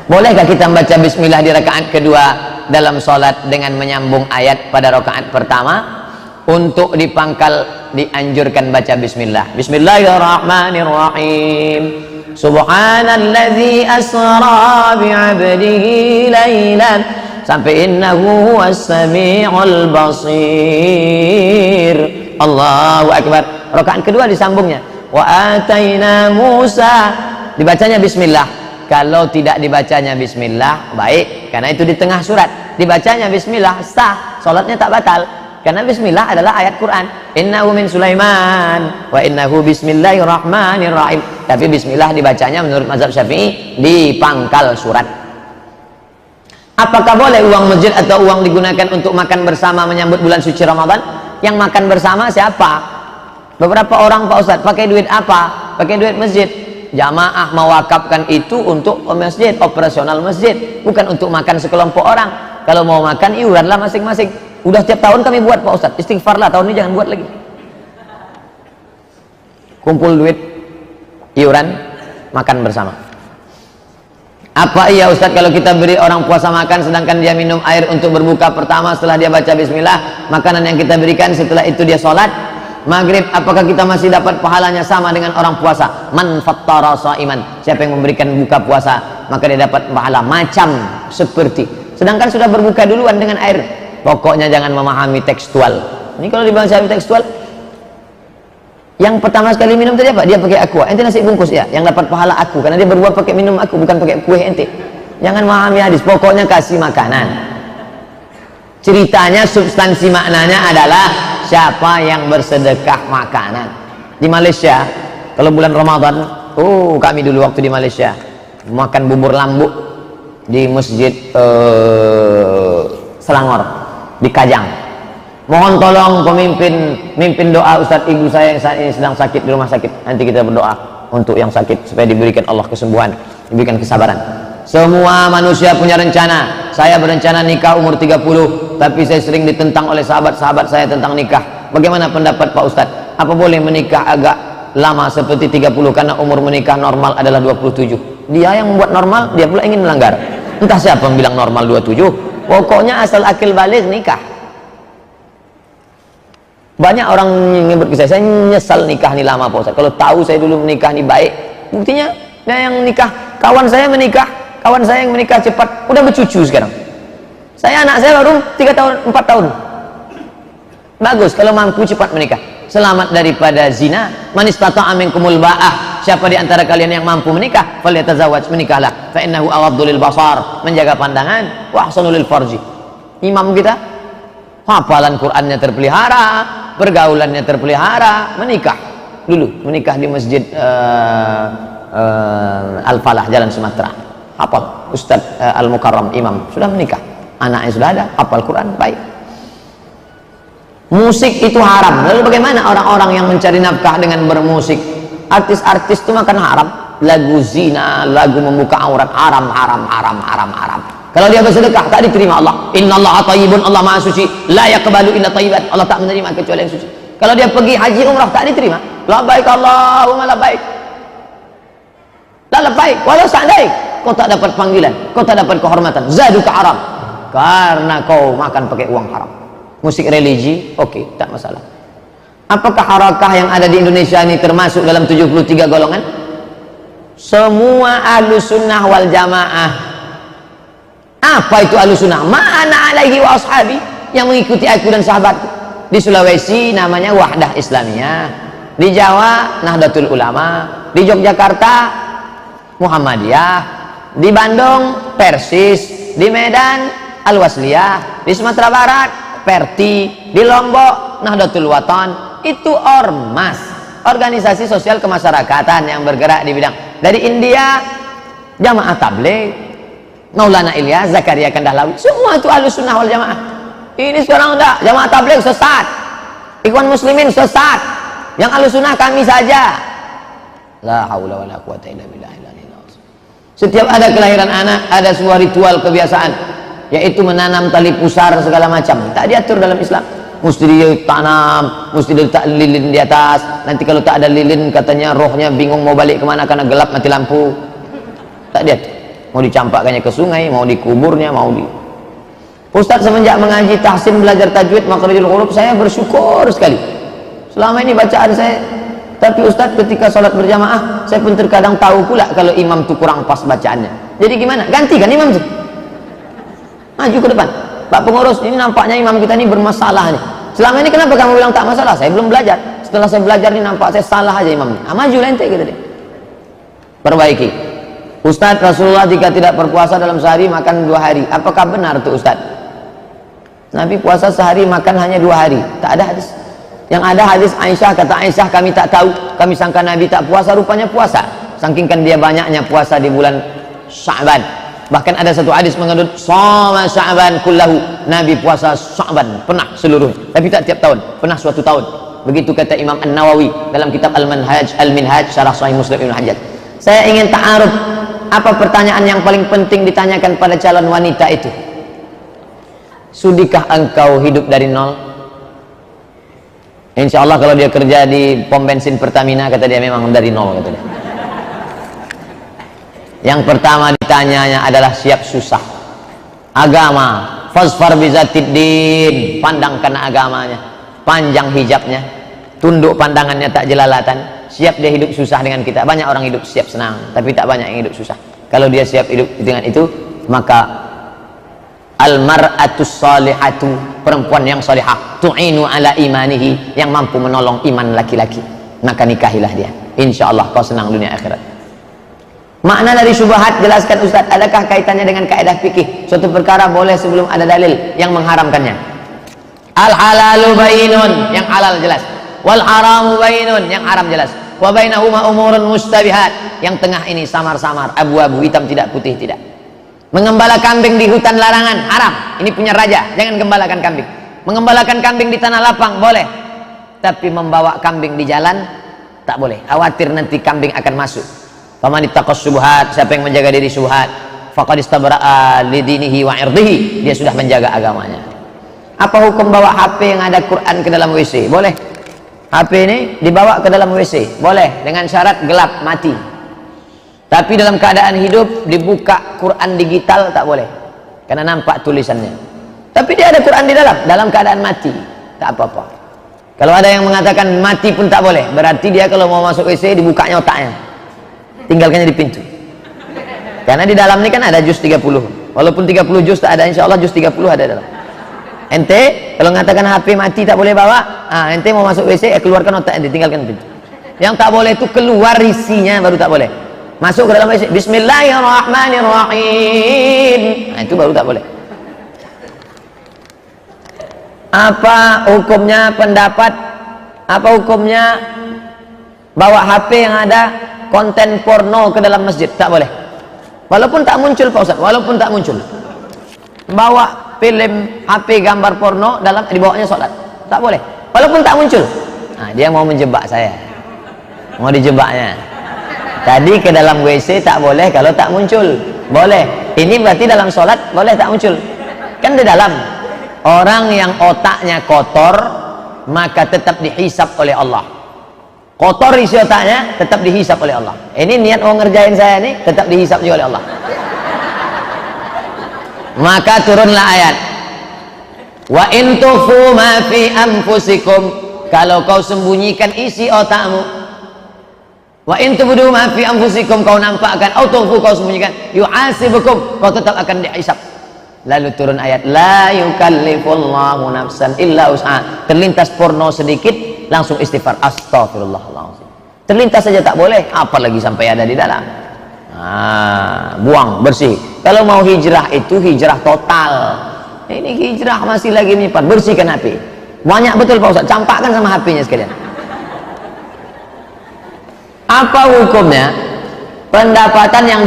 Bolehkah kita membaca bismillah di rakaat kedua dalam sholat dengan menyambung ayat pada rakaat pertama? Untuk di pangkal dianjurkan baca bismillah. Bismillahirrahmanirrahim. Subhanalladzi asra bi'abdihi lailan sampai innahu huwas sami'ul basir. Allahu akbar. Rakaat kedua disambungnya. Wa ataina Musa, dibacanya bismillah. Kalau tidak dibacanya bismillah, baik, karena itu di tengah surat. Dibacanya bismillah, sah, salatnya tak batal. Karena bismillah adalah ayat Quran. Innahu min Sulaiman wa innahu bismillahirrahmanirrahim. Tapi bismillah dibacanya menurut mazhab Syafi'i di pangkal surat. Apakah boleh uang masjid atau uang digunakan untuk makan bersama menyambut bulan suci Ramadan? Yang makan bersama siapa? Beberapa orang Pak Ustadz, pakai duit apa? Pakai duit masjid. Jamaah mewakafkan itu untuk masjid, operasional masjid, bukan untuk makan sekelompok orang. Kalau mau makan iuranlah masing-masing. Udah tiap tahun kami buat Pak Ustadz, istighfarlah tahun ini jangan buat lagi. Kumpul duit, iuran, makan bersama. Apa iya Ustadz kalau kita beri orang puasa makan sedangkan dia minum air untuk berbuka pertama setelah dia baca bismillah, makanan yang kita berikan setelah itu dia sholat maghrib, apakah kita masih dapat pahalanya sama dengan orang puasa? Man fattara shaiman, siapa yang memberikan buka puasa maka dia dapat pahala macam seperti, sedangkan sudah berbuka duluan dengan air. Pokoknya jangan memahami tekstual. Ini kalau dibaca tekstual, yang pertama sekali minum tadi apa? Dia pakai aqua, ente nasi bungkus ya, yang dapat pahala aku karena dia berbuat pakai minum aku, bukan pakai kue ente. Jangan memahami hadis, pokoknya kasih makanan. Ceritanya substansi maknanya adalah siapa yang bersedekah makanan. Di Malaysia kalau bulan Ramadan, kami dulu waktu di Malaysia makan bubur lambuk di masjid Selangor di Kajang. Mohon tolong mimpin doa Ustadz ibu saya yang saat ini sedang sakit di rumah sakit. Nanti kita berdoa untuk yang sakit supaya diberikan Allah kesembuhan, diberikan kesabaran. Semua manusia punya rencana. Saya berencana nikah umur 30, tapi saya sering ditentang oleh sahabat-sahabat saya tentang nikah. Bagaimana pendapat Pak Ustadz? Apa boleh menikah agak lama seperti 30 karena umur menikah normal adalah 27? Dia yang membuat normal, dia pula ingin melanggar. Entah siapa yang bilang normal 27. Pokoknya asal akil balik nikah. Banyak orang nyebut ke saya nyesal nikah nih lama Pak Ustadz. Kalau tahu saya dulu menikah nih baik. Buktinya dia yang nikah, kawan saya menikah, kawan saya yang menikah cepat, udah bercucu sekarang. Anak saya baru 3 tahun, 4 tahun. Bagus kalau mampu cepat menikah. Selamat daripada zina. Man istata'a minkumul ba'ah, siapa di antara kalian yang mampu menikah, falyatazawwaj, menikahlah. Fa innahu aghaddu lil basar, menjaga pandangan, wa ahsanu lil farji. Imam kita hafalan Qur'annya terpelihara, pergaulannya terpelihara, menikah dulu, menikah di masjid Al-Falah Jalan Sumatera. Hafal Ustadz Al-Mukarram Imam sudah menikah, anaknya sudah ada, hafal Quran, baik. Musik itu haram. Lalu bagaimana orang-orang yang mencari nafkah dengan bermusik? Artis-artis itu makan haram, lagu zina, lagu membuka aurat, haram. Kalau dia bersedekah tak diterima Allah. Innallaha thayyibun, Allah maha suci, la yaqbalu illa thayyiban, Allah tak menerima kecuali yang suci. Kalau dia pergi haji umrah tak diterima. Labbaik Allahumma labbaik. La labbaik, walau seandainya kau tak dapat panggilan, kau tak dapat kehormatan, zaduka haram, karena kau makan pakai uang haram. Musik religi, oke, tak masalah. Apakah harakah yang ada di Indonesia ini termasuk dalam 73 golongan? Semua ahlus sunnah wal jamaah. Apa itu ahlus sunnah? Ma'ana alaihi wa ashabi, yang mengikuti aku dan sahabatku. Di Sulawesi namanya Wahdah Islamiyah, di Jawa Nahdlatul Ulama, di Yogyakarta Muhammadiyah, di Bandung Persis, di Medan Al-Wasliyah, di Sumatera Barat Perti, di Lombok Nahdlatul Watan. Itu ormas, organisasi sosial kemasyarakatan yang bergerak di bidang. Dari India Jamaah Tabligh, Maulana Ilyas, Zakaria Kandahlawi, semua itu ahlus sunnah wal jamaah. Ini sekarang udah Jamaah Tabligh sesat, Ikhwan Muslimin sesat, yang ahlus sunnah kami saja. La haula wala quwata illa billah. Setiap ada kelahiran anak ada sebuah ritual kebiasaan, yaitu menanam tali pusar segala macam. Tak diatur dalam Islam. Mesti ditanam, mesti diletak lilin di atas. Nanti kalau tak ada lilin katanya rohnya bingung mau balik kemana karena gelap mati lampu. Tak diatur. Mau dicampakkannya ke sungai, mau dikuburnya, mau di. Ustaz, semenjak mengaji tahsin belajar tajwid makhrajul huruf, saya bersyukur sekali. Selama ini bacaan saya Tapi Ustadz ketika sholat berjamaah saya pun terkadang tahu pula kalau imam tuh kurang pas bacaannya. Jadi gimana? Gantikan imam tuh, maju ke depan. Pak pengurus, ini nampaknya imam kita ini bermasalah nih. Selama ini kenapa kamu bilang tak masalah? Saya belum belajar. Setelah saya belajar ini nampak saya salah aja imamnya. Maju lente gitu deh, perbaiki. Ustadz, Rasulullah jika tidak berpuasa dalam sehari makan 2 hari. Apakah benar tuh Ustadz? Nabi puasa sehari makan hanya 2 hari. Tak ada hadis. Yang ada hadis Aisyah, kata Aisyah, kami tak tahu, kami sangka Nabi tak puasa, rupanya puasa. Saking kan dia banyaknya puasa di bulan Sya'ban. Bahkan ada satu hadis mengandung shoma Sya'ban kullahu, Nabi puasa Sya'ban pernah seluruhnya, tapi tak tiap tahun, pernah suatu tahun. Begitu kata Imam An-Nawawi dalam kitab Al-Minhaj Syarah Sahih Muslim Ibnu Hajjaj. Saya ingin ta'aruf, apa pertanyaan yang paling penting ditanyakan pada calon wanita itu? Sudikah engkau hidup dari nol? Insya Allah kalau dia kerja di pom bensin Pertamina, kata dia memang dari nol, kata dia. Yang pertama ditanyanya adalah siap susah. Agama, fasfar bizatiddin, pandangkan agamanya, panjang hijabnya, tunduk pandangannya tak jelalatan. Siap dia hidup susah dengan kita. Banyak orang hidup siap senang, tapi tak banyak yang hidup susah. Kalau dia siap hidup dengan itu, maka almar'atus salihatu, perempuan yang salihah, tu'inu ala imanihi, yang mampu menolong iman laki-laki, maka nikahilah dia. Insya Allah kau senang dunia akhirat. Makna dari syubhat jelaskan Ustaz. Adakah kaitannya dengan kaidah fikih? Suatu perkara boleh sebelum ada dalil yang mengharamkannya. Al halalu bainun, yang halal jelas. Wal haramu bainun, yang haram jelas. Wa bainahuma umurun mustabihat, yang tengah ini samar-samar, abu-abu, hitam tidak, putih tidak. Mengembala kambing di hutan larangan, haram. Ini punya raja, jangan gembalakan kambing. Mengembalakan kambing di tanah lapang boleh, tapi membawa kambing di jalan tak boleh. Khawatir nanti kambing akan masuk. Faman ittaqas syubhat, siapa yang menjaga diri syubhat, faqad istabra'a lidinihi wa irdihi, dia sudah menjaga agamanya. Apa hukum bawa HP yang ada Quran ke dalam WC? Boleh. HP ini dibawa ke dalam WC, boleh, dengan syarat gelap, mati. Tapi dalam keadaan hidup dibuka Quran digital tak boleh, karena nampak tulisannya. Tapi dia ada Quran di dalam keadaan mati, tak apa-apa. Kalau ada yang mengatakan mati pun tak boleh, berarti dia kalau mau masuk WC dibukanya otaknya, tinggalkannya di pintu. Karena di dalam ini kan ada juz 30. Walaupun 30 juz tak ada, insya Allah juz 30 ada dalam. Ente kalau mengatakan HP mati tak boleh bawa, ente mau masuk WC keluarkan otak ente, tinggalkan pintu. Yang tak boleh itu keluar isinya, baru tak boleh. Masuk ke dalam WC, bismillahirrahmanirrahim, itu baru tak boleh. Apa hukumnya pendapat, apa hukumnya bawa HP yang ada konten porno ke dalam masjid? Tak boleh. Walaupun tak muncul Pak Ustaz, walaupun tak muncul, bawa film HP gambar porno dalam, dibawanya sholat, tak boleh, walaupun tak muncul. Dia mau menjebak saya, mau dijebaknya. Tadi ke dalam WC tak boleh kalau tak muncul, boleh. Ini berarti dalam sholat boleh tak muncul, kan di dalam. Orang yang otaknya kotor maka tetap dihisap oleh Allah. Kotor isi otaknya tetap dihisap oleh Allah. Ini niat mau ngerjain saya nih, tetap dihisap juga oleh Allah. Maka turunlah ayat, wa in tukhfu ma fi anfusikum, kalau kau sembunyikan isi otakmu, wa in tubdu ma fi anfusikum, kau nampakkan, atau tukhfu, kau sembunyikan, yu'asibukum, kau tetap akan dihisap. Lalu turun ayat, la yukallifullahu nafsan illa wus'aha. Terlintas porno sedikit langsung istighfar, astagfirullahaladzim. Terlintas saja tak boleh, apalagi sampai ada di dalam. Buang, bersih. Kalau mau hijrah itu hijrah total. Ini hijrah masih lagi menyimpan, bersihkan HP. Banyak betul Pak Ustaz, campakkan sama HP-nya sekalian. Apa hukumnya pendapatan yang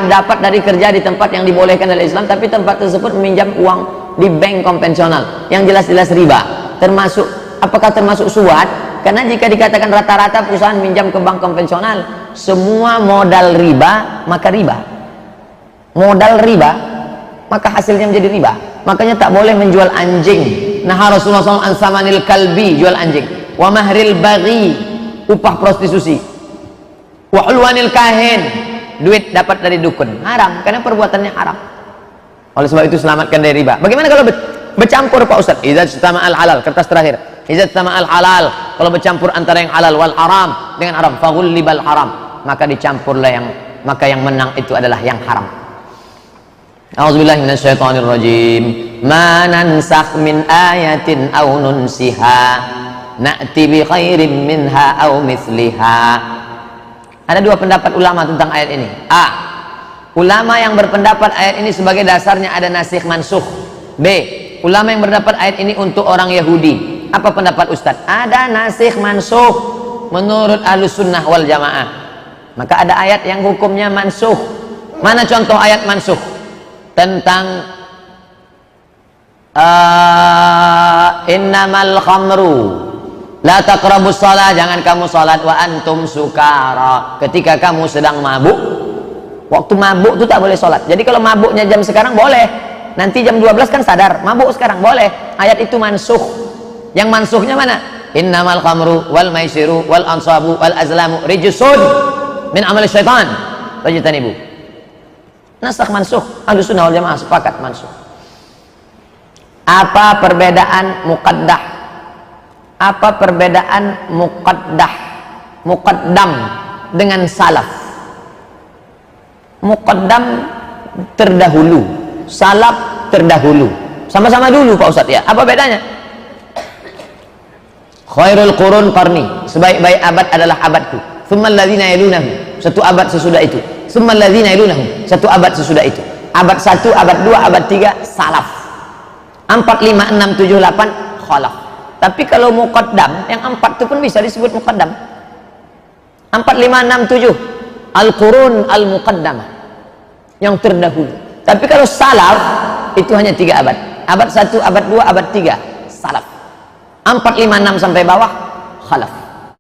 dapat dari kerja di tempat yang dibolehkan oleh Islam, tapi tempat tersebut meminjam uang di bank konvensional yang jelas-jelas riba? Termasuk, apakah termasuk suap? Karena jika dikatakan rata-rata perusahaan minjam ke bank konvensional, semua modal riba, maka riba. Modal riba, maka hasilnya menjadi riba. Makanya tak boleh menjual anjing. Nah, Rasulullah SAW ansamanil kalbi, jual anjing. Wa mahril baghi, upah prostitusi. Wa ulwanil kahin, duit dapat dari dukun, haram, karena perbuatannya haram. Oleh sebab itu selamatkan dari riba. Bagaimana kalau bercampur Pak Ustaz? Idza ijtama'al halal, kertas terakhir. Idza ijtama'al halal kalau bercampur antara yang halal wal haram dengan haram, faghullibal haram, maka dicampurlah yang menang itu adalah yang haram. A'udzubillahi minasyaitonirrajim. Ma nansakh min ayatin aw nunsiha na'ti bi khairin minha aw mithliha. Ada dua pendapat ulama tentang ayat ini. A, ulama yang berpendapat ayat ini sebagai dasarnya ada nasikh mansukh. B, ulama yang berpendapat ayat ini untuk orang Yahudi. Apa pendapat Ustadz? Ada nasikh mansukh menurut Ahlus Sunnah wal Jamaah. Maka ada ayat yang hukumnya mansukh. Mana contoh ayat mansukh? Tentang innamal khamru la taqrabus shalah, jangan kamu salat wa antum sukara, ketika kamu sedang mabuk. Waktu mabuk itu tak boleh salat. Jadi kalau mabuknya jam sekarang boleh, nanti jam 12 kan sadar, mabuk sekarang boleh. Ayat itu mansukh. Yang mansukhnya mana? Innamal khamru wal maisiru wal ansabu wal azlamu rijsun min amal syaitan fajtanibu. Nasakh mansukh. Ahlus Sunnah wal Jamaah sepakat mansukh. Apa perbedaan muqaddah? Apa perbedaan muqaddam dengan salaf? Muqaddam terdahulu, salaf terdahulu. Sama-sama dulu Pak Ustadz ya. Apa bedanya? Khairul qurun qarni, sebaik-baik abad adalah abadku. Tsummal ladzina yalunahu, satu abad sesudah itu. Tsummal ladzina yalunahu, satu abad sesudah itu. Abad 1, abad 2, abad 3 salaf. 4, 5, 6, 7, 8 khalaf. Tapi kalau muqaddam, yang 4 itu pun bisa disebut muqaddam. 4, 5, 6, 7 al-qurun al-muqaddamah, yang terdahulu. Tapi kalau salaf itu hanya 3 abad. Abad 1, abad 2, abad 3 salaf. 4, 5, 6 sampai bawah khalaf.